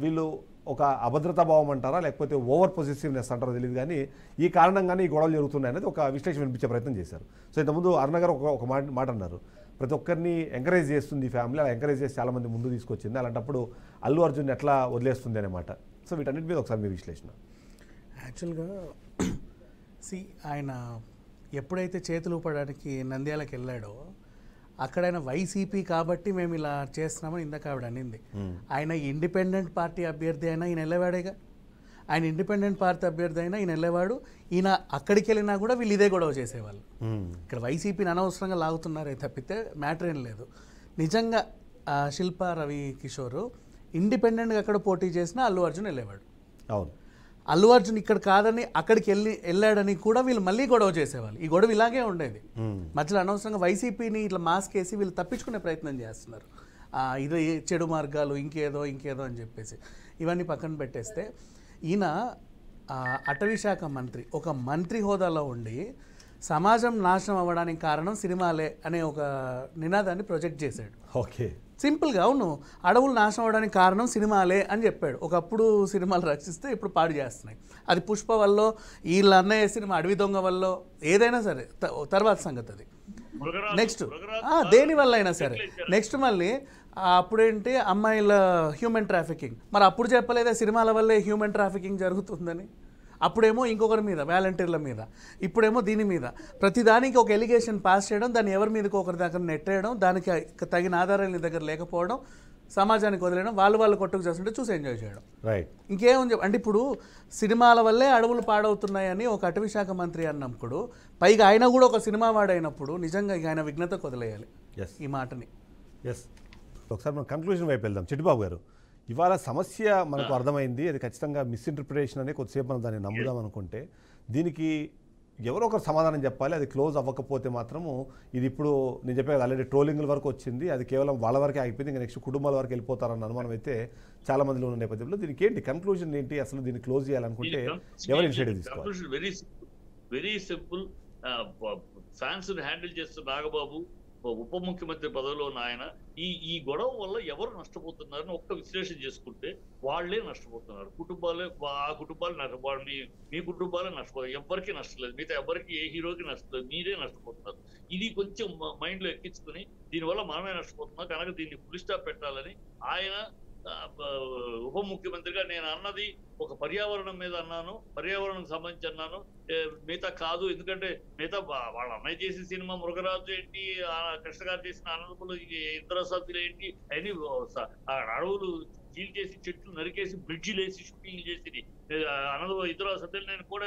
వీళ్ళు ఒక అభద్రతా భావం అంటారా లేకపోతే ఓవర్ పొజిటివ్నెస్ అంటారో తెలియదు, కానీ ఈ కారణంగానే ఈ గొడవలు జరుగుతున్నాయి అనేది ఒక విశ్లేషణ వినిపించే ప్రయత్నం చేశారు. సో ఇంతకుముందు అరుణ గారు ఒక మాట అన్నారు, ప్రతి ఒక్కరిని ఎంకరేజ్ చేస్తుంది ఈ ఫ్యామిలీ, అలా ఎంకరేజ్ చేసి చాలామంది ముందు తీసుకొచ్చింది, అలాంటప్పుడు అల్లు అర్జున్ ఎట్లా వదిలేస్తుంది అనే మాట. సో వీటన్నిటి మీద ఒకసారి మీ విశ్లేషణ. యాక్చువల్గా ఆయన ఎప్పుడైతే చేతులు ఊపడానికి నంద్యాలకు వెళ్ళాడో అక్కడ ఆయన వైసీపీ కాబట్టి మేము ఇలా చేస్తున్నామని ఇందాక ఆవిడ అనింది. ఆయన ఇండిపెండెంట్ పార్టీ అభ్యర్థి అయినా ఈయన వెళ్ళేవాడేగా. ఆయన ఇండిపెండెంట్ పార్టీ అభ్యర్థి అయినా ఈయన వెళ్ళేవాడు. ఈయన అక్కడికి వెళ్ళినా కూడా వీళ్ళు ఇదే గొడవ చేసేవాళ్ళు. ఇక్కడ వైసీపీని అనవసరంగా లాగుతున్నారే తప్పితే మ్యాటర్ ఏం లేదు. నిజంగా శిల్పా రవి కిషోర్ ఇండిపెండెంట్గా అక్కడ పోటీ చేసినా అల్లు అర్జున్ వెళ్ళేవాడు. అవును, అల్లు అర్జున్ ఇక్కడ కాదని అక్కడికి వెళ్ళాడని కూడా వీళ్ళు మళ్ళీ గొడవ చేసేవాళ్ళు. ఈ గొడవ ఇలాగే ఉండేది. మధ్యలో అనవసరంగా వైసీపీని ఇట్లా మాస్క్ వేసి వీళ్ళు తప్పించుకునే ప్రయత్నం చేస్తున్నారు. ఇది చెడు మార్గాలు ఇంకేదో అని చెప్పేసి ఇవన్నీ పక్కన పెట్టేస్తే ఈయన అటవీ శాఖ మంత్రి, ఒక మంత్రి హోదాలో ఉండి సమాజం నాశనం అవ్వడానికి కారణం సినిమాలే అనే ఒక నినాదాన్ని ప్రొజెక్ట్ చేశాడు. ఓకే, సింపుల్గా అవును, అడవులు నాశనం అవడానికి కారణం సినిమాలే అని చెప్పాడు. ఒకప్పుడు సినిమాలు రక్షిస్తే ఇప్పుడు పాడు చేస్తున్నాయి. అది పుష్ప వల్ల, వీళ్ళ అన్నయ్య సినిమా అడవి దొంగ వల్ల, ఏదైనా సరే తర్వాత సంగతి అది. నెక్స్ట్ దేని వల్ల అయినా సరే. నెక్స్ట్ మళ్ళీ అప్పుడేంటి అమ్మాయిల హ్యూమన్ ట్రాఫికింగ్, మరి అప్పుడు చెప్పలేదా సినిమాల వల్లే హ్యూమన్ ట్రాఫికింగ్ జరుగుతుందని? అప్పుడేమో ఇంకొకరి మీద వాలంటీర్ల మీద, ఇప్పుడేమో దీని మీద. ప్రతిదానికి ఒక ఎలిగేషన్ పాస్ చేయడం, దాన్ని ఎవరి మీదకి ఒకరి దగ్గర నెట్టేయడం, దానికి తగిన ఆధారాలు దగ్గర లేకపోవడం, సమాజానికి వదిలేయడం, వాళ్ళు కొట్టుకు చేస్తుంటే చూసి ఎంజాయ్ చేయడం. ఇంకేమని అంటే ఇప్పుడు సినిమాల వల్లే అడవులు పాడవుతున్నాయని ఒక అటవీ శాఖ మంత్రి అన్నప్పుడు, పైగా ఆయన కూడా ఒక సినిమా వాడైనప్పుడు నిజంగా ఆయన విఘ్నతకు వదిలేయాలి ఈ మాటని. ఒకసారి మనం కంక్లూజన్ వైపు వెళ్దాం. చిట్టుబాబు గారు, ఇవాళ సమస్య మనకు అర్థమైంది, అది ఖచ్చితంగా మిస్ఇంటర్ప్రిటేషన్ అనే కొద్దిసేపు మనం దాన్ని నమ్ముదాం అనుకుంటే దీనికి ఎవరో ఒకరు సమాధానం చెప్పాలి. అది క్లోజ్ అవ్వకపోతే మాత్రము ఇది ఇప్పుడు నేను చెప్పే ఆల్రెడీ ట్రోలింగ్ల వరకు వచ్చింది, అది కేవలం వాళ్ళ వరకే ఆగిపోయింది, ఇంకా నెక్స్ట్ కుటుంబాల వరకు వెళ్ళిపోతారన్న అనుమానం అయితే చాలా మందిలో ఉన్న నేపథ్యంలో దీనికి ఏంటి కన్క్లూజన్ ఏంటి, అసలు దీన్ని క్లోజ్ చేయాలనుకుంటే ఎవరు ఇనిషియేటివ్ తీసుకోవాలి? Very simple. ఫ్యాన్స్ హ్యాండిల్ చేస్తున్న నాగబాబు ఉప ముఖ్యమంత్రి పదవిలో ఉన్న ఆయన ఈ గొడవ వల్ల ఎవరు నష్టపోతున్నారని ఒక్క విశ్లేషణ చేసుకుంటే వాళ్లే నష్టపోతున్నారు. ఆ కుటుంబాలు మీ కుటుంబాలే నష్టపోతారు. ఎవరికి నష్టం లేదు, మిగతా ఎవరికి ఏ హీరోకి నష్టం లేదు, మీరే నష్టపోతున్నారు. ఇది కొంచెం మైండ్ లో ఎక్కించుకుని దీనివల్ల మనమే నష్టపోతున్నాం కనుక దీన్ని ఫుల్ స్టాప్ పెట్టాలని ఆయన ఉప ముఖ్యమంత్రిగా నేను అన్నది ఒక పర్యావరణం మీద అన్నాను, పర్యావరణం సంబంధించి అన్నాను, మిగతా కాదు. ఎందుకంటే మిగతా వాళ్ళ అన్నయ్య చేసిన సినిమా మృగరాజు ఏంటి, కృష్ణ గారు చేసిన అనంతపురం ఇతర సభ్యులు ఏంటి, అన్ని అడవులు చీల్ చేసి చెట్లు నరికేసి బ్రిడ్జిలు వేసి షూటింగ్ చేసి అనంతపురం ఇతర సభ్యులు నేను కూడా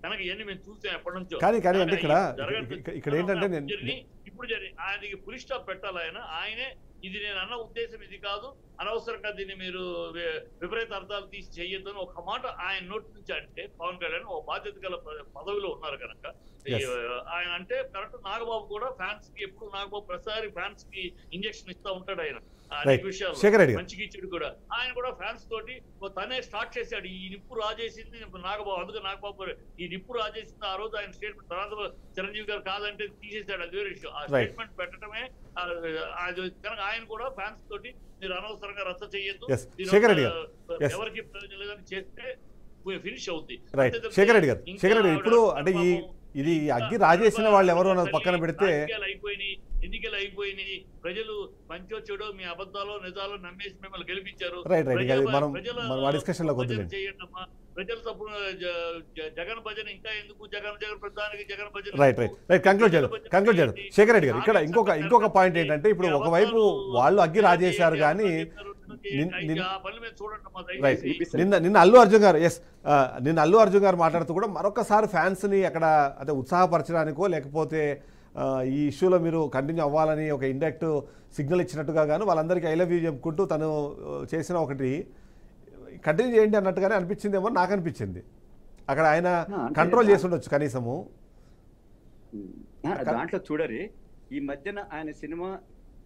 కనుక ఇవన్నీ మేము చూసాం ఎప్పటి నుంచో. ఇక్కడ ఏంటంటే ఇప్పుడు ఆయనకి ఫుల్ స్టాప్ పెట్టాలి. ఆయనే ఇది నేను అన్న ఉద్దేశం ఇది కాదు, అనవసరంగా దీన్ని మీరు విపరీత అర్థాలు తీసి చెయ్యొద్దని ఒక మాట ఆయన నోటి నుంచి అంటే పవన్ కళ్యాణ్ ఒక బాధ్యత గల పదవిలో ఉన్నారు కనుక ఆయన అంటే కరెక్ట్. నాగబాబు కూడా ఫ్యాన్స్ కి ఎప్పుడు నాగబాబు ప్రతిసారి ఫ్యాన్స్ కి ఇంజక్షన్ ఇస్తా ఉంటాడు ఆయన అనేక విషయాలు, మంచికి చెడు కూడా. ఆయన కూడా ఫ్యాన్స్ తోటి తనే స్టార్ట్ చేశాడు ఈ నిప్పు రాజేసింది నాగబాబు. అందుకే నాగబాబు ఈ నిప్పు రాజేసింది ఆ రోజు ఆయన స్టేట్మెంట్, తర్వాత చిరంజీవి గారు కాదంటే తీసేశాడు, అది వేరే విషయం. ఆ స్టేట్మెంట్ పెట్టడమే కనుక ఆయన కూడా ఫ్యాన్స్ తోటి మీరు అనవసరంగా రచ్చ చేయొద్దు, ఎవరికి ప్రయోజనం లేదని చేస్తే ఫినిష్ అవుతుంది. శేఖర్ రెడ్డి గారు ఇప్పుడు అంటే ఇది అగ్గి రాజేసిన వాళ్ళు ఎవరు అన్నది పక్కన పెడితే ఎన్నికలు అయిపోయినాయి, ప్రజలు మంచో చెడో మీ అబద్ధాలు నిజాలు నమ్మేసి మిమ్మల్ని గెలిపించారు. చేయండమ్మా ప్రజల తప్పుడు జగన్ భజన ఇంకా ఎందుకు, జగన్ ప్రధానికి జగన్ భజన. కంక్లూడ్ చేద్దాం శేఖర్ రెడ్డి గారు. ఇక్కడ ఇంకొక పాయింట్ ఏంటంటే ఇప్పుడు ఒకవైపు వాళ్ళు అగ్గి రాజేశారు కానీ నిన్న అల్లు అర్జున్ గారు నిన్న అల్లు అర్జున్ గారు మాట్లాడుతూ కూడా మరొకసారి ఫ్యాన్స్ ని అక్కడ అంటే ఉత్సాహపరచడానికో లేకపోతే ఈ ఇష్యూలో మీరు కంటిన్యూ అవ్వాలని ఒక ఇండైరెక్ట్ సిగ్నల్ ఇచ్చినట్టుగా గాను వాళ్ళందరికీ ఐ లవ్ యూ చెప్పుకుంటూ తను చేసిన ఒకటి కంటిన్యూ చేయండి అన్నట్టుగానే అనిపించిందేమో నాకు అనిపించింది. అక్కడ ఆయన కంట్రోల్ చేసి ఉండొచ్చు కనీసము. దాంట్లో చూడరి ఈ మధ్యన ఆయన సినిమా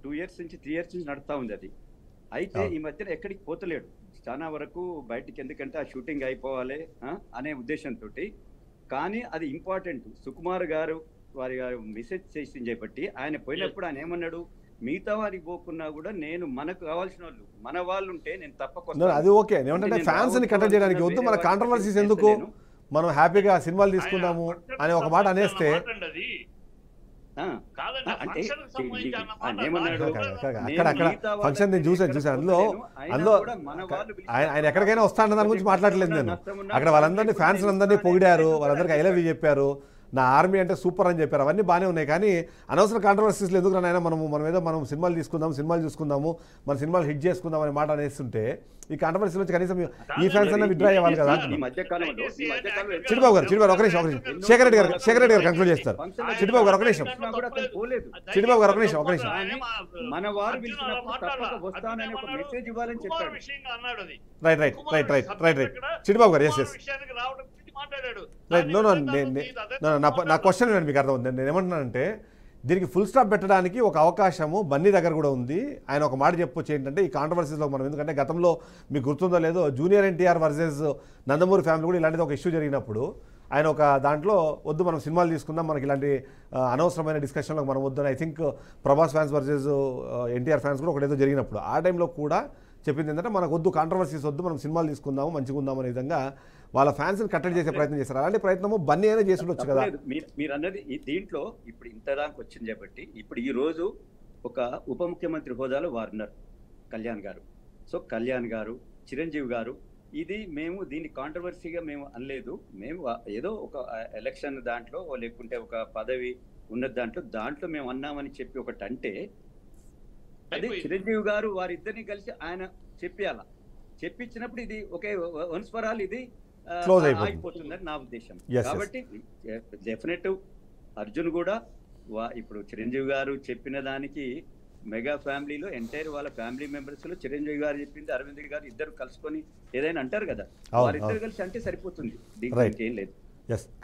2 years నుంచి 3 years నుంచి నడుస్తూ ఉంది అది. అయితే ఈ మధ్యన ఎక్కడికి పోతలేడు చాలా వరకు బయటికి, ఎందుకంటే ఆ షూటింగ్ అయిపోవాలి అనే ఉద్దేశంతో. కానీ అది ఇంపార్టెంట్. సుకుమార్ గారు వారి మెసేజ్ చేసింది చెప్పట్టి ఆయన పోయినప్పుడు ఆయన ఏమన్నాడు, మిగతా వారికి పోకున్నా కూడా నేను మనకు కావాల్సిన వాళ్ళు మన వాళ్ళు ఉంటే నేను తప్పకుండా. అది ఓకే, ఏమంటే ఫ్యాన్స్ ని కంట్రోల్ చేయడానికి వద్దు, మన కాంట్రవర్సీస్ ఎందుకు, మనం హ్యాపీగా సినిమాలు తీసుకుందాము అనే ఒక మాట అనేస్తే అక్కడ ఫంక్షన్ నేను చూసాను అందులో ఆయన ఎక్కడికైనా వస్తాడన్న దాని గురించి మాట్లాడలేదు నేను. అక్కడ వాళ్ళందరినీ ఫ్యాన్స్ అందరినీ పొగిడారు, వాళ్ళందరికీ ఐ లవ్ యూ చెప్పారు, నా ఆర్మీ అంటే సూపర్ అని చెప్పారు. అవన్నీ బాగానే ఉన్నాయి కానీ అనవసర కాంట్రవర్సీస్లో ఎందుకు నాయన మనం సినిమాలు చూసుకుందాము మన సినిమాలు హిట్ చేసుకుందాం అనే మాట అనేస్తుంటే ఈ కాంట్రవర్సీ నుంచి కనీసం ఈ ఫ్యాన్స్ అన్న విత్డ్రా అవ్వాలి కదా. చిడిబాబు గారు ఒక నిమిషం శేఖర్ రెడ్డి గారు కంక్లూడ్ చేస్తారు. చిడిబాబు గారు ఒక నిమిషం మన వారు వస్తానని ఒక మెసేజ్ ఇవ్వాలని చెప్పాడు. రైట్ చిడిబాబు గారు నా క్వశ్చన్ వినండి, మీకు అర్థం. నేను ఏమంటున్నానంటే దీనికి ఫుల్ స్టాప్ పెట్టడానికి ఒక అవకాశము బన్నీ దగ్గర కూడా ఉంది. ఆయన ఒక మాట చెప్పొచ్చు ఏంటంటే ఈ కాంట్రవర్సీస్లో మనం, ఎందుకంటే గతంలో మీకు గుర్తుందో లేదో junior NTR versus Nandamuri family కూడా ఇలాంటిది ఒక ఇష్యూ జరిగినప్పుడు ఆయన ఒక దాంట్లో వద్దు మనం సినిమాలు తీసుకుందాం, మనకి ఇలాంటి అనవసరమైన డిస్కషన్లో మనం వద్దని I think Prabhas fans versus NTR fans కూడా ఒకటేదో జరిగినప్పుడు ఆ టైంలో కూడా చెప్పింది ఏంటంటే మనకు వద్దు కాంట్రవర్సీస్ వద్దు, మనం సినిమాలు తీసుకుందాము మంచిగా ఉందాం అనే విధంగా వాళ్ళ ఫ్యాన్స్ని కట్టడి చేసే ప్రయత్నం చేస్తారు. అలాంటి ప్రయత్నము బన్నీ అయినా చేసి ఉండొచ్చు కదా. మీరు అన్నది దీంట్లో ఇప్పుడు ఇంతదాకా వచ్చింది కాబట్టి ఇప్పుడు ఈ రోజు ఒక ఉప ముఖ్యమంత్రి హోదాలో వారు ఉన్నారు కళ్యాణ్ గారు. సో కళ్యాణ్ గారు, చిరంజీవి గారు, ఇది మేము దీన్ని కాంట్రవర్సీగా మేము అనలేదు. మేము ఏదో ఒక ఎలక్షన్ దాంట్లో లేకుంటే ఒక పదవి ఉన్న దాంట్లో మేము అన్నామని చెప్పి ఒకటి అంటే అది చిరంజీవి గారు వారిద్దరిని కలిసి ఆయన చెప్పించినప్పుడు ఇది ఒకే వన్స్ ఫర్ ఆల్ ఇది ఆగిపోతుందని నా ఉద్దేశం. కాబట్టి డెఫినెట్ అర్జున్ కూడా ఇప్పుడు చిరంజీవి గారు చెప్పిన దానికి మెగా ఫ్యామిలీలో ఎంటైర్ వాళ్ళ ఫ్యామిలీ మెంబర్స్ లో చిరంజీవి గారు చెప్పింది అరవింద్ గారు ఇద్దరు కలుసుకొని ఏదైనా అంటారు కదా, వారిద్దరు కలిసి అంటే సరిపోతుంది, దీనికి ఏం లేదు.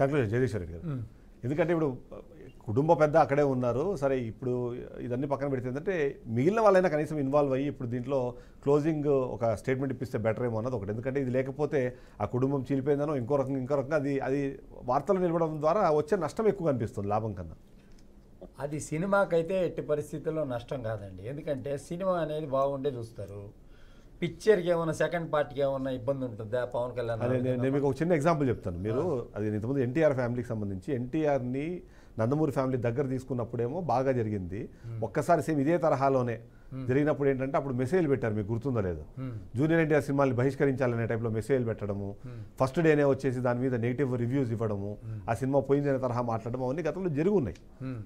జగదీశ్వర్ రెడ్డి గారు, ఎందుకంటే ఇప్పుడు కుటుంబ పెద్ద అక్కడే ఉన్నారు సరే, ఇప్పుడు ఇదన్నీ పక్కన పెడితే ఏంటంటే మిగిలిన వాళ్ళైనా కనీసం ఇన్వాల్వ్ అయ్యి ఇప్పుడు దీంట్లో క్లోజింగ్ ఒక స్టేట్మెంట్ ఇప్పిస్తే బెటర్ ఏమో అన్నది ఒకటి. ఎందుకంటే ఇది లేకపోతే ఆ కుటుంబం చీలిపోయిందనో ఇంకో రకంగా అది వార్తలు నిలవడం ద్వారా వచ్చే నష్టం ఎక్కువ అనిపిస్తుంది లాభం కన్నా. అది సినిమాకైతే ఎట్టి పరిస్థితుల్లో నష్టం కాదండి, ఎందుకంటే సినిమా అనేది బాగుండే చూస్తారు. పిక్చర్కి ఏమైనా సెకండ్ పార్ట్కి ఏమన్నా ఇబ్బంది ఉంటుందా పవన్ కళ్యాణ్? నేను మీకు ఒక చిన్న ఎగ్జాంపుల్ చెప్తాను. మీరు అది ఇంతకుముందు ఎన్టీఆర్ ఫ్యామిలీకి సంబంధించి ఎన్టీఆర్ని నందమూరి ఫ్యామిలీ దగ్గర తీసుకున్నప్పుడేమో బాగా జరిగింది. ఒక్కసారి సేమ్ ఇదే తరహాలోనే జరిగినప్పుడు ఏంటంటే అప్పుడు మెసేజ్లు పెట్టారు, మీకు గుర్తుందో లేదు, జూనియర్ ఎన్టీఆర్ సినిమాని బహిష్కరించాలనే టైప్లో మెసేజ్లు పెట్టడము, ఫస్ట్ డేనే వచ్చేసి దాని మీద నెగిటివ్ రివ్యూస్ ఇవ్వడము, ఆ సినిమా పోయిందనే తరహా మాట్లాడడం అవన్నీ గతంలో జరిగి ఉన్నాయి.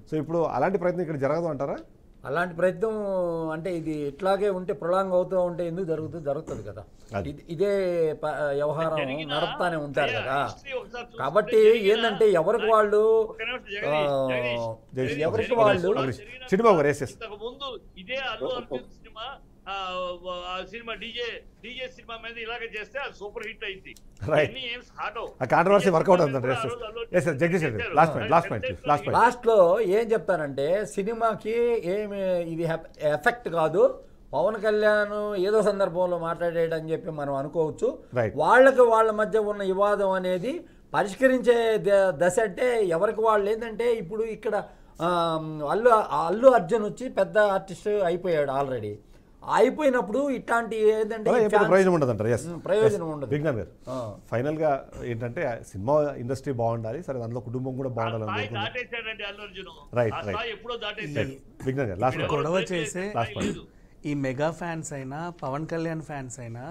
సో ఇప్పుడు అలాంటి ప్రయత్నం ఇక్కడ జరగదు అంటారా? అలాంటి ప్రయత్నం అంటే ఇది ఇట్లాగే ఉంటే ప్రొలాంగ్ అవుతూ ఉంటే ఎందుకు జరుగుతుంది కదా. ఇదే వ్యవహారం నడుపుతానే ఉంటారు కదా. కాబట్టి ఏంటంటే ఎవరికి వాళ్ళు ముందు ఇదే Allu Arjun cinema DJ cinema మీద ఇలాగే చేస్తే అది సూపర్ హిట్ అయింది. లాస్ట్ లో ఏం చెప్తానంటే సినిమాకి ఏమి ఇది ఎఫెక్ట్ కాదు, పవన్ కళ్యాణ్ ఏదో సందర్భంలో మాట్లాడేయడని చెప్పి మనం అనుకోవచ్చు. వాళ్ళ మధ్య ఉన్న వివాదం అనేది పరిష్కరించే దశ అంటే ఎవరికి వాళ్ళు ఏంటంటే ఇప్పుడు ఇక్కడ అల్లు అర్జున్ వచ్చి పెద్ద ఆర్టిస్ట్ అయిపోయాడు ఆల్రెడీ. అయిపోయినప్పుడు ఇట్లాంటి ఏంటంటే ప్రయోజనం ఉండదు అంటారు. ప్రయోజనం ఉండదు. విజ్ఞాన్ గారు ఫైనల్ గా ఏంటంటే సినిమా ఇండస్ట్రీ బాగుండాలి, సరే అందులో కుటుంబం కూడా బాగుండాలి. గొడవ చేసే ఈ మెగా ఫ్యాన్స్ అయినా పవన్ కళ్యాణ్ ఫ్యాన్స్ అయినా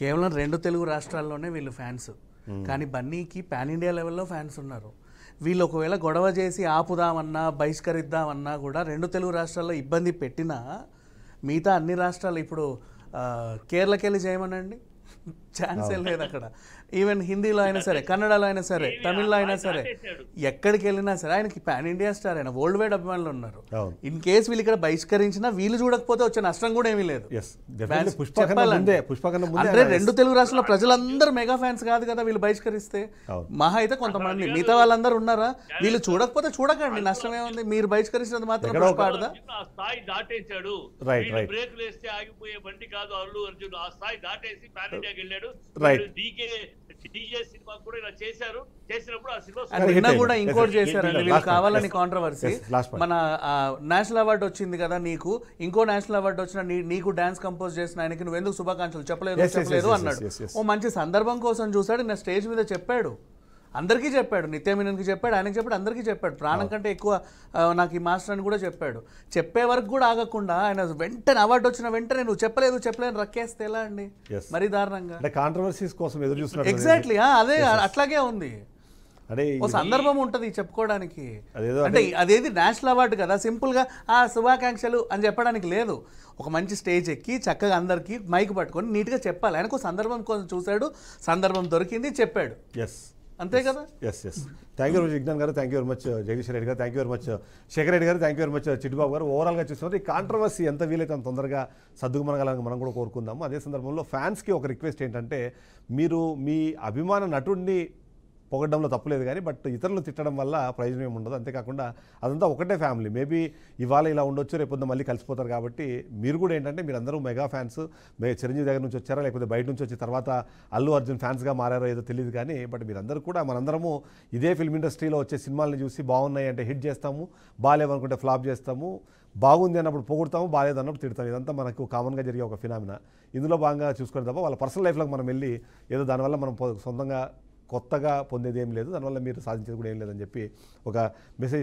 కేవలం 2 తెలుగు రాష్ట్రాల్లోనే వీళ్ళు ఫ్యాన్స్, కానీ బన్నీకి పాన్ ఇండియా లెవెల్లో ఫ్యాన్స్ ఉన్నారు. వీళ్ళు ఒకవేళ గొడవ చేసి ఆపుదామన్నా బహిష్కరిద్దామన్నా కూడా 2 తెలుగు రాష్ట్రాల్లో ఇబ్బంది పెట్టినా మిగతా అన్ని రాష్ట్రాలు ఇప్పుడు కేరళకి వెళ్ళి చేయమనండి, ఛాన్సే లేదు అక్కడ. ఈవెన్ హిందీలో అయినా సరే, కన్నడలో అయినా సరే, తమిళ్లో అయినా సరే, ఎక్కడికి వెళ్ళినా సరే ఆయనకి పాన్ ఇండియా స్టార్, ఆయన వరల్డ్ వైడ్ అభిమానులు ఉన్నారు. ఇన్ కేసు వీళ్ళు ఇక్కడ బహిష్కరించినా వీళ్ళు చూడకపోతే వచ్చే నష్టం కూడా ఏమీ లేదు. అంటే 2 తెలుగు రాష్ట్రాల ప్రజలందరూ మెగా ఫ్యాన్స్ కాదు కదా వీళ్ళు బహిష్కరిస్తే. మహా అయితే కొంతమంది, మిగతా వాళ్ళందరూ ఉన్నారా? వీళ్ళు చూడకపోతే చూడకండి, నష్టం ఏముంది? మీరు బహిష్కరించినంత మాత్రం పుష్పాడదా? స్థాయి దాటేశాడు, బ్రేక్ వేస్తే ఆగిపోయే బండి కాదు అల్లు అర్జున్. ఆ స్థాయి దాటేసి పాన్ ఇండియాకి వెళ్ళాడు. డీజే సినిమా కూడా ఇలా చేశారు. చేసినప్పుడు ఆ సినిమా కూడా ఇంకోటి చేశారండి వీళ్ళు కావాలని కాంట్రవర్సీ. మన నేషనల్ అవార్డు వచ్చింది కదా నీకు, ఇంకో నేషనల్ అవార్డు వచ్చిన నీకు డాన్స్ కంపోజ్ చేసిన ఆయనకి నువ్వు ఎందుకు శుభాకాంక్షలు చెప్పలేదు అన్నాడు. ఓ మంచి సందర్భం కోసం చూసాడు, నా స్టేజ్ మీద చెప్పాడు, అందరికీ చెప్పాడు, నిత్యమీనన్కి చెప్పాడు, ఆయనకి చెప్పాడు, అందరికీ చెప్పాడు. ప్రాణం కంటే ఎక్కువ నాకు ఈ మాస్టర్ అని కూడా చెప్పాడు. చెప్పే వరకు కూడా ఆగకుండా ఆయన వెంటనే అవార్డు వచ్చిన వెంటనే నువ్వు చెప్పలేదు రక్కేస్తే ఎలా అండి? మరీ దారుణంగా కాంట్రవర్సీస్ కోసం ఎదురు చూస్తున్నారు. ఎగ్జాక్ట్లీ అదే అట్లాగే ఉంది. ఓ సందర్భం ఉంటుంది చెప్పుకోవడానికి. అంటే అదేది నేషనల్ అవార్డు కదా, సింపుల్ గా శుభాకాంక్షలు అని చెప్పడానికి లేదు. ఒక మంచి స్టేజ్ ఎక్కి చక్కగా అందరికి మైక్ పట్టుకొని నీట్ గా చెప్పాలి. ఆయనకు సందర్భం కోసం చూశాడు, సందర్భం దొరికింది, చెప్పాడు, అంతే కదా. Thank you Vignan garu, thank you very much Jagadish Reddy garu, thank you very much Shekar Reddy garu, thank you very much Chittubabu garu. ఓవరాల్గా చూస్తున్నారు ఈ కాంట్రవర్సీ ఎంత వీలైతే అంత తొందరగా సర్దుకుమనగాలని మనం కూడా కోరుకుందాము. అదే సందర్భంలో ఫ్యాన్స్కి ఒక రిక్వెస్ట్ ఏంటంటే, మీరు మీ అభిమాన నటుడిని పొగడంలో తప్పులేదు కానీ బట్ ఇతరులు తిట్టడం వల్ల ప్రయోజనం ఏమి ఉండదు. అంతేకాకుండా అదంతా ఒకటే ఫ్యామిలీ, మేబీ ఇవాళ ఇలా ఉండొచ్చు, రేపొద్దు మళ్ళీ కలిసిపోతారు. కాబట్టి మీరు కూడా ఏంటంటే మీరందరూ మెగా ఫ్యాన్స్, చిరంజీవి దగ్గర నుంచి వచ్చారా లేకపోతే బయట నుంచి వచ్చి తర్వాత అల్లు అర్జున్ ఫ్యాన్స్గా మారారో ఏదో తెలియదు కానీ బట్ మీరందరూ కూడా మనందరము ఇదే ఫిల్మ్ ఇండస్ట్రీలో వచ్చే సినిమాలను చూసి బాగున్నాయి అంటే హిట్ చేస్తాము, బాగాలేవనుకుంటే ఫ్లాప్ చేస్తాము, బాగుంది అన్నప్పుడు పొగుడతాము, బాగాలేదు అన్నప్పుడు తిడతాము. ఇదంతా మనకు కామన్గా జరిగే ఒక ఫినామినా. ఇందులో భాగంగా చూసుకొని తప్ప వాళ్ళ పర్సనల్ లైఫ్లోకి మనం వెళ్ళి ఏదో దానివల్ల మనం సొంతంగా కొత్తగా పొందేది ఏం లేదు, దానివల్ల మీరు సాధించేది కూడా ఏం లేదని చెప్పి ఒక మెసేజ్